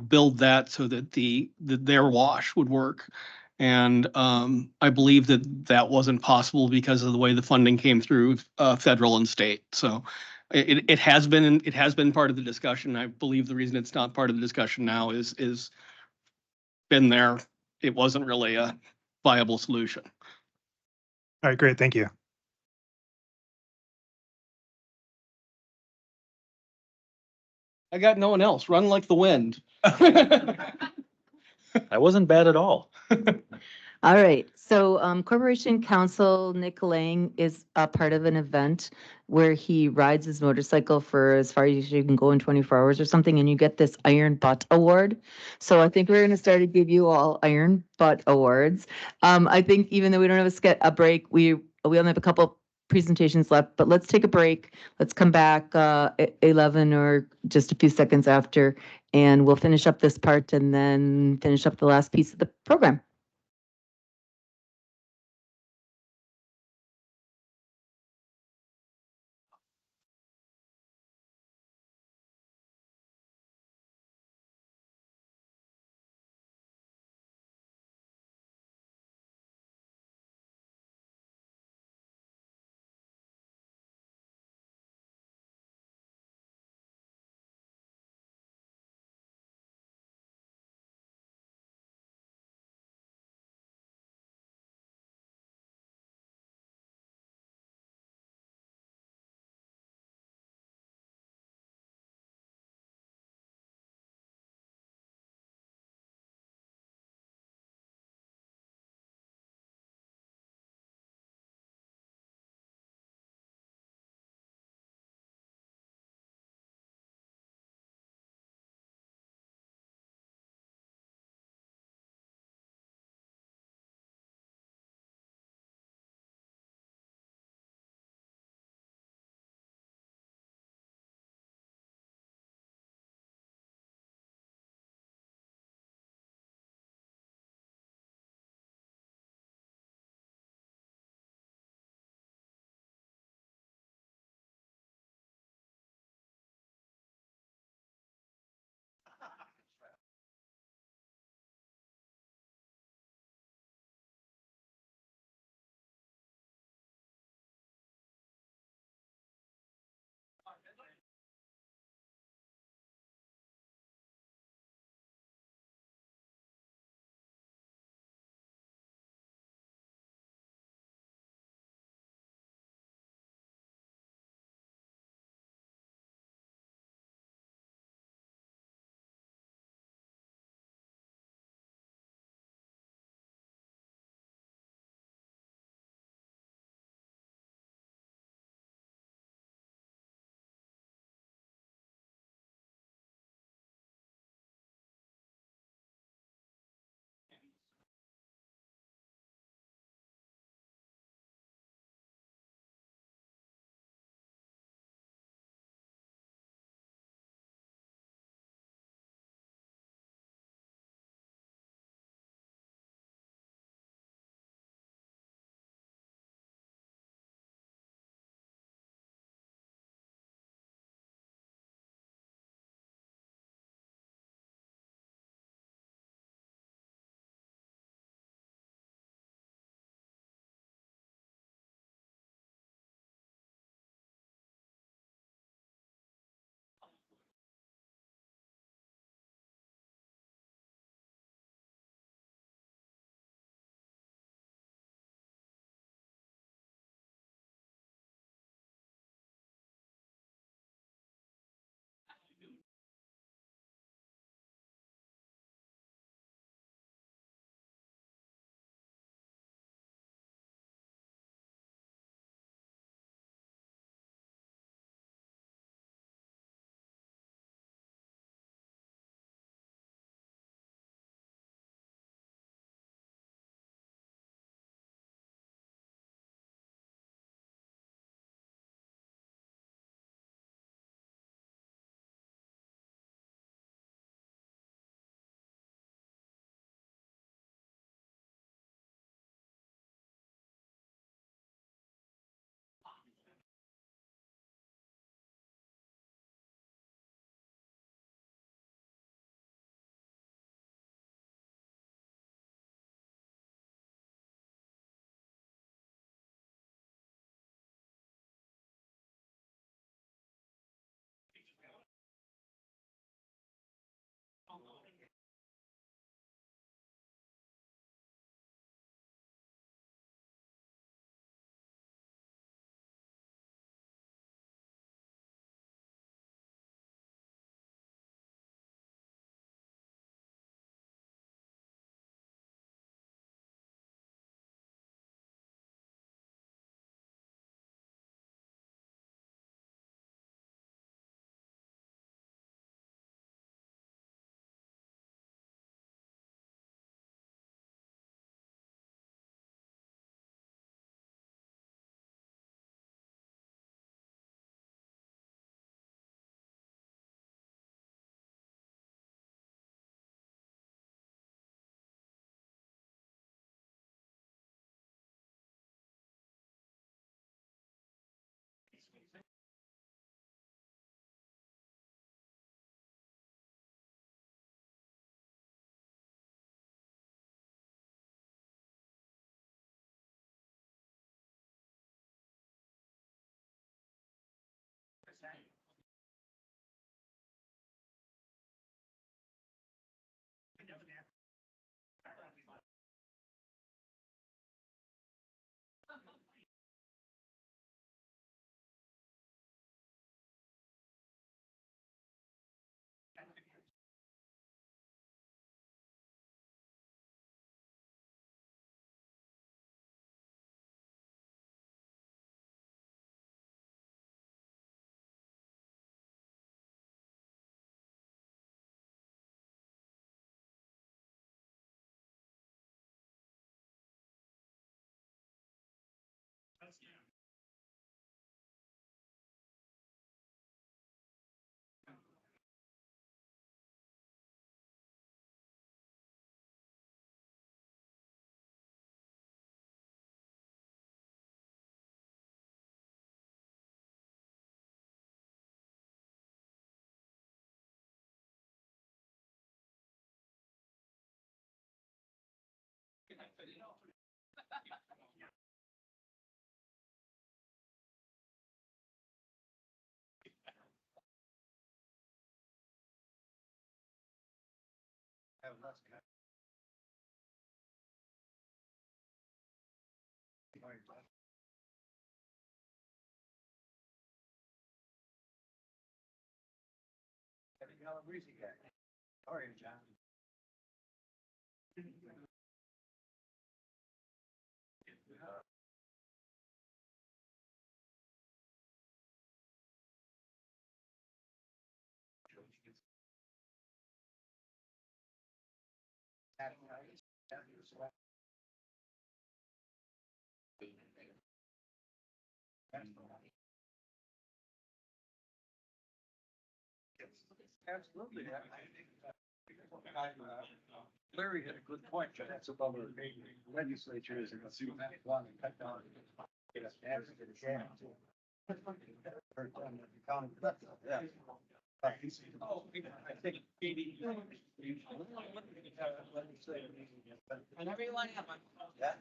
build that so that their wash would work. And I believe that wasn't possible because of the way the funding came through federal and state. So it has been part of the discussion. I believe the reason it's not part of the discussion now is been there. It wasn't really a viable solution. All right, great. Thank you. I got no one else. Run like the wind. That wasn't bad at all. All right, so Corporation Counsel Nick Lang is a part of an event where he rides his motorcycle for as far as you can go in 24 hours or something, and you get this Iron Butt Award. So I think we're going to start to give you all Iron Butt Awards. I think even though we don't have a break, we only have a couple presentations left, but let's take a break. Let's come back at 11 or just a few seconds after, and we'll finish up this part and then finish up the last piece of the program. Absolutely. Larry had a good point, but that's above our legislature is in the one cut down. Get us back to the jam.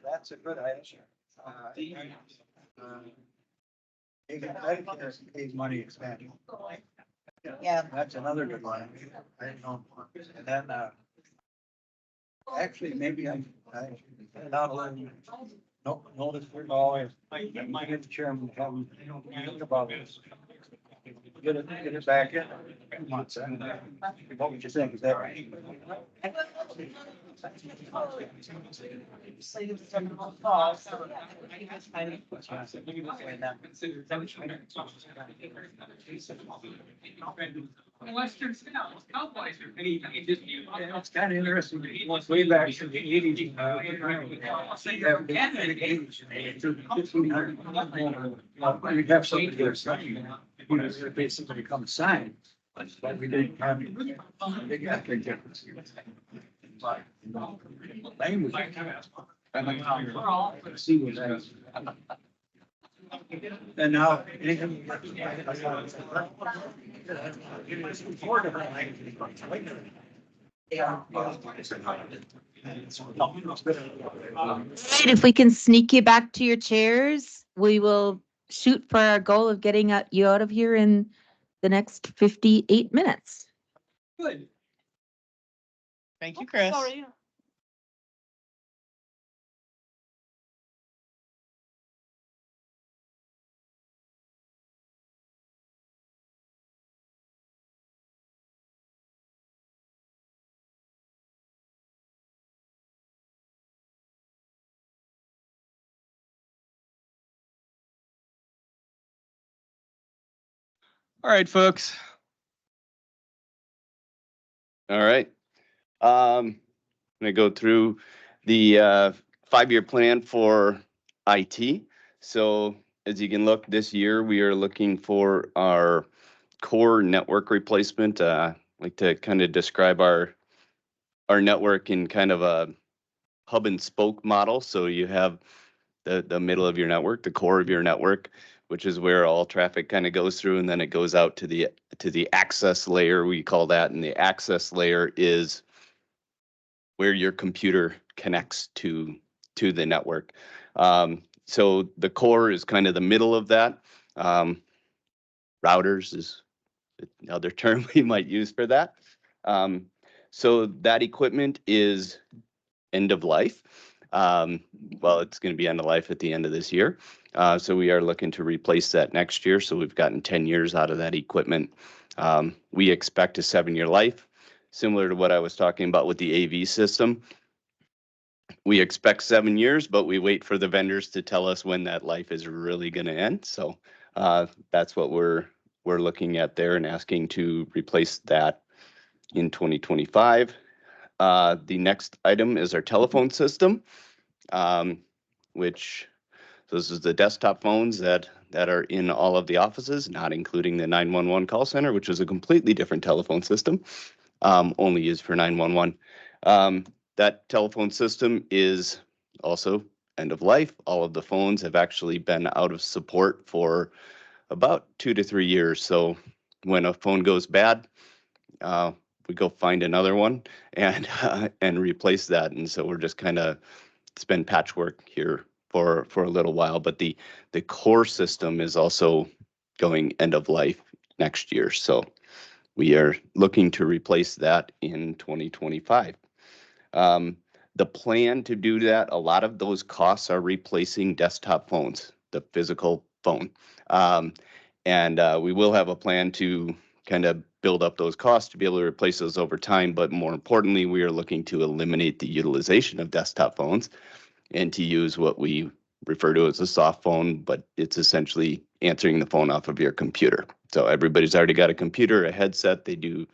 That's a good idea. Medicare pays money expansion. Yeah. That's another good one. I didn't know. And then, actually, maybe I not a little, no, notice we're always, I get the chairman, have him think about this. Get it back in. Months, and, what would you think? Is that right? Western Styles, Cowboys are it's kind of interesting. Way back to the eighties. We'd have somebody there studying, basically come sign. But we didn't have a big ethnic difference. Language. See what that is. And now. If we can sneak you back to your chairs, we will shoot for our goal of getting you out of here in the next 58 minutes. Good. Thank you, Chris. All right, folks. All right. I'm gonna go through the 5-year plan for IT. So as you can look, this year we are looking for our core network replacement. Like to kind of describe our network in kind of a hub and spoke model. So you have the middle of your network, the core of your network, which is where all traffic kind of goes through, and then it goes out to the access layer, we call that, and the access layer is where your computer connects to the network. So the core is kind of the middle of that. Routers is another term we might use for that. So that equipment is end of life. Well, it's going to be end of life at the end of this year. So we are looking to replace that next year. So we've gotten 10 years out of that equipment. We expect a 7-year life, similar to what I was talking about with the AV system. We expect 7 years, but we wait for the vendors to tell us when that life is really going to end. So that's what we're looking at there and asking to replace that in 2025. The next item is our telephone system, which this is the desktop phones that are in all of the offices, not including the 911 call center, which is a completely different telephone system, only used for 911. That telephone system is also end of life. All of the phones have actually been out of support for about 2 to 3 years. So when a phone goes bad, we go find another one and replace that. And so we're just kind of it's been patchwork here for a little while, but the core system is also going end of life next year. So we are looking to replace that in 2025. The plan to do that, a lot of those costs are replacing desktop phones, the physical phone. And we will have a plan to kind of build up those costs to be able to replace those over time. But more importantly, we are looking to eliminate the utilization of desktop phones and to use what we refer to as a soft phone, but it's essentially answering the phone off of your computer. So everybody's already got a computer, a headset, they do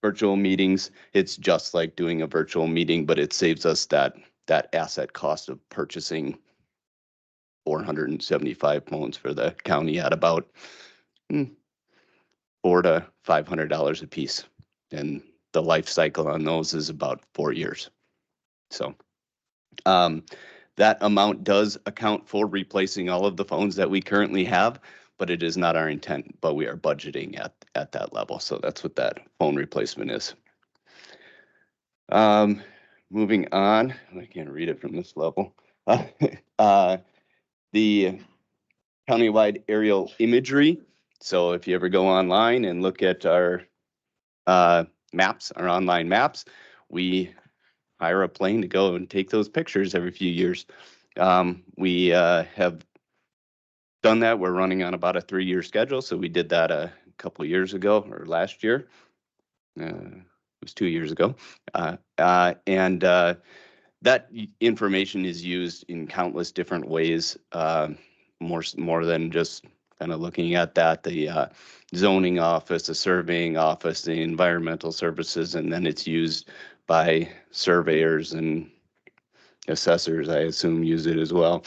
virtual meetings. It's just like doing a virtual meeting, but it saves us that asset cost of purchasing 475 phones for the county at about $400 to $500 a piece. And the life cycle on those is about 4 years. So that amount does account for replacing all of the phones that we currently have, but it is not our intent, but we are budgeting at that level. So that's what that phone replacement is. Moving on, I can't read it from this level. The countywide aerial imagery. So if you ever go online and look at our maps, our online maps, we hire a plane to go and take those pictures every few years. We have done that. We're running on about a 3-year schedule. So we did that a couple of years ago or last year. It was 2 years ago. And that information is used in countless different ways, more than just kind of looking at that, the zoning office, the surveying office, the environmental services, and then it's used by surveyors and assessors, I assume, use it as well,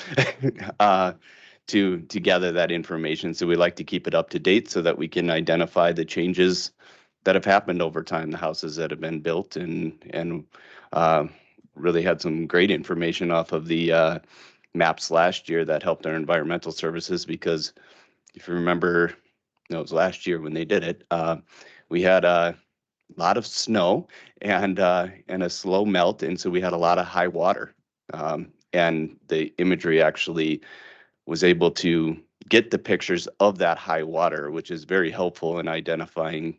to gather that information. So we like to keep it up to date so that we can identify the changes that have happened over time, the houses that have been built, and really had some great information off of the maps last year that helped our environmental services, because if you remember, it was last year when they did it, we had a lot of snow and a slow melt, and so we had a lot of high water. And the imagery actually was able to get the pictures of that high water, which is very helpful in identifying,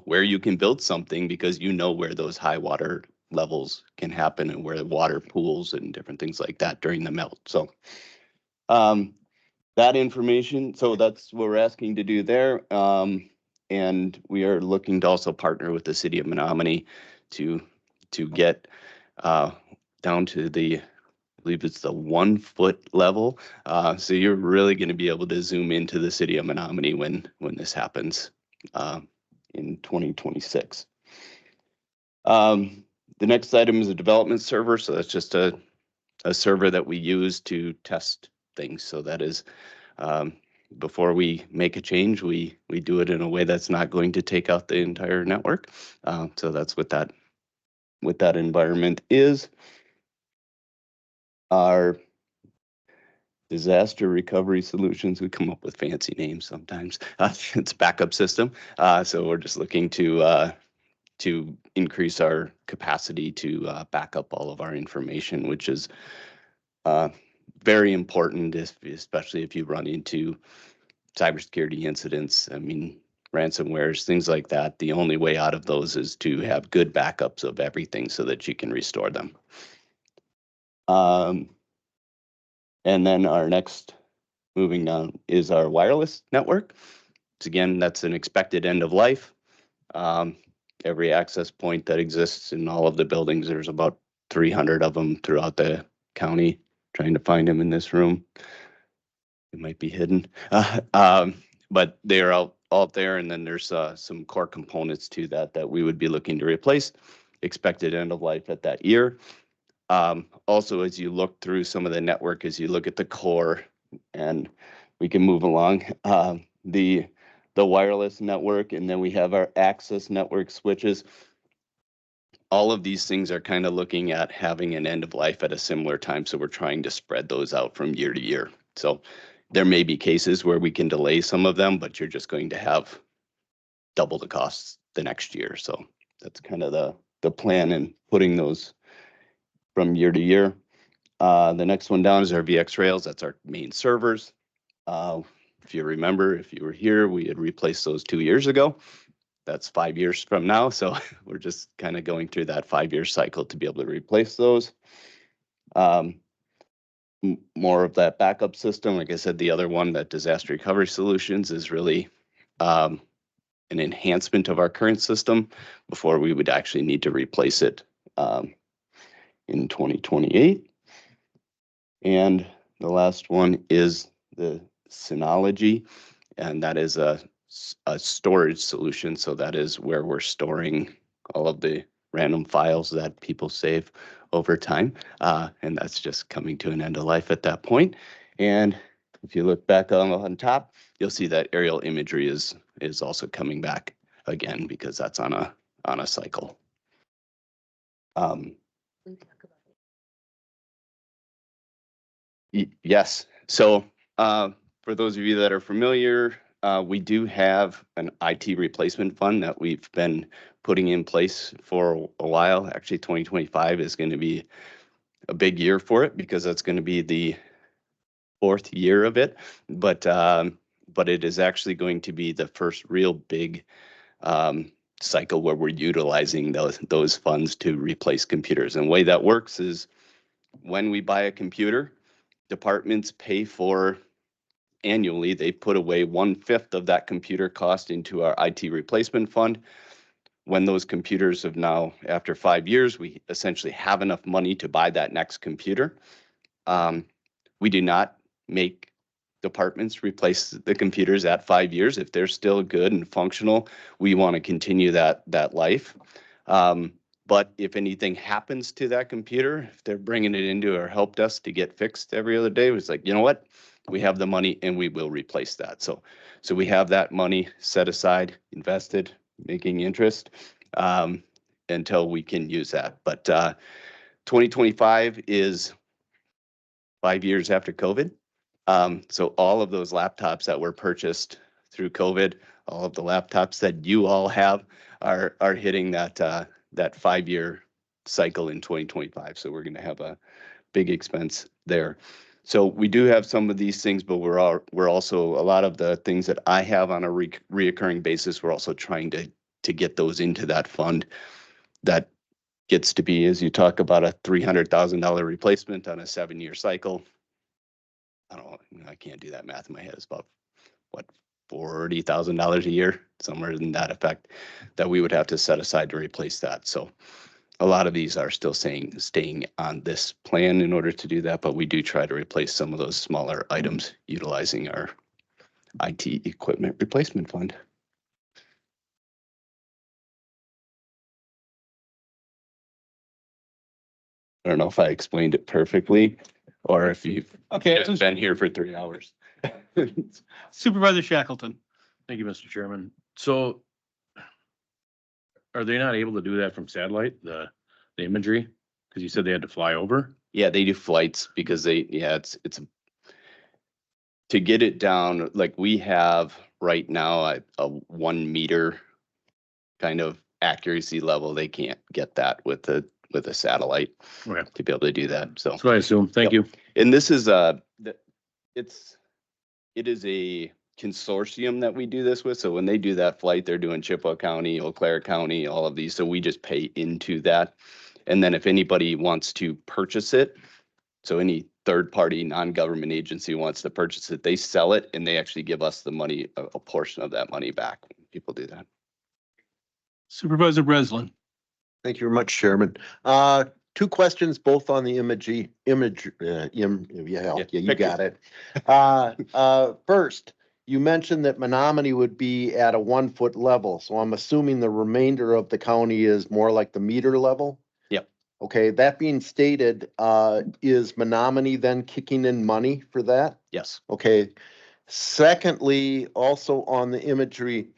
where you can build something, because where those high water levels can happen and where the water pools and different things like that during the melt. So that information, so that's what we're asking to do there. And we are looking to also partner with the city of Menominee to get down to the, I believe it's the 1 foot level. So you're really going to be able to zoom into the city of Menominee when this happens in 2026. The next item is a development server. So that's just a server that we use to test things. So that is, before we make a change, we do it in a way that's not going to take out the entire network. So that's what that environment is. Our disaster recovery solutions, we come up with fancy names sometimes. It's backup system. So we're just looking to increase our capacity to back up all of our information, which is very important, especially if you run into cybersecurity incidents. I mean, ransomwares, things like that. The only way out of those is to have good backups of everything so that you can restore them. And then our next, moving down, is our wireless network. So again, that's an expected end of life. Every access point that exists in all of the buildings, there's about 300 of them throughout the county. Trying to find them in this room. It might be hidden, but they are out there. And then there's some core components to that we would be looking to replace. Expected end of life at that year. Also, as you look through some of the network, as you look at the core, and we can move along, the wireless network, and then we have our access network switches. All of these things are kind of looking at having an end of life at a similar time. So we're trying to spread those out from year to year. So there may be cases where we can delay some of them, but you're just going to have double the costs the next year. So that's kind of the plan in putting those from year to year. The next one down is our VX Rails. That's our main servers. If you remember, if you were here, we had replaced those 2 years ago. That's 5 years from now. So we're just kind of going through that 5-year cycle to be able to replace those. More of that backup system. Like I said, the other one, that disaster recovery solutions, is really an enhancement of our current system before we would actually need to replace it in 2028. And the last one is the Synology, and that is a storage solution. So that is where we're storing all of the random files that people save over time. And that's just coming to an end of life at that point. And if you look back on top, you'll see that aerial imagery is also coming back again, because that's on a cycle. Yes. So for those of you that are familiar, we do have an IT replacement fund that we've been putting in place for a while. Actually, 2025 is going to be a big year for it, because that's going to be the 4th year of it. But it is actually going to be the first real big cycle where we're utilizing those funds to replace computers. And the way that works is, when we buy a computer, departments pay for annually, they put away 1/5 of that computer cost into our IT replacement fund. When those computers have now, after 5 years, we essentially have enough money to buy that next computer. We do not make departments replace the computers at 5 years. If they're still good and functional, we want to continue that life. But if anything happens to that computer, if they're bringing it into our help desk to get fixed every other day, it's like, you know what? We have the money and we will replace that. So we have that money set aside, invested, making interest until we can use that. But 2025 is 5 years after COVID. So all of those laptops that were purchased through COVID, all of the laptops that you all have are hitting that 5-year cycle in 2025. So we're going to have a big expense there. So we do have some of these things, but we're also, a lot of the things that I have on a reoccurring basis, we're also trying to get those into that fund. That gets to be, as you talk about, a $300,000 replacement on a 7-year cycle. I don't know, I can't do that math in my head. It's about, what, $40,000 a year, somewhere in that effect, that we would have to set aside to replace that. So a lot of these are still staying on this plan in order to do that, but we do try to replace some of those smaller items utilizing our IT equipment replacement fund. I don't know if I explained it perfectly, or if you've just been here for 3 hours. Supervisor Shackleton. Thank you, Mr. Chairman. So are they not able to do that from satellite, the imagery? Because you said they had to fly over? Yeah, they do flights because it's to get it down, like we have right now a 1 meter kind of accuracy level. They can't get that with a satellite to be able to do that. So that's what I assume. Thank you. And this is it is a consortium that we do this with. So when they do that flight, they're doing Chippewa County, Eau Claire County, all of these. So we just pay into that. And then if anybody wants to purchase it, so any third-party non-government agency wants to purchase it, they sell it and they actually give us the money, a portion of that money back when people do that. Supervisor Breslin. Thank you very much, Chairman. 2 questions, both on the you got it. First, you mentioned that Menominee would be at a 1-foot level, so I'm assuming the remainder of the county is more like the meter level? Yep. Okay, that being stated, is Menominee then kicking in money for that? Yes. Okay. Secondly, also on the imagery,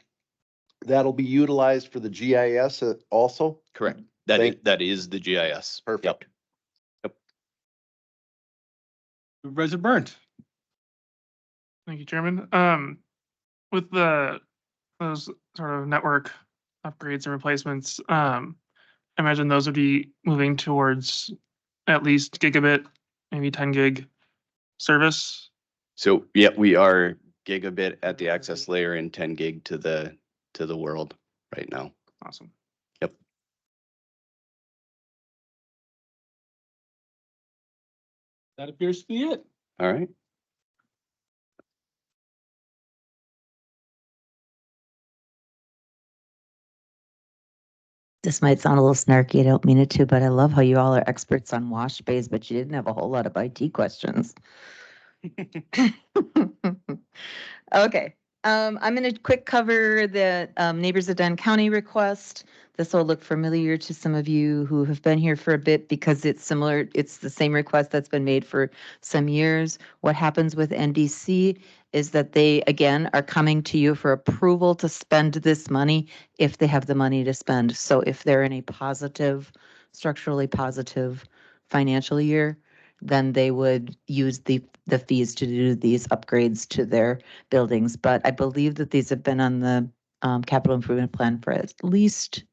that'll be utilized for the GIS also? Correct. That is the GIS. Perfect. Yep. Supervisor Burnt. Thank you, Chairman. With those sort of network upgrades and replacements, I imagine those would be moving towards at least gigabit, maybe 10 gig service? So, yeah, we are gigabit at the access layer and 10 gig to the world right now. Awesome. Yep. That appears to be it. All right. This might sound a little snarky, I don't mean it to, but I love how you all are experts on wash bays, but you didn't have a whole lot of IT questions. Okay, I'm gonna quick cover the Neighbors of Dunn County request. This will look familiar to some of you who have been here for a bit because it's similar, it's the same request that's been made for some years. What happens with NDC is that they, again, are coming to you for approval to spend this money if they have the money to spend. So if they're in a positive, structurally positive financial year, then they would use the fees to do these upgrades to their buildings. But I believe that these have been on the capital improvement plan for at least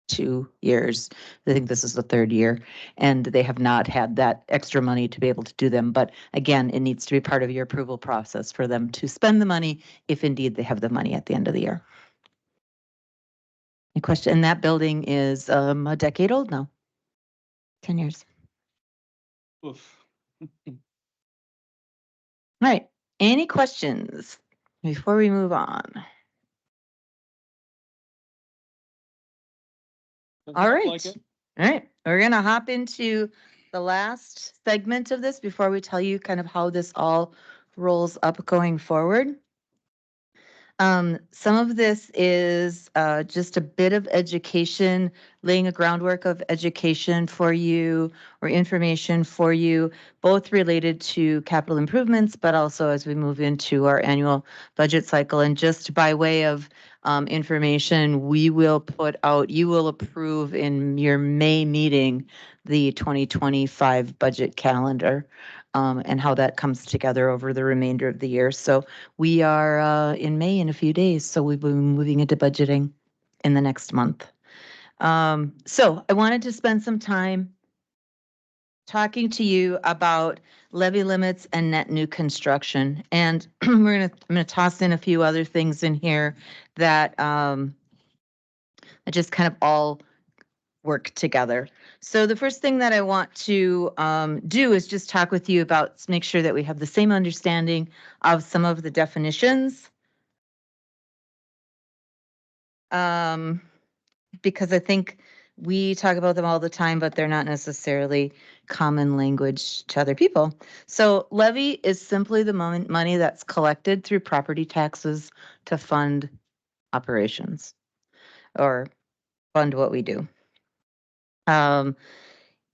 2 years. I think this is the 3rd year, and they have not had that extra money to be able to do them. But again, it needs to be part of your approval process for them to spend the money if indeed they have the money at the end of the year. A question, and that building is a decade old now, 10 years. Oof. All right, any questions before we move on? All right. Like it. All right, we're gonna hop into the last segment of this before we tell you kind of how this all rolls up going forward. Some of this is just a bit of education, laying a groundwork of education for you or information for you, both related to capital improvements, but also as we move into our annual budget cycle. And just by way of information, we will put out, you will approve in your May meeting, the 2025 budget calendar. And how that comes together over the remainder of the year. So we are in May in a few days, so we'll be moving into budgeting in the next month. So I wanted to spend some time talking to you about levy limits and net new construction. And I'm gonna toss in a few other things in here that just kind of all work together. So the first thing that I want to do is just talk with you about, make sure that we have the same understanding of some of the definitions. Because I think we talk about them all the time, but they're not necessarily common language to other people. So levy is simply the money that's collected through property taxes to fund operations or fund what we do. And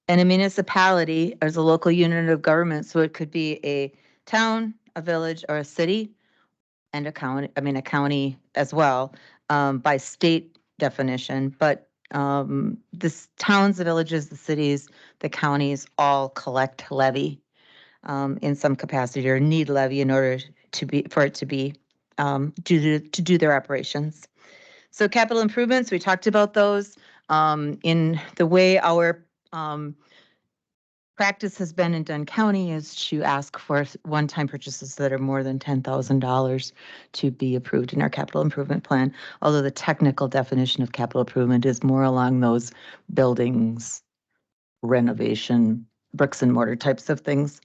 a municipality is a local unit of government, so it could be a town, a village, or a city, and a county as well, by state definition. But this towns, the villages, the cities, the counties all collect levy in some capacity or need levy in order to be to do their operations. So capital improvements, we talked about those. In the way our practice has been in Dunn County is to ask for one-time purchases that are more than $10,000 to be approved in our capital improvement plan. Although the technical definition of capital improvement is more along those buildings, renovation, bricks and mortar types of things.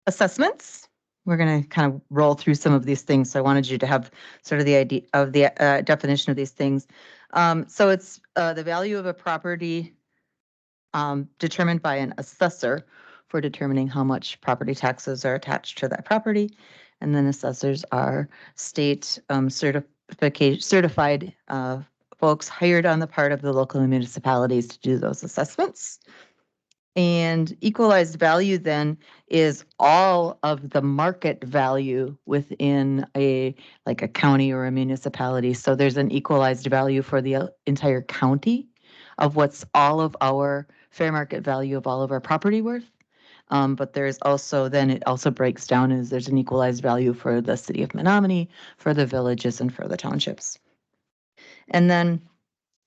Assessments. We're going to kind of roll through some of these things. So I wanted you to have sort of the idea of the definition of these things. So it's the value of a property determined by an assessor for determining how much property taxes are attached to that property. And then assessors are state certified folks hired on the part of the local municipalities to do those assessments. And equalized value then is all of the market value within a county or a municipality. So there's an equalized value for the entire county of what's all of our fair market value of all of our property worth. But there's also, then it also breaks down as there's an equalized value for the city of Menominee, for the villages, and for the townships. And then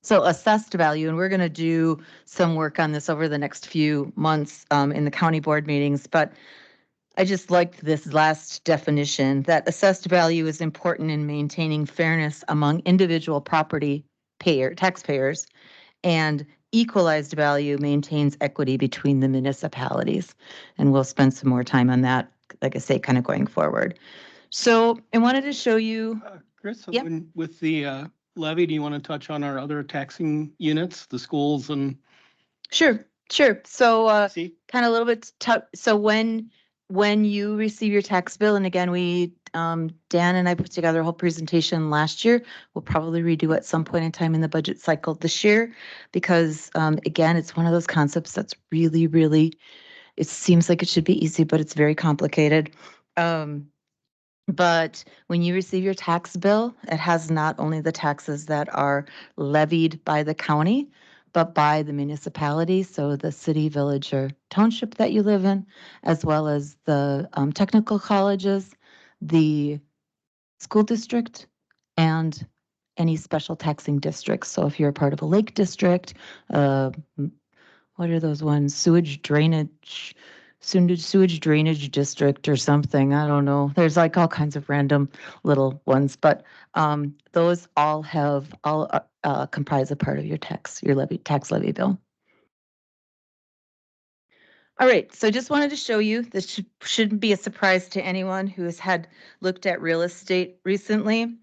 So assessed value, and we're going to do some work on this over the next few months in the county board meetings, but I just liked this last definition, that assessed value is important in maintaining fairness among individual taxpayers, and equalized value maintains equity between the municipalities. And we'll spend some more time on that, like I say, kind of going forward. So I wanted to show you. Chris, Yep. with the levy, do you want to touch on our other taxing units, the schools and? Sure. So kind of a little bit tough. So when you receive your tax bill, and again, we Dan and I put together a whole presentation last year. We'll probably redo at some point in time in the budget cycle this year, because again, it's one of those concepts that's really, really, it seems like it should be easy, but it's very complicated. But when you receive your tax bill, it has not only the taxes that are levied by the county, but by the municipality, so the city, village, or township that you live in, as well as the technical colleges, the school district, and any special taxing districts. So if you're a part of a lake district, what are those ones? Sewage drainage district or something. I don't know. There's like all kinds of random little ones, but those all comprise a part of your tax levy bill. All right, so just wanted to show you, this shouldn't be a surprise to anyone who has looked at real estate recently.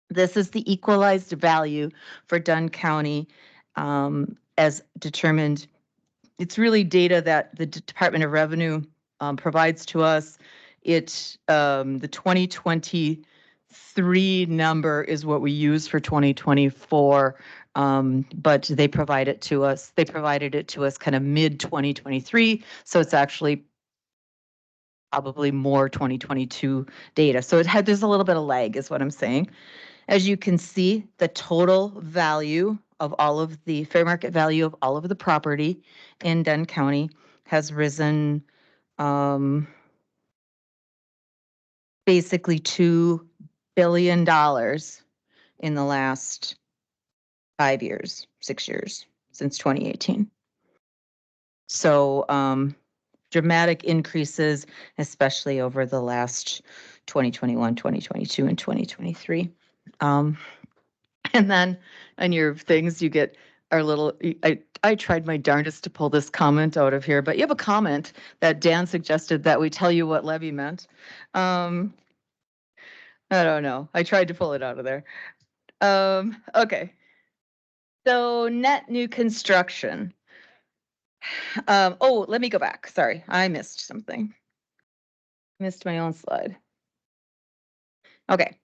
This is the equalized value for Dunn County as determined. It's really data that the Department of Revenue provides to us. The 2023 number is what we use for 2024, but they provide it to us. They provided it to us kind of mid 2023, so it's actually probably more 2022 data. So there's a little bit of lag, is what I'm saying. As you can see, the total value of all of the fair market value of all of the property in Dunn County has risen basically $2 billion in the last 6 years, since 2018. So dramatic increases, especially over the last 2021, 2022, and 2023. And then on your things, you get our little, I tried my darndest to pull this comment out of here, but you have a comment that Dan suggested that we tell you what levy meant. I don't know. I tried to pull it out of there. Okay. So net new construction. Oh, let me go back. Sorry, I missed something. Missed my own slide. Okay.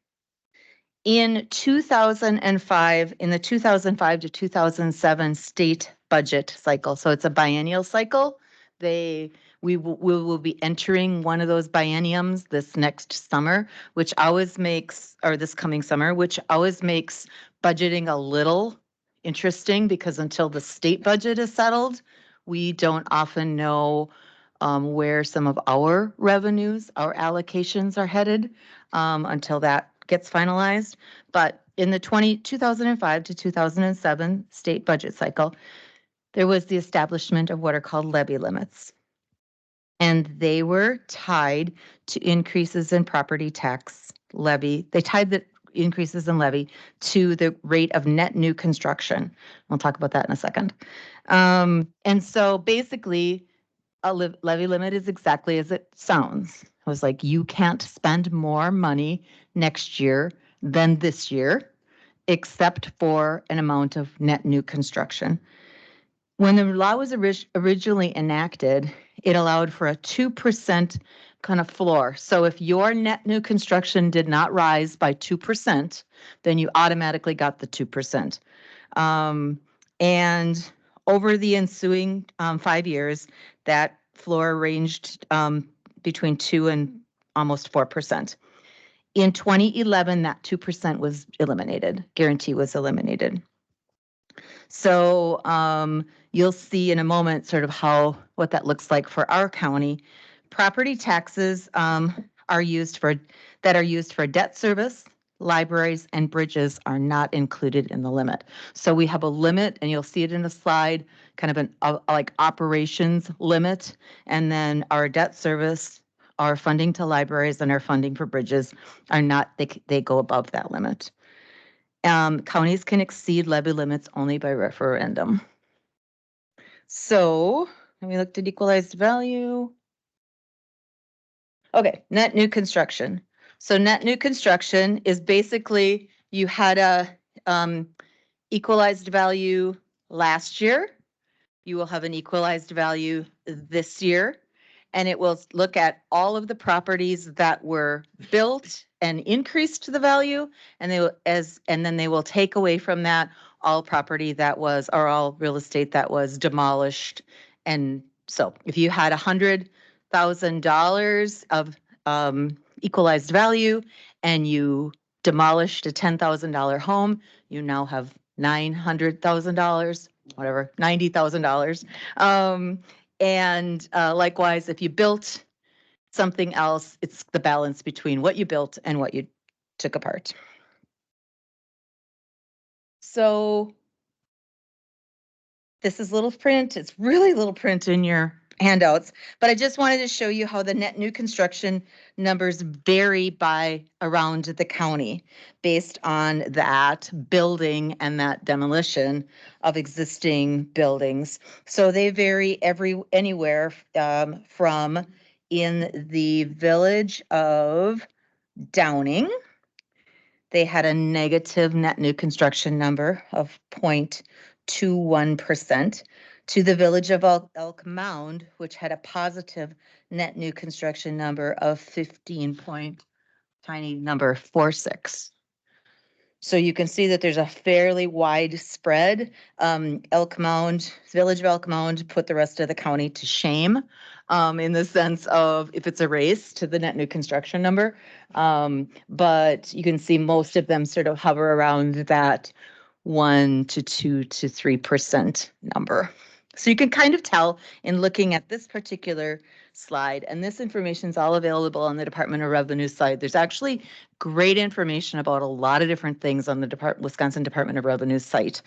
In 2005, in the 2005 to 2007 state budget cycle, so it's a biennial cycle, we will be entering one of those bienniums this next summer, which always makes, or this coming summer, which always makes budgeting a little interesting, because until the state budget is settled, we don't often know where some of our revenues, our allocations are headed until that gets finalized. But in the 2005 to 2007 state budget cycle, there was the establishment of what are called levy limits. And they were tied to increases in property tax levy. They tied the increases in levy to the rate of net new construction. We'll talk about that in a second. And so basically, a levy limit is exactly as it sounds. It was like, you can't spend more money next year than this year, except for an amount of net new construction. When the law was originally enacted, it allowed for a 2% kind of floor. So if your net new construction did not rise by 2%, then you automatically got the 2%. And over the ensuing 5 years, that floor ranged between 2 and almost 4%. In 2011, that 2% was eliminated, guarantee was eliminated. So you'll see in a moment sort of what that looks like for our county. Property taxes are used for debt service, libraries, and bridges are not included in the limit. So we have a limit, and you'll see it in the slide, kind of an like operations limit, and then our debt service, our funding to libraries, and our funding for bridges are not, they go above that limit. Counties can exceed levy limits only by referendum. So, and we looked at equalized value. Okay, net new construction. So net new construction is basically you had a equalized value last year. You will have an equalized value this year, and it will look at all of the properties that were built and increased the value, and then they will take away from that all property that was, or all real estate that was demolished. And so if you had $100,000 of equalized value and you demolished a $10,000 home, you now have $900,000, whatever, $90,000. And likewise, if you built something else, it's the balance between what you built and what you took apart. So this is little print. It's really little print in your handouts, but I just wanted to show you how the net new construction numbers vary by around the county based on that building and that demolition of existing buildings. So they vary anywhere from in the village of Downing, they had a negative net new construction number of 0.21%, to the village of Elk Mound, which had a positive net new construction number of 46. So you can see that there's a fairly wide spread. Elk Mound, Village of Elk Mound put the rest of the county to shame in the sense of if it's a race to the net new construction number. But you can see most of them sort of hover around that 1 to 2 to 3% number. So you can kind of tell in looking at this particular slide, and this information is all available on the Department of Revenue site. There's actually great information about a lot of different things on the Wisconsin Department of Revenue site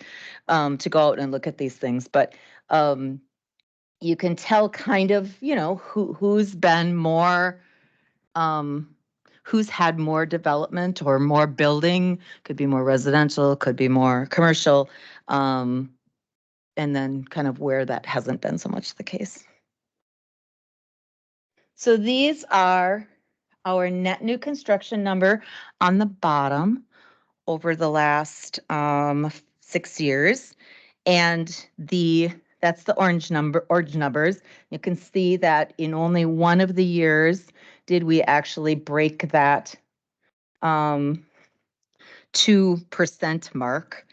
to go out and look at these things. But you can tell kind of, you know, who's been more, who's had more development or more building, could be more residential, could be more commercial, and then kind of where that hasn't been so much the case. So these are our net new construction number on the bottom over the last 6 years. And that's the orange numbers. You can see that in only one of the years did we actually break that 2% mark.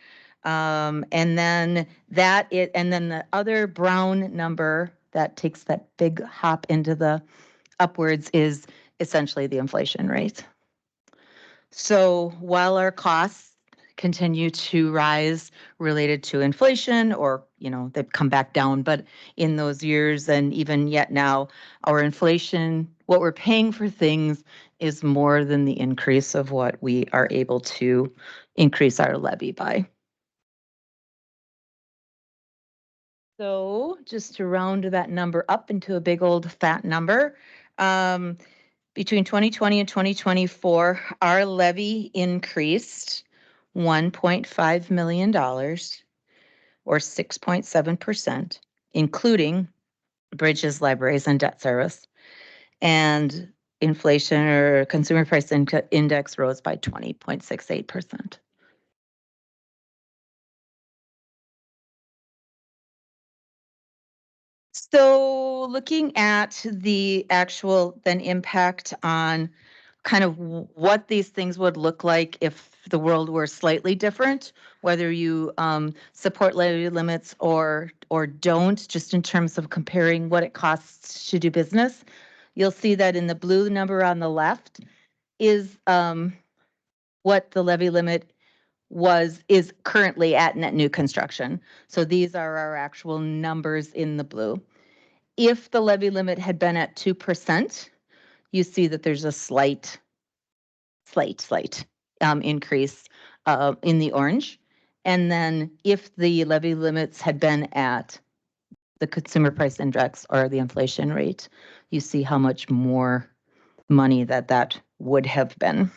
And then the other brown number that takes that big hop into the upwards is essentially the inflation rate. So while our costs continue to rise related to inflation, or, you know, they've come back down, but in those years and even yet now, our inflation, what we're paying for things is more than the increase of what we are able to increase our levy by. So just to round that number up into a big old fat number, between 2020 and 2024, our levy increased $1.5 million, or 6.7%, including bridges, libraries, and debt service. And inflation or consumer price index rose by 20.68%. So looking at the actual then impact on kind of what these things would look like if the world were slightly different, whether you support levy limits or don't, just in terms of comparing what it costs to do business, you'll see that in the blue number on the left is what the levy limit is currently at net new construction. So these are our actual numbers in the blue. If the levy limit had been at 2%, you see that there's a slight increase in the orange. And then if the levy limits had been at the consumer price index or the inflation rate, you see how much more money that would have been.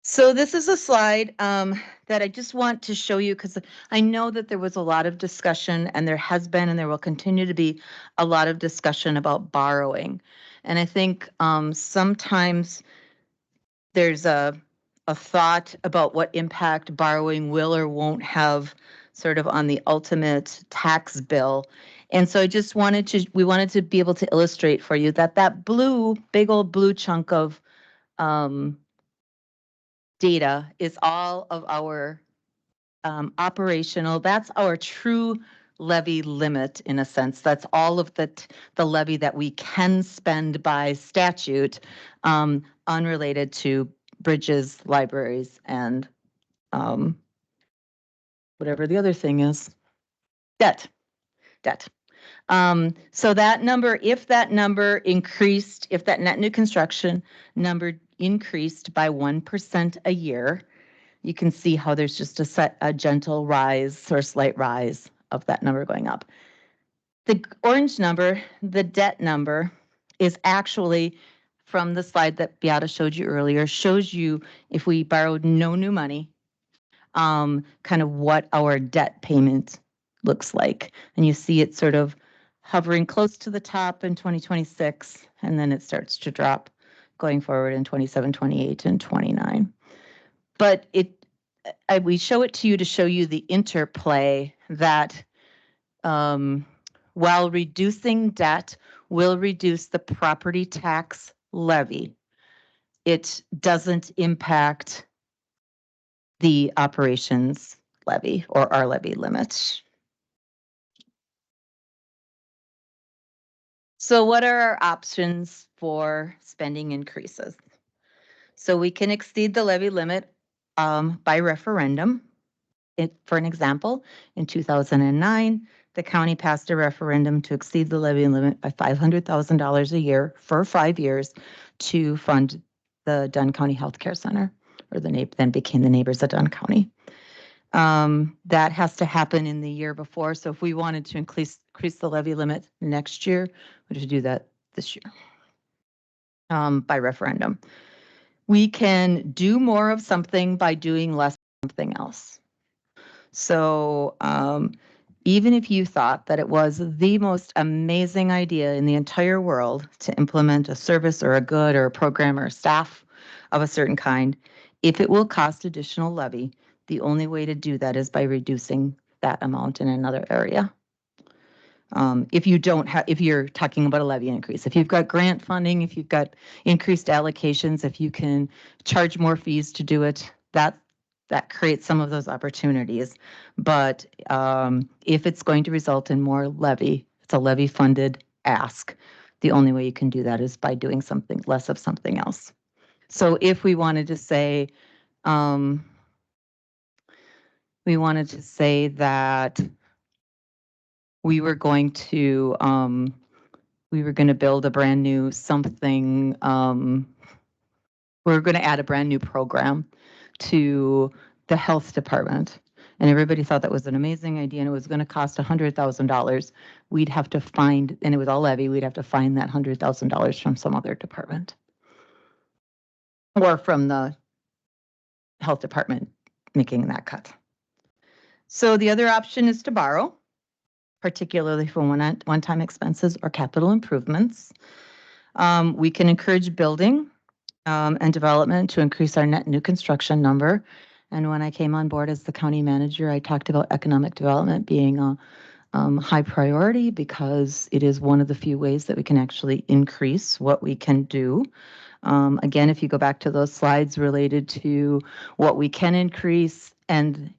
So this is a slide that I just want to show you because I know that there was a lot of discussion, and there has been and there will continue to be a lot of discussion about borrowing. And I think sometimes there's a thought about what impact borrowing will or won't have sort of on the ultimate tax bill. And so I just we wanted to be able to illustrate for you that blue, big old blue chunk of data is all of our operational, that's our true levy limit in a sense. That's all of the levy that we can spend by statute, unrelated to bridges, libraries, and whatever the other thing is, debt. So that number, if that number increased, if that net new construction number increased by 1% a year, you can see how there's just a gentle rise or slight rise of that number going up. The orange number, the debt number, is actually from the slide that Beata showed you earlier, shows you if we borrowed no new money, kind of what our debt payment looks like. And you see it sort of hovering close to the top in 2026, and then it starts to drop going forward in 27, 28, and 29. But we show it to you to show you the interplay that while reducing debt will reduce the property tax levy, it doesn't impact the operations levy or our levy limit. So what are our options for spending increases? So we can exceed the levy limit by referendum. For an example, in 2009, the county passed a referendum to exceed the levy limit by $500,000 a year for 5 years to fund the Dunn County Health Care Center, or then became the Neighbors of Dunn County. That has to happen in the year before. So if we wanted to increase the levy limit next year, we should do that this year by referendum. We can do more of something by doing less of something else. So even if you thought that it was the most amazing idea in the entire world to implement a service or a good or a program or staff of a certain kind, if it will cost additional levy, the only way to do that is by reducing that amount in another area. If you're talking about a levy increase, if you've got grant funding, if you've got increased allocations, if you can charge more fees to do it, that creates some of those opportunities. But if it's going to result in more levy, it's a levy funded ask. The only way you can do that is by doing something less of something else. So if we wanted to say, that we were going to build a brand new something, we're going to add a brand new program to the health department. And everybody thought that was an amazing idea, and it was going to cost $100,000. We'd have to find, and it was all levy, we'd have to find that $100,000 from some other department. Or from the health department making that cut. So the other option is to borrow, particularly for one-time expenses or capital improvements. We can encourage building and development to increase our net new construction number. And when I came on board as the county manager, I talked about economic development being a high priority because it is one of the few ways that we can actually increase what we can do. Again, if you go back to those slides related to what we can increase and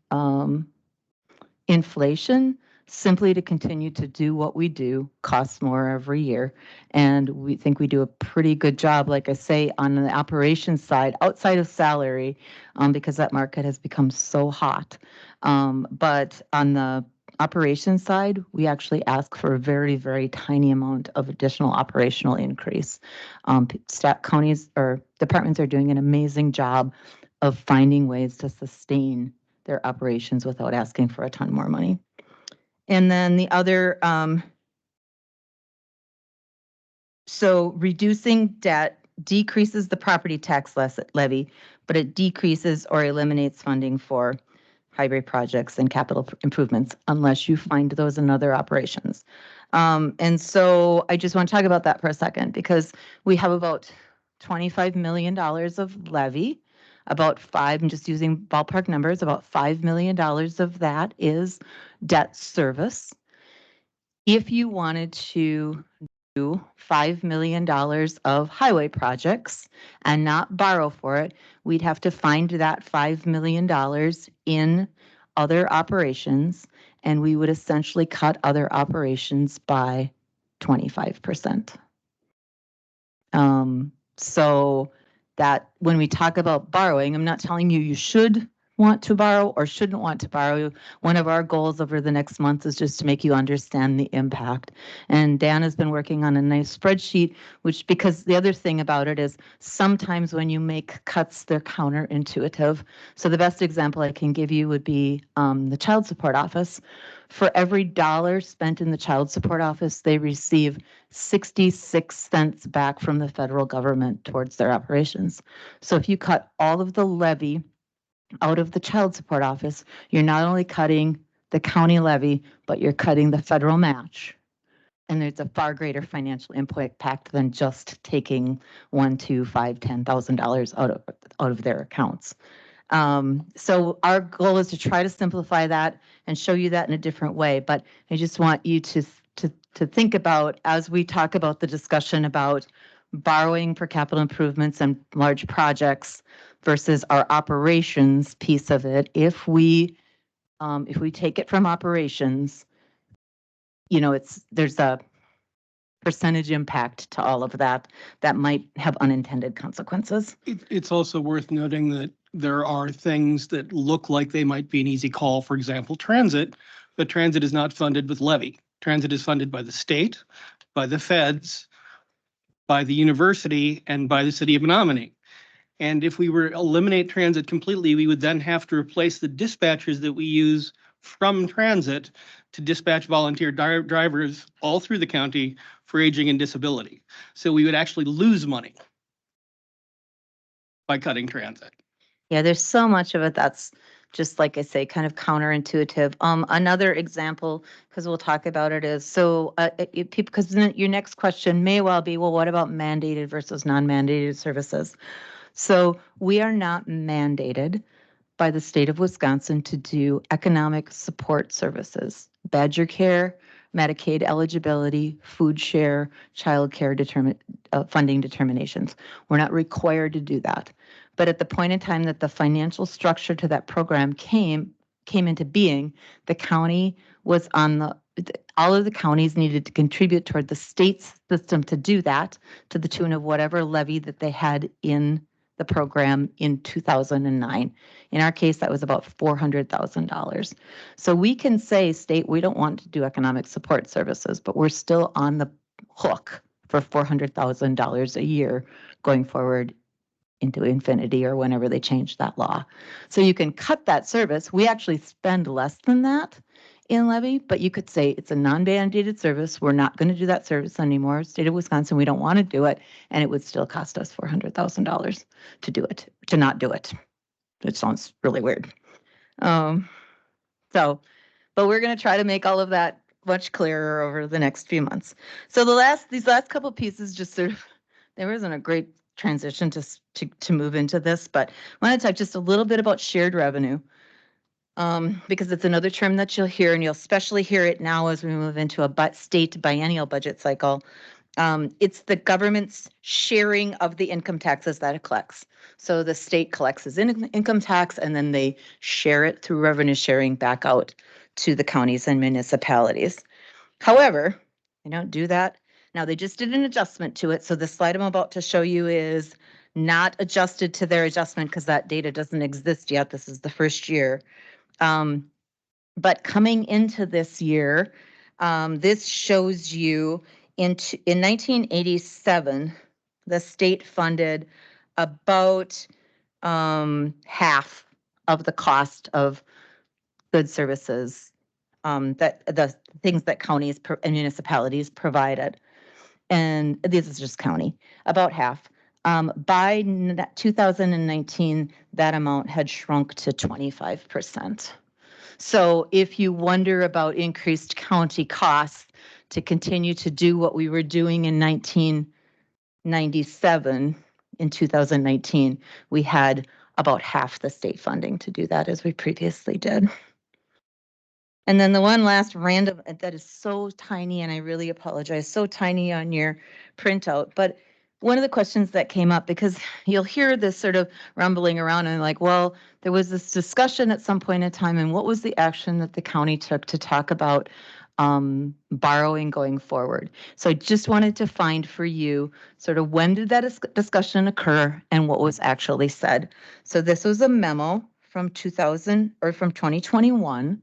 inflation, simply to continue to do what we do costs more every year. And we think we do a pretty good job, like I say, on the operations side, outside of salary, because that market has become so hot. But on the operations side, we actually ask for a very, very tiny amount of additional operational increase. Staff counties or departments are doing an amazing job of finding ways to sustain their operations without asking for a ton more money. And then the other, so reducing debt decreases the property tax levy, but it decreases or eliminates funding for highway projects and capital improvements unless you find those in other operations. And so I just want to talk about that for a second because we have about $25 million of levy. About I'm just using ballpark numbers, about $5 million of that is debt service. If you wanted to do $5 million of highway projects and not borrow for it, we'd have to find that $5 million in other operations, and we would essentially cut other operations by 25%. So that when we talk about borrowing, I'm not telling you you should want to borrow or shouldn't want to borrow. One of our goals over the next month is just to make you understand the impact. And Dan has been working on a nice spreadsheet, which because the other thing about it is sometimes when you make cuts, they're counterintuitive. So the best example I can give you would be the child support office. For every dollar spent in the child support office, they receive 66 cents back from the federal government towards their operations. So if you cut all of the levy out of the child support office, you're not only cutting the county levy, but you're cutting the federal match. And there's a far greater financial impact than just taking $1, $2, $5, $10,000 out of their accounts. So our goal is to try to simplify that and show you that in a different way. But I just want you to think about, as we talk about the discussion about borrowing for capital improvements and large projects versus our operations piece of it, if we take it from operations, you know, there's a percentage impact to all of that that might have unintended consequences. It's also worth noting that there are things that look like they might be an easy call. For example, transit, but transit is not funded with levy. Transit is funded by the state, by the feds, by the university, and by the city of Menominee. And if we were to eliminate transit completely, we would then have to replace the dispatchers that we use from transit to dispatch volunteer drivers all through the county for aging and disability. So we would actually lose money by cutting transit. Yeah, there's so much of it that's just like I say, kind of counterintuitive. Another example, because we'll talk about it, is so because your next question may well be, well, what about mandated versus non-mandated services? So we are not mandated by the state of Wisconsin to do economic support services, Badger Care, Medicaid eligibility, food share, child care funding determinations. We're not required to do that. But at the point in time that the financial structure to that program came into being, the county was all of the counties needed to contribute toward the state's system to do that, to the tune of whatever levy that they had in the program in 2009. In our case, that was about $400,000. So we can say, state, we don't want to do economic support services, but we're still on the hook for $400,000 a year going forward into infinity or whenever they change that law. So you can cut that service. We actually spend less than that in levy, but you could say it's a non-mandated service. We're not going to do that service anymore. State of Wisconsin, we don't want to do it, and it would still cost us $400,000 to do it, to not do it. It sounds really weird. But we're going to try to make all of that much clearer over the next few months. So these last couple pieces, just sort of, there wasn't a great transition to move into this, but I want to talk just a little bit about shared revenue. Because it's another term that you'll hear, and you'll especially hear it now as we move into a state biennial budget cycle. It's the government's sharing of the income taxes that it collects. So the state collects its income tax, and then they share it through revenue sharing back out to the counties and municipalities. However, they don't do that. Now, they just did an adjustment to it. So the slide I'm about to show you is not adjusted to their adjustment because that data doesn't exist yet. This is the first year. But coming into this year, this shows you in 1987, the state funded about half of the cost of goods services that the things that counties and municipalities provided. And this is just county, about half. By 2019, that amount had shrunk to 25%. So if you wonder about increased county costs to continue to do what we were doing in 1997, in 2019, we had about half the state funding to do that as we previously did. And then the one last random, that is so tiny, and I really apologize, so tiny on your printout, but one of the questions that came up, because you'll hear this sort of rumbling around and like, well, there was this discussion at some point in time, and what was the action that the county took to talk about borrowing going forward? So I just wanted to find for you sort of when did that discussion occur and what was actually said. So this was a memo from 2021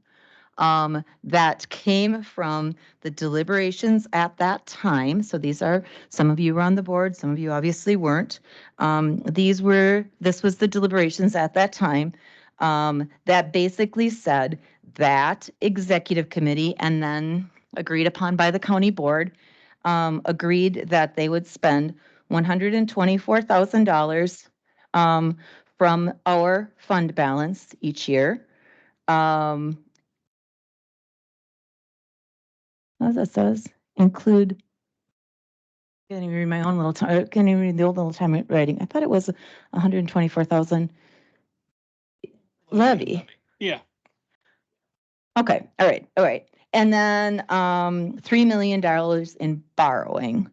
that came from the deliberations at that time. So these are, some of you were on the board, some of you obviously weren't. This was the deliberations at that time that basically said that executive committee, and then agreed upon by the county board, agreed that they would spend $124,000 from our fund balance each year. As it says, include, can't even read my own little time, can't even read the old little time writing. I thought it was 124,000 levy. Yeah. Okay, all right. And then $3 million in borrowing.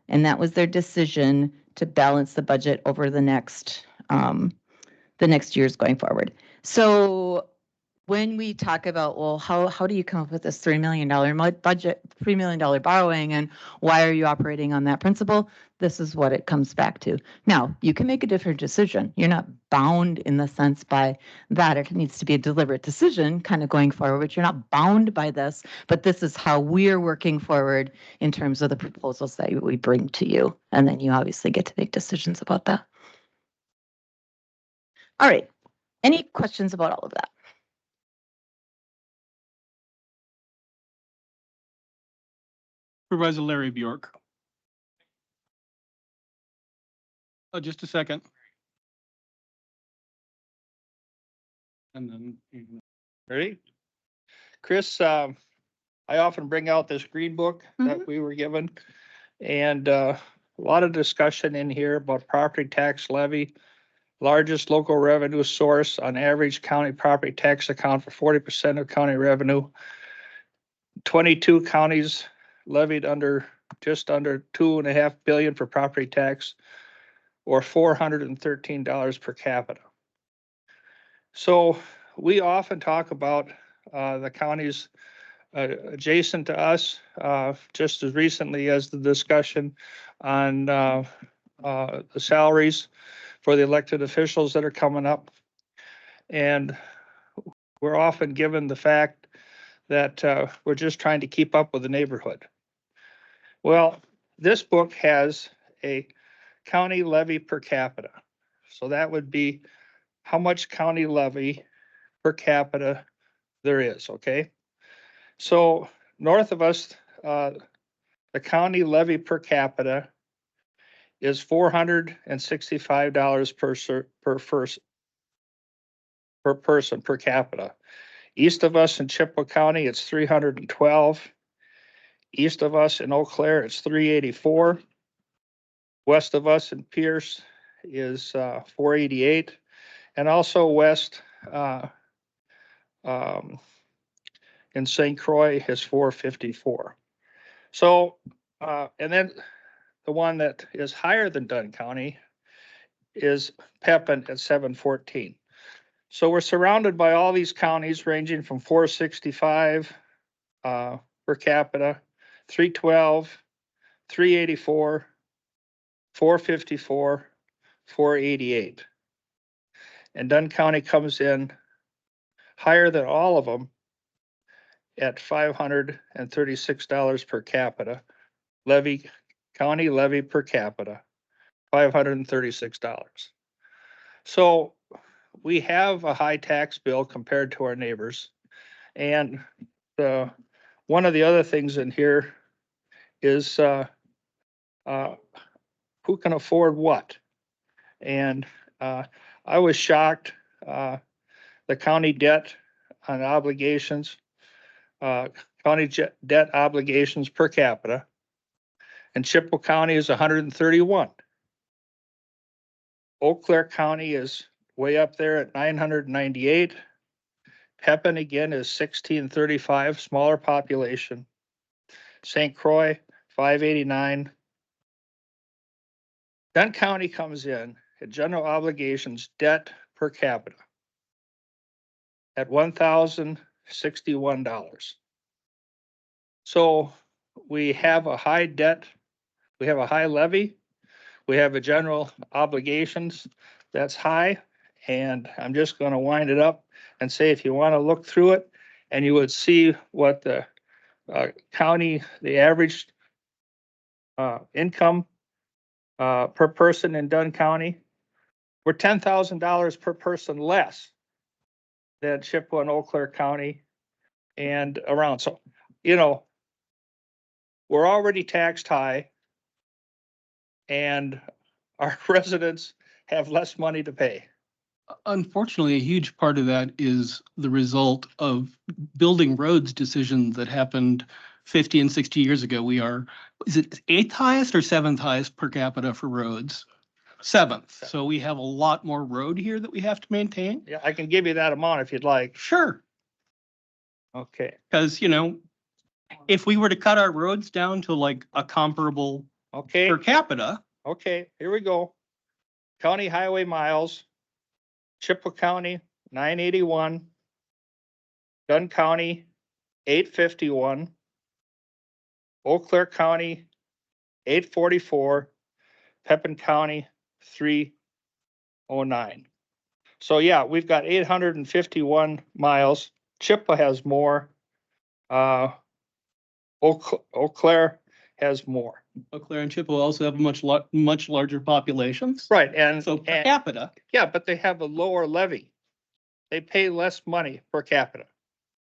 And that was their decision to balance the budget over the next years going forward. So when we talk about, well, how do you come up with this $3 million budget, $3 million borrowing, and why are you operating on that principle? This is what it comes back to. Now, you can make a different decision. You're not bound in the sense by that. It needs to be a deliberate decision kind of going forward. You're not bound by this, but this is how we're working forward in terms of the proposals that we bring to you. And then you obviously get to make decisions about that. All right. Any questions about all of that? Supervisor Larry Bjork. Oh, just a second. And then. Ready? Chris, I often bring out this green book that we were given. And a lot of discussion in here about property tax levy. Largest local revenue source, on average, county property tax account for 40% of county revenue. 22 counties levied just under $2.5 billion for property tax, or $413 per capita. So we often talk about the counties adjacent to us, just as recently as the discussion on the salaries for the elected officials that are coming up. And we're often given the fact that we're just trying to keep up with the neighborhood. Well, this book has a county levy per capita. So that would be how much county levy per capita there is, okay? So north of us, the county levy per capita is $465 per person per capita. East of us in Chippewa County, it's 312. East of us in Eau Claire, it's 384. West of us in Pierce is 488. And also west in St. Croix is 454. So, and then the one that is higher than Dunn County is Pepin at 714. So we're surrounded by all these counties ranging from 465 per capita, 312, 384, 454, 488. And Dunn County comes in higher than all of them at $536 per capita. County levy per capita, $536. So we have a high tax bill compared to our neighbors. And one of the other things in here is who can afford what? And I was shocked, the county debt on obligations, debt obligations per capita. And Chippewa County is 131. Eau Claire County is way up there at 998. Pepin again is 1635, smaller population. St. Croix, 589. Dunn County comes in at general obligations debt per capita at $1,061. So we have a high debt, we have a high levy, we have a general obligations that's high. And I'm just going to wind it up and say, if you want to look through it and you would see what the county, the average income per person in Dunn County, we're $10,000 per person less than Chippewa and Eau Claire County and around. So, you know, we're already taxed high and our residents have less money to pay. Unfortunately, a huge part of that is the result of building roads decisions that happened 50 and 60 years ago. We are, is it eighth highest or seventh highest per capita for roads? Seventh. So we have a lot more road here that we have to maintain. Yeah, I can give you that amount if you'd like. Sure. Okay. Because, you know, if we were to cut our roads down to like a comparable Okay. per capita. Okay, here we go. County highway miles. Chippewa County, 981. Dunn County, 851. Eau Claire County, 844. Pepin County, 309. So yeah, we've got 851 miles. Chippewa has more. Eau Claire has more. Eau Claire and Chippewa also have much larger populations. Right, and so per capita. Yeah, but they have a lower levy. They pay less money per capita.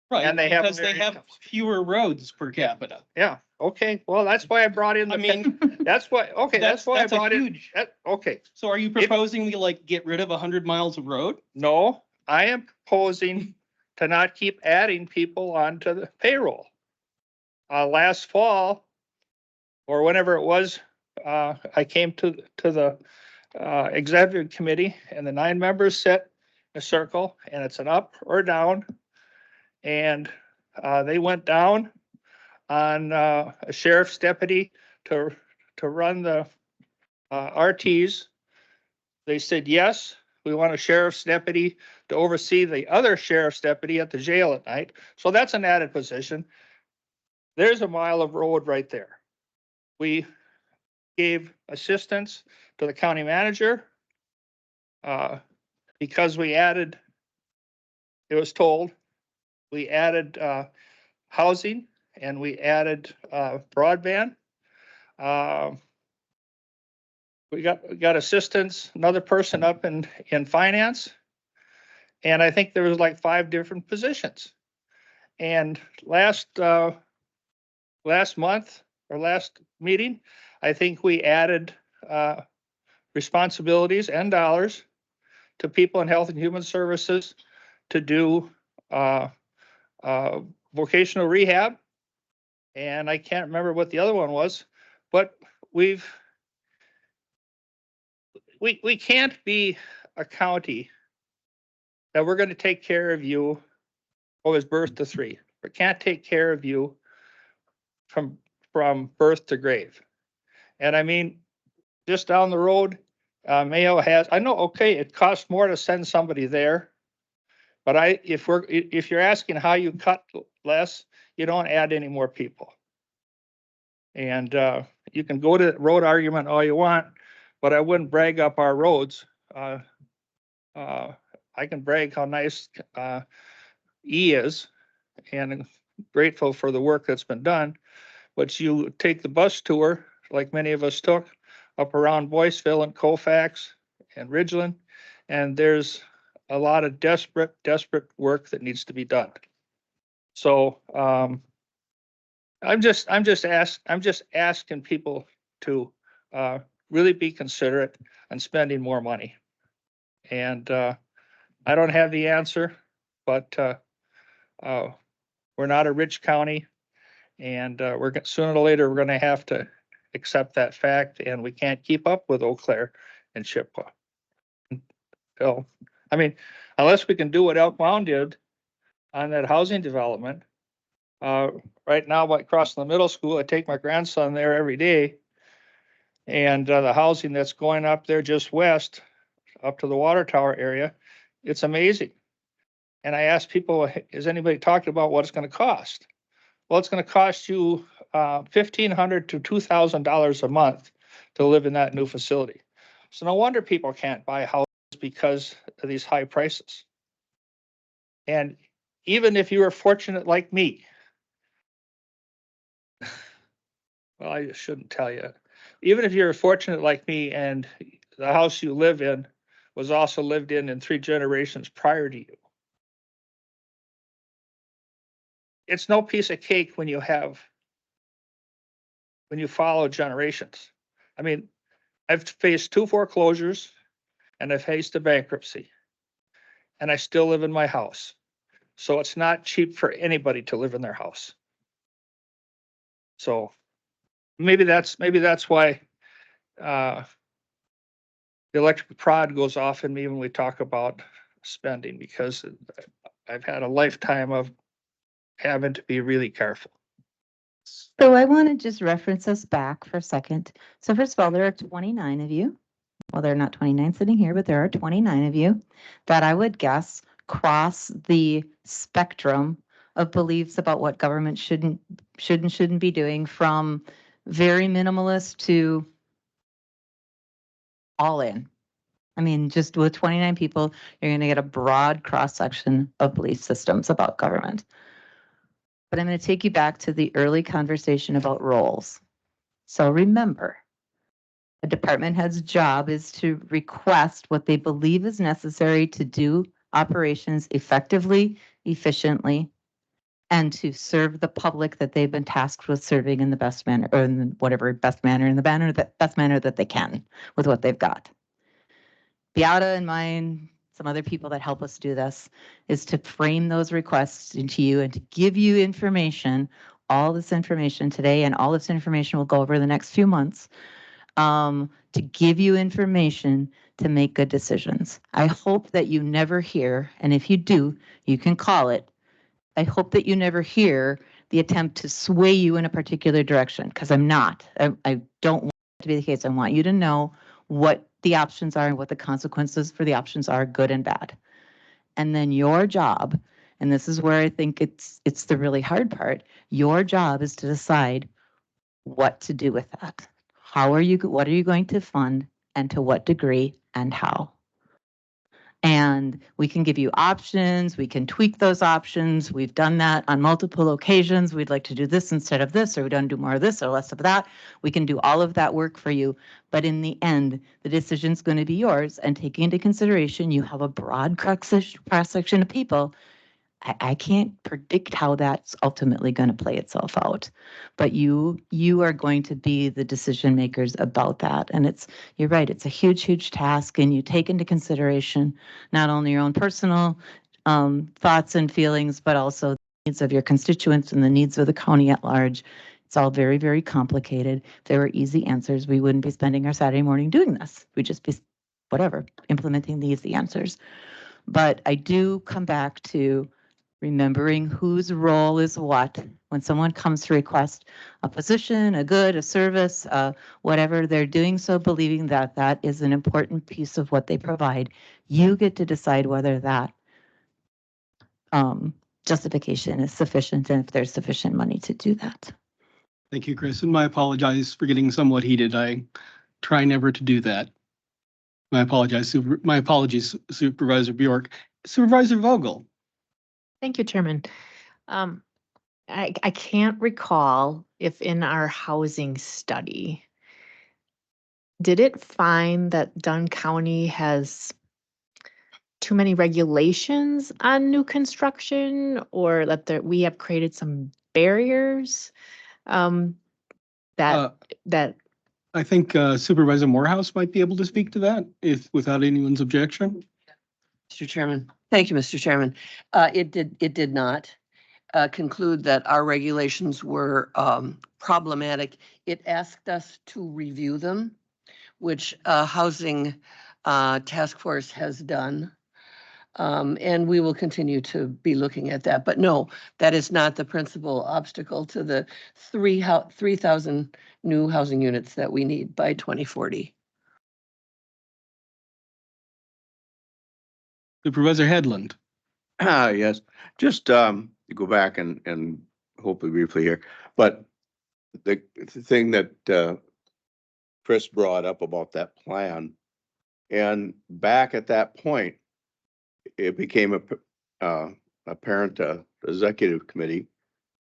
Right, and they because have they have fewer roads per capita. Yeah, okay, well, that's why I brought in the. I mean, that's why, okay, that's why I that's a brought in. huge. Okay, So are you proposing we like get rid of 100 miles of road? no, I am proposing to not keep adding people onto the payroll. Last fall, or whenever it was, I came to the executive committee and the 9 members sit in a circle and it's an up or down. And they went down on a sheriff's deputy to run the RTs. They said, yes, we want a sheriff's deputy to oversee the other sheriff's deputy at the jail at night. So that's an added position. There's a mile of road right there. We gave assistance to the county manager because we added, it was told, we added housing and we added broadband. We got assistance, another person up in finance. And I think there was like 5 different positions. And last month or last meeting, I think we added responsibilities and dollars to people in health and human services to do vocational rehab. And I can't remember what the other one was, but we can't be a county that we're going to take care of you. Oh, it's birth to 3. We can't take care of you from birth to grave. And I mean, just down the road, Mayo has, I know, okay, it costs more to send somebody there. But if you're asking how you cut less, you don't add any more people. And you can go to road argument all you want, but I wouldn't brag up our roads. I can brag how nice E is, and grateful for the work that's been done. But you take the bus tour, like many of us took, up around Boyceville and Colfax and Ridgeland, and there's a lot of desperate work that needs to be done. So, I'm just asking people to, really be considerate on spending more money. And, I don't have the answer, but, we're not a rich county. And, sooner or later, we're gonna have to accept that fact, and we can't keep up with Eau Claire and Chippewa. So, I mean, unless we can do what Elk Mound did on that housing development. Right now, by crossing the middle school, I take my grandson there every day. And the housing that's going up there just west, up to the water tower area, it's amazing. And I asked people, has anybody talked about what it's going to cost? Well, it's going to cost you $1,500 to $2,000 a month to live in that new facility. So no wonder people can't buy houses because of these high prices. And even if you are fortunate like me, well, I shouldn't tell you. Even if you're fortunate like me and the house you live in was also lived in 3 generations prior to you, it's no piece of cake when you follow generations. I mean, I've faced 2 foreclosures and I've faced a bankruptcy, and I still live in my house. So it's not cheap for anybody to live in their house. So maybe that's why the electric prod goes off in me when we talk about spending, because I've had a lifetime of having to be really careful. So I want to just reference us back for a second. So first of all, there are 29 of you. Well, there are not 29 sitting here, but there are 29 of you that I would guess cross the spectrum of beliefs about what government shouldn't be doing, from very minimalist to all in. I mean, just with 29 people, you're going to get a broad cross section of belief systems about government. But I'm going to take you back to the early conversation about roles. So remember, a department head's job is to request what they believe is necessary to do operations effectively, efficiently, and to serve the public that they've been tasked with serving in the best manner, or in whatever best manner, in the best manner that they can with what they've got. Beata and mine, some other people that help us do this, is to frame those requests into you and to give you information, all this information today, and all this information will go over the next few months, to give you information to make good decisions. I hope that you never hear, and if you do, you can call it. I hope that you never hear the attempt to sway you in a particular direction, because I'm not. I don't want it to be the case. I want you to know what the options are and what the consequences for the options are, good and bad. And then your job, and this is where I think it's the really hard part, your job is to decide what to do with that. What are you going to fund, and to what degree, and how? And we can give you options, we can tweak those options. We've done that on multiple occasions. We'd like to do this instead of this, or we don't do more of this or less of that. We can do all of that work for you. But in the end, the decision's going to be yours. And taking into consideration, you have a broad cross-section of people. I can't predict how that's ultimately going to play itself out, but you are going to be the decision makers about that. And you're right, it's a huge task, and you take into consideration not only your own personal thoughts and feelings, but also the needs of your constituents and the needs of the county at large. It's all very complicated. If there were easy answers, we wouldn't be spending our Saturday morning doing this. We'd just be, whatever, implementing the easy answers. But I do come back to remembering whose role is what. When someone comes to request a position, a good, a service, whatever, they're doing so believing that that is an important piece of what they provide. You get to decide whether that justification is sufficient, and if there's sufficient money to do that. Thank you, Chris, and I apologize for getting somewhat heated. I try never to do that. My apologies, Supervisor Bjork. Supervisor Vogel. Thank you, Chairman. I can't recall if in our housing study, did it find that Dunn County has too many regulations on new construction, or that we have created some barriers Uh, that that I think Supervisor Morehouse might be able to speak to that if, without anyone's objection. Mr. Chairman. Thank you, Mr. Chairman. It did not conclude that our regulations were problematic. It asked us to review them, which Housing Task Force has done. And we will continue to be looking at that. But no, that is not the principal obstacle to the 3,000 new housing units that we need by 2040. Supervisor Headland. Yes, just to go back and hopefully briefly here, but the thing that Chris brought up about that plan, and back at that point, it became apparent to the executive committee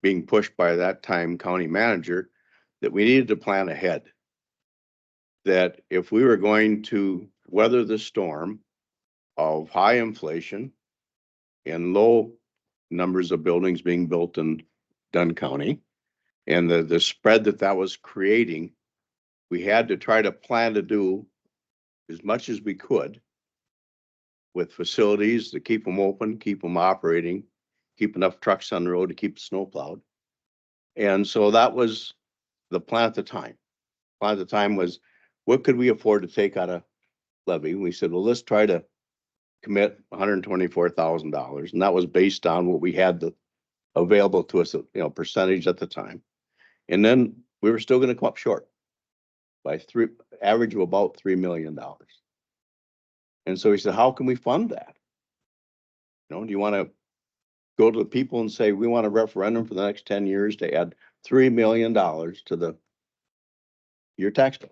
being pushed by that time county manager that we needed to plan ahead. That if we were going to weather the storm of high inflation and low numbers of buildings being built in Dunn County and the spread that was creating, we had to try to plan to do as much as we could with facilities to keep them open, keep them operating, keep enough trucks on the road to keep the snow plowed. And so that was the plan at the time. The plan at the time was, what could we afford to take out of levy? We said, well, let's try to commit $124,000. And that was based on what we had available to us, percentage at the time. And then we were still going to come up short by average of about $3 million. And so he said, how can we fund that? Do you want to go to the people and say, we want a referendum for the next 10 years to add $3 million to your tax bill?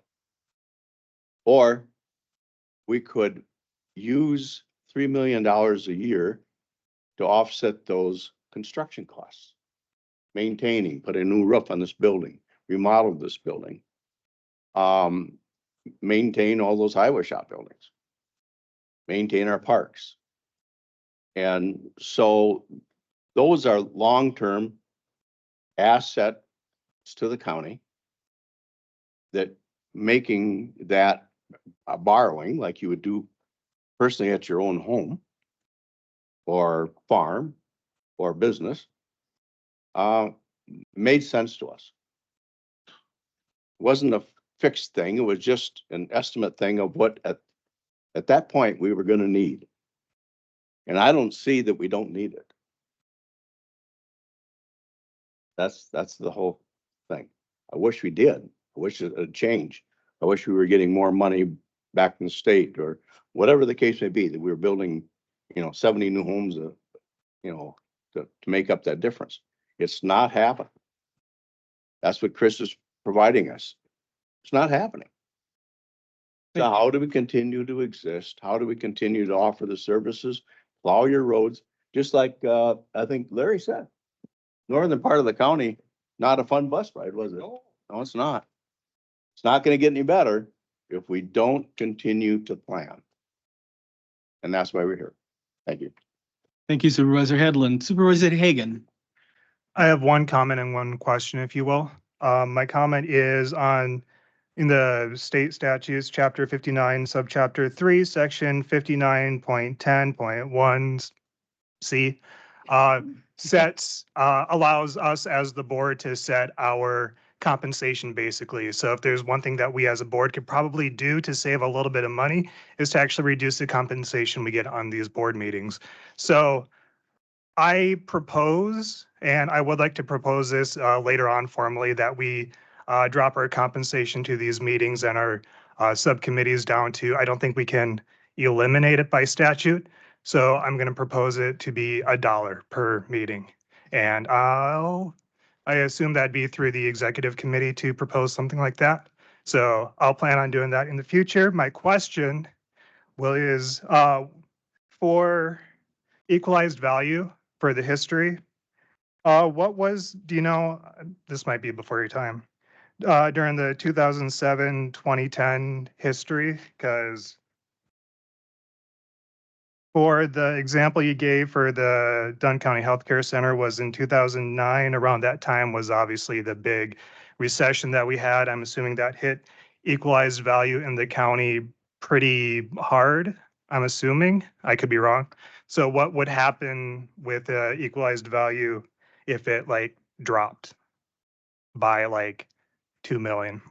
Or we could use $3 million a year to offset those construction costs, maintaining, put a new roof on this building, remodel this building, maintain all those highway shop buildings, maintain our parks. And so those are long-term assets to the county that making that borrowing like you would do personally at your own home or farm or business made sense to us. It wasn't a fixed thing. It was just an estimate thing of what at that point we were going to need. And I don't see that we don't need it. That's the whole thing. I wish we did. I wish it had changed. I wish we were getting more money back from the state or whatever the case may be, that we were building, 70 new homes, to make up that difference. It's not happening. That's what Chris is providing us. It's not happening. So how do we continue to exist? How do we continue to offer the services, plow your roads? Just like I think Larry said, northern part of the county, not a fun bus ride, was it? No, it's not. It's not going to get any better if we don't continue to plan. And that's why we're here. Thank you. Thank you, Supervisor Headland. Supervisor Hagan. I have one comment and one question, if you will. My comment is in the state statutes, chapter 59, subchapter 3, section 59.10.1C, allows us as the board to set our compensation, basically. So if there's one thing that we as a board could probably do to save a little bit of money is to actually reduce the compensation we get on these board meetings. So I propose, and I would like to propose this later on formally, that we drop our compensation to these meetings and our subcommittees down to, I don't think we can eliminate it by statute. So I'm going to propose it to be $1 per meeting. And I assume that'd be through the executive committee to propose something like that. So I'll plan on doing that in the future. My question is for equalized value for the history, What was, do you know, this might be before your time, during the 2007, 2010 history? Because for the example you gave for the Dunn County Healthcare Center was in 2009. Around that time was obviously the big recession that we had. I'm assuming that hit equalized value in the county pretty hard. I'm assuming. I could be wrong. So what would happen with equalized value if it like dropped by like 2 million?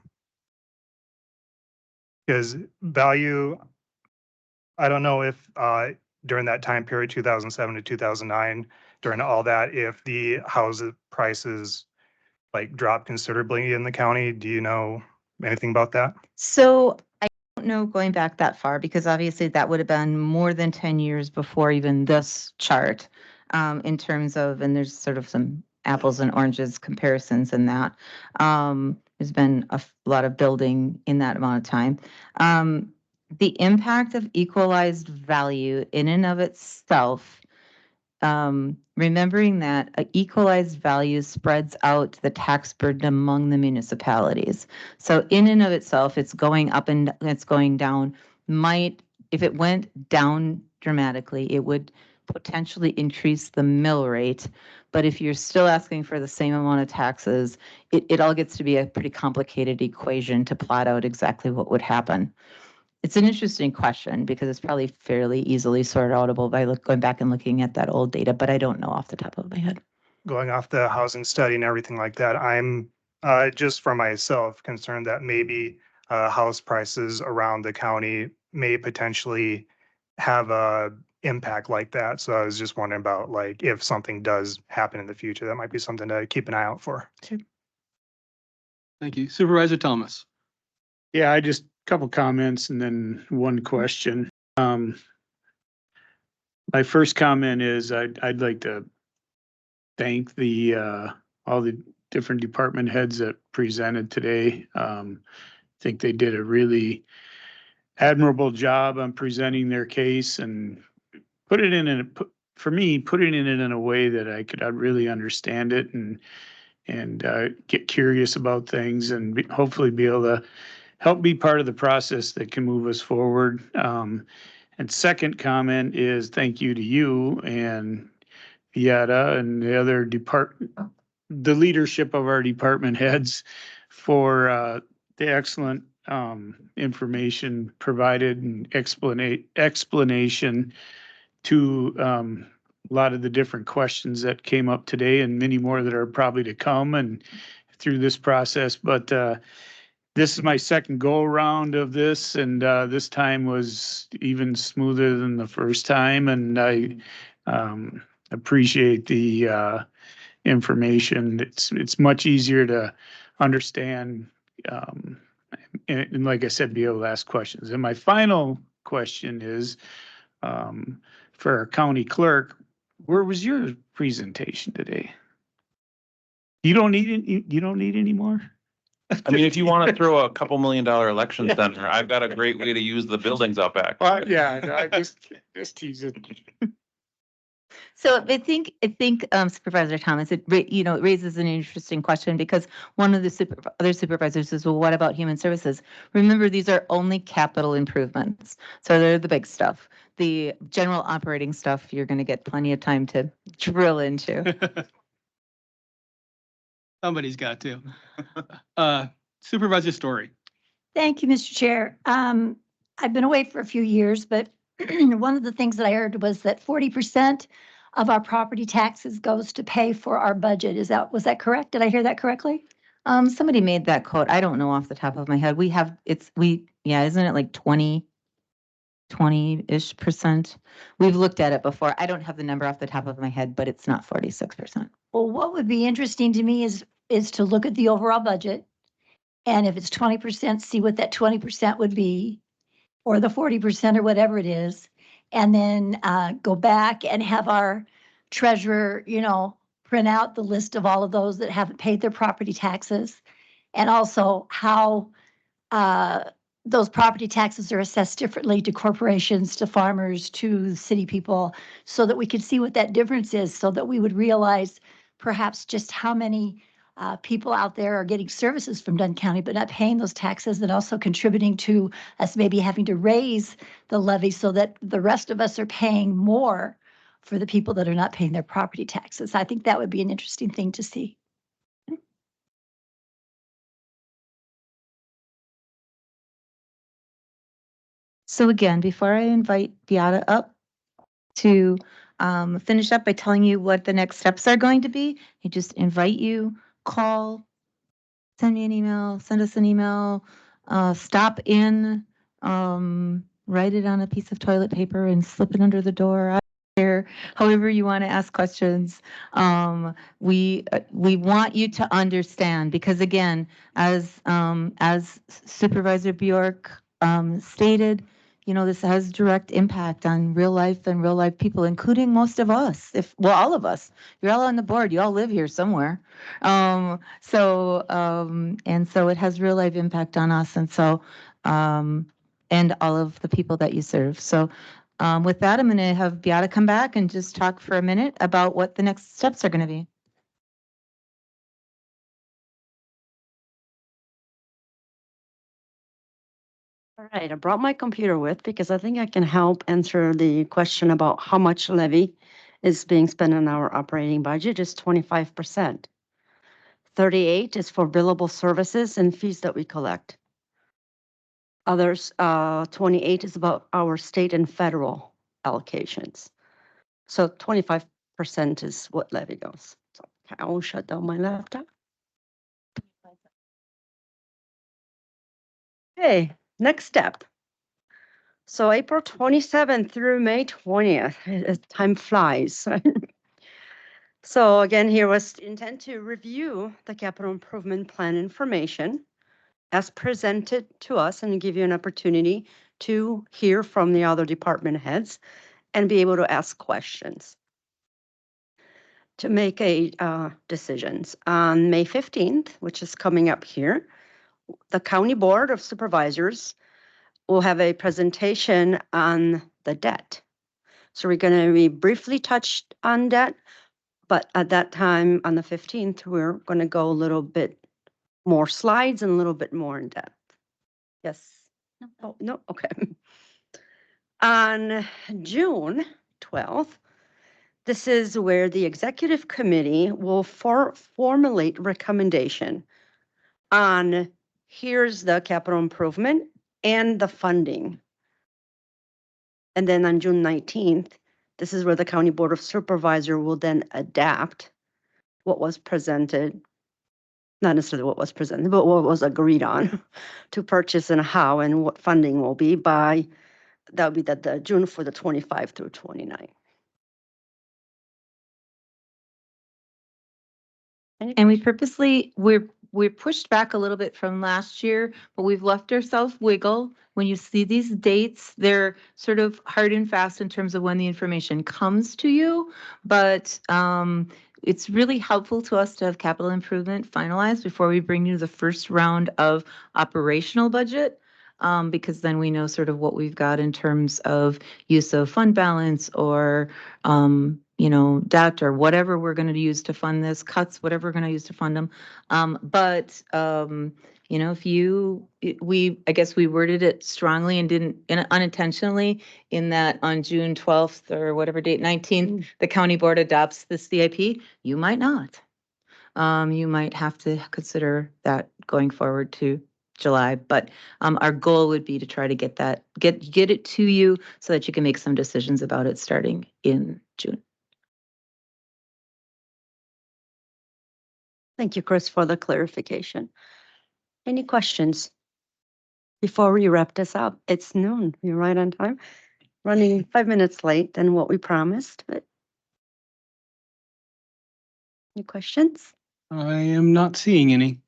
Because value, I don't know if during that time period, 2007 to 2009, during all that, if the house prices like dropped considerably in the county. Do you know anything about that? So I don't know going back that far because obviously that would have been more than 10 years before even this chart in terms of, and there's sort of some apples and oranges comparisons in that. There's been a lot of building in that amount of time. The impact of equalized value in and of itself, remembering that equalized value spreads out the tax burden among the municipalities. So in and of itself, it's going up and it's going down. If it went down dramatically, it would potentially increase the mill rate. But if you're still asking for the same amount of taxes, it all gets to be a pretty complicated equation to plot out exactly what would happen. It's an interesting question because it's probably fairly easily sorted outable by going back and looking at that old data, but I don't know off the top of my head. Going off the housing study and everything like that, I'm just for myself concerned that maybe house prices around the county may potentially have a impact like that. So I was just wondering about like if something does happen in the future, that might be something to keep an eye out for. Thank you. Supervisor Thomas. Yeah, I just, couple comments and then one question. My first comment is I'd like to thank all the different department heads that presented today. I think they did a really admirable job on presenting their case and put it in a way that I'd really understand it and get curious about things and hopefully be able to help be part of the process that can move us forward. And second comment is thank you to you and Vieta and the other the leadership of our department heads for the excellent information provided and explanation to a lot of the different questions that came up today and many more that are probably to come and through this process. But this is my second go around of this, and this time was even smoother than the first time. And I appreciate the information. It's much easier to understand, and like I said, be able to ask questions. And my final question is for our county clerk. Where was your presentation today? You don't need any more? I mean, if you want to throw a couple $1 million election center, I've got a great way to use the buildings out back. Yeah, I just teasing. So I think Supervisor Thomas, it raises an interesting question because one of the other supervisors says, well, what about human services? Remember, these are only capital improvements. So they're the big stuff. The general operating stuff, you're going to get plenty of time to drill into. Somebody's got to. Supervisor Story. Thank you, Mr. Chair. I've been away for a few years, but one of the things that I heard was that 40% of our property taxes goes to pay for our budget. Was that correct? Did I hear that correctly? Somebody made that quote. I don't know off the top of my head. Isn't it like 20-ish%? We've looked at it before. I don't have the number off the top of my head, but it's not 46%. Well, what would be interesting to me is to look at the overall budget. And if it's 20%, see what that 20% would be, or the 40% or whatever it is. And then go back and have our treasurer, print out the list of all of those that haven't paid their property taxes. And also how those property taxes are assessed differently to corporations, to farmers, to city people, so that we could see what that difference is, so that we would realize perhaps just how many people out there are getting services from Dunn County, but not paying those taxes, and also contributing to us maybe having to raise the levy so that the rest of us are paying more for the people that are not paying their property taxes. I think that would be an interesting thing to see. So again, before I invite Beata up to finish up by telling you what the next steps are going to be, I just invite you, call, send me an email, send us an email, stop in, write it on a piece of toilet paper and slip it under the door. I don't care, however you want to ask questions. We want you to understand, because again, as Supervisor Bjork stated, you know, this has direct impact on real life and real life people, including most of us. All of us. You're all on the board. You all live here somewhere. And so it has real life impact on us, and so and all of the people that you serve. So with that, I'm going to have Beata come back and just talk for a minute about what the next steps are going to be. All right, I brought my computer with because I think I can help answer the question about how much levy is being spent on our operating budget. Is 25%. 38 is for billable services and fees that we collect. Others, 28 is about our state and federal allocations. So 25% is what levy goes. So I will shut down my laptop. Okay, next step. So April 27th through May 20th, time flies. So again, here was intent to review the capital improvement plan information as presented to us and give you an opportunity to hear from the other department heads and be able to ask questions to make decisions. On May 15th, which is coming up here, the County Board of Supervisors will have a presentation on the debt. So we're going to be briefly touched on debt, but at that time on the 15th, we're going to go a little bit more slides and a little bit more in depth. Yes. Oh, no. Okay. On June 12th, this is where the executive committee will formulate recommendation on here's the capital improvement and the funding. And then on June 19th, this is where the County Board of Supervisors will then adapt what was presented, not necessarily what was presented, but what was agreed on to purchase and how and what funding will be by, that would be the June for the 25 through 29. And we're pushed back a little bit from last year, but we've left ourselves wiggle. When you see these dates, they're sort of hard and fast in terms of when the information comes to you. But it's really helpful to us to have capital improvement finalized before we bring you the first round of operational budget. Because then we know sort of what we've got in terms of use of fund balance or you know, debt or whatever we're going to use to fund this, cuts, whatever we're going to use to fund them. You know, I guess we worded it strongly and didn't unintentionally in that on June 12th or whatever date, 19th, the county board adopts the CIP. You might not. You might have to consider that going forward to July, but our goal would be to try to get it to you so that you can make some decisions about it starting in June. Thank you, Chris, for the clarification. Any questions before we wrap this up? It's noon. You're right on time. Running 5 minutes late than what we promised, but any questions? I am not seeing any.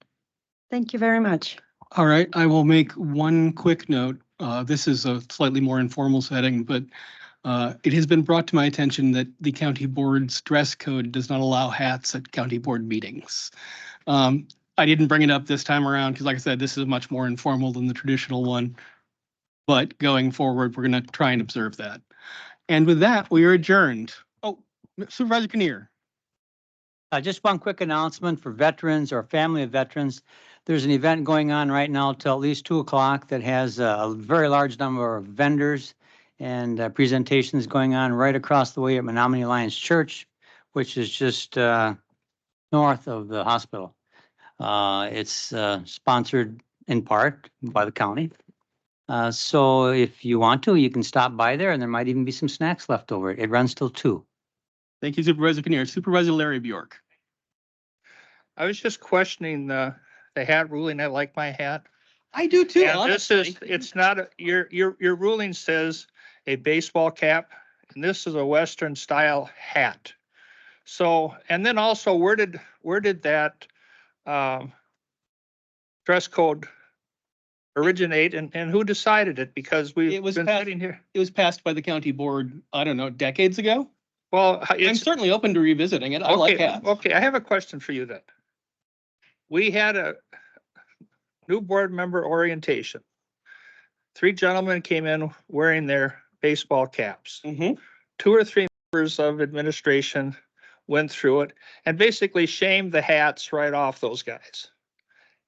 Thank you very much. All right, I will make one quick note. This is a slightly more informal setting, but it has been brought to my attention that the county board's dress code does not allow hats at county board meetings. I didn't bring it up this time around because, like I said, this is much more informal than the traditional one. But going forward, we're going to try and observe that. And with that, we are adjourned. Oh, Supervisor Kinnear. Just one quick announcement for veterans or family of veterans. There's an event going on right now till at least 2 o'clock that has a very large number of vendors and presentations going on right across the way at Menominee Alliance Church, which is just north of the hospital. It's sponsored in part by the county. So if you want to, you can stop by there and there might even be some snacks left over. It runs till 2. Thank you, Supervisor Kinnear. Supervisor Larry Bjork. I was just questioning the hat ruling. I like my hat. I do too, And honestly. it's not, your ruling says a baseball cap, and this is a Western style hat. So, and then also, where did that dress code originate, and who decided it? Because we've been sitting here. It was passed by the county board, I don't know, decades ago. Well, I'm certainly open to revisiting it. I like hats. Okay, I have a question for you then. We had a new board member orientation. 3 gentlemen came in wearing their baseball caps. 2 or 3 members of administration went through it and basically shamed the hats right off those guys.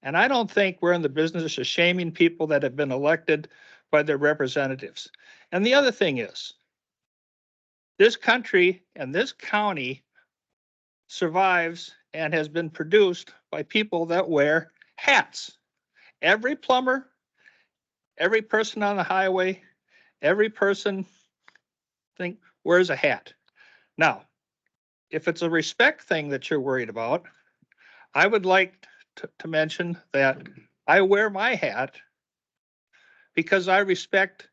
And I don't think we're in the business of shaming people that have been elected by their representatives. And the other thing is, this country and this county survives and has been produced by people that wear hats. Every plumber, every person on the highway, every person wears a hat. Now, if it's a respect thing that you're worried about, I would like to mention that I wear my hat because I respect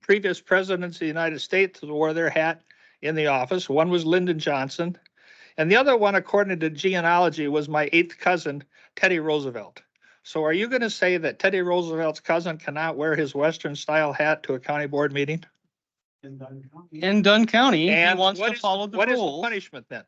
previous presidents of the United States who wore their hat in the office. One was Lyndon Johnson, and the other one, according to genealogy, was my 8th cousin, Teddy Roosevelt. So are you going to say that Teddy Roosevelt's cousin cannot wear his Western style hat to a county board meeting? In Dunn County, And he wants what to is- follow the What is the rules. punishment then?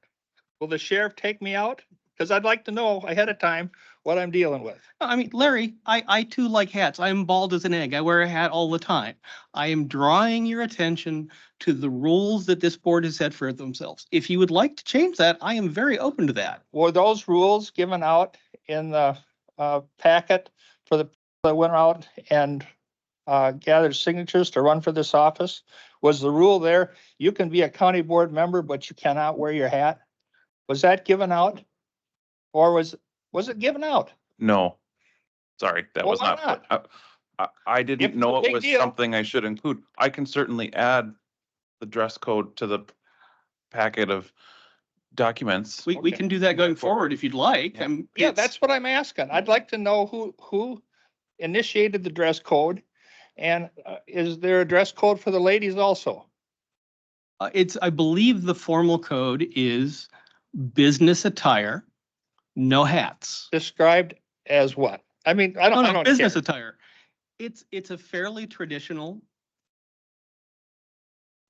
Will the sheriff take me out? Because I'd like to know ahead of time what I'm dealing with. I mean, Larry, I too like hats. I'm bald as an egg. I wear a hat all the time. I am drawing your attention to the rules that this board has set for themselves. If you would like to change that, I am very open to that. Were those rules given out in the packet for the people that went out and gathered signatures to run for this office? Was the rule there, you can be a county board member, but you cannot wear your hat? Was that given out? Or was it given out? No, sorry, that Well, was why not. I If didn't it's know a it big was deal. something I should include. I can certainly add the dress code to the packet of documents. We can do that going forward if you'd like. Yeah, that's what I'm asking. I'd like to know who initiated the dress code. And is there a dress code for the ladies also? I believe the formal code is business attire, no hats. Described as what? I mean, I don't care. Business attire. It's a fairly traditional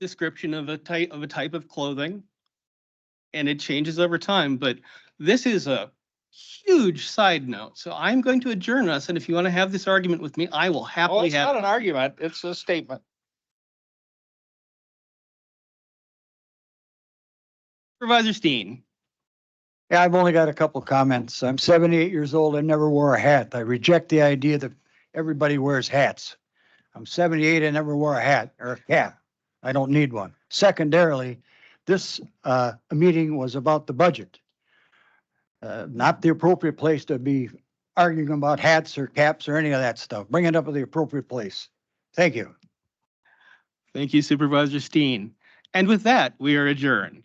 description of a type of clothing. And it changes over time, but this is a huge side note. So I'm going to adjourn us. And if you want to have this argument with me, I will Oh, happily it's have not it. an argument. It's a statement. Supervisor Steen. Yeah, I've only got a couple comments. I'm 78 years old. I never wore a hat. I reject the idea that everybody wears hats. I'm 78. I never wore a hat or a cap. I don't need one. Secondarily, this meeting was about the budget. Not the appropriate place to be arguing about hats or caps or any of that stuff. Bring it up at the appropriate place. Thank you. Thank you, Supervisor Steen. And with that, we are adjourned.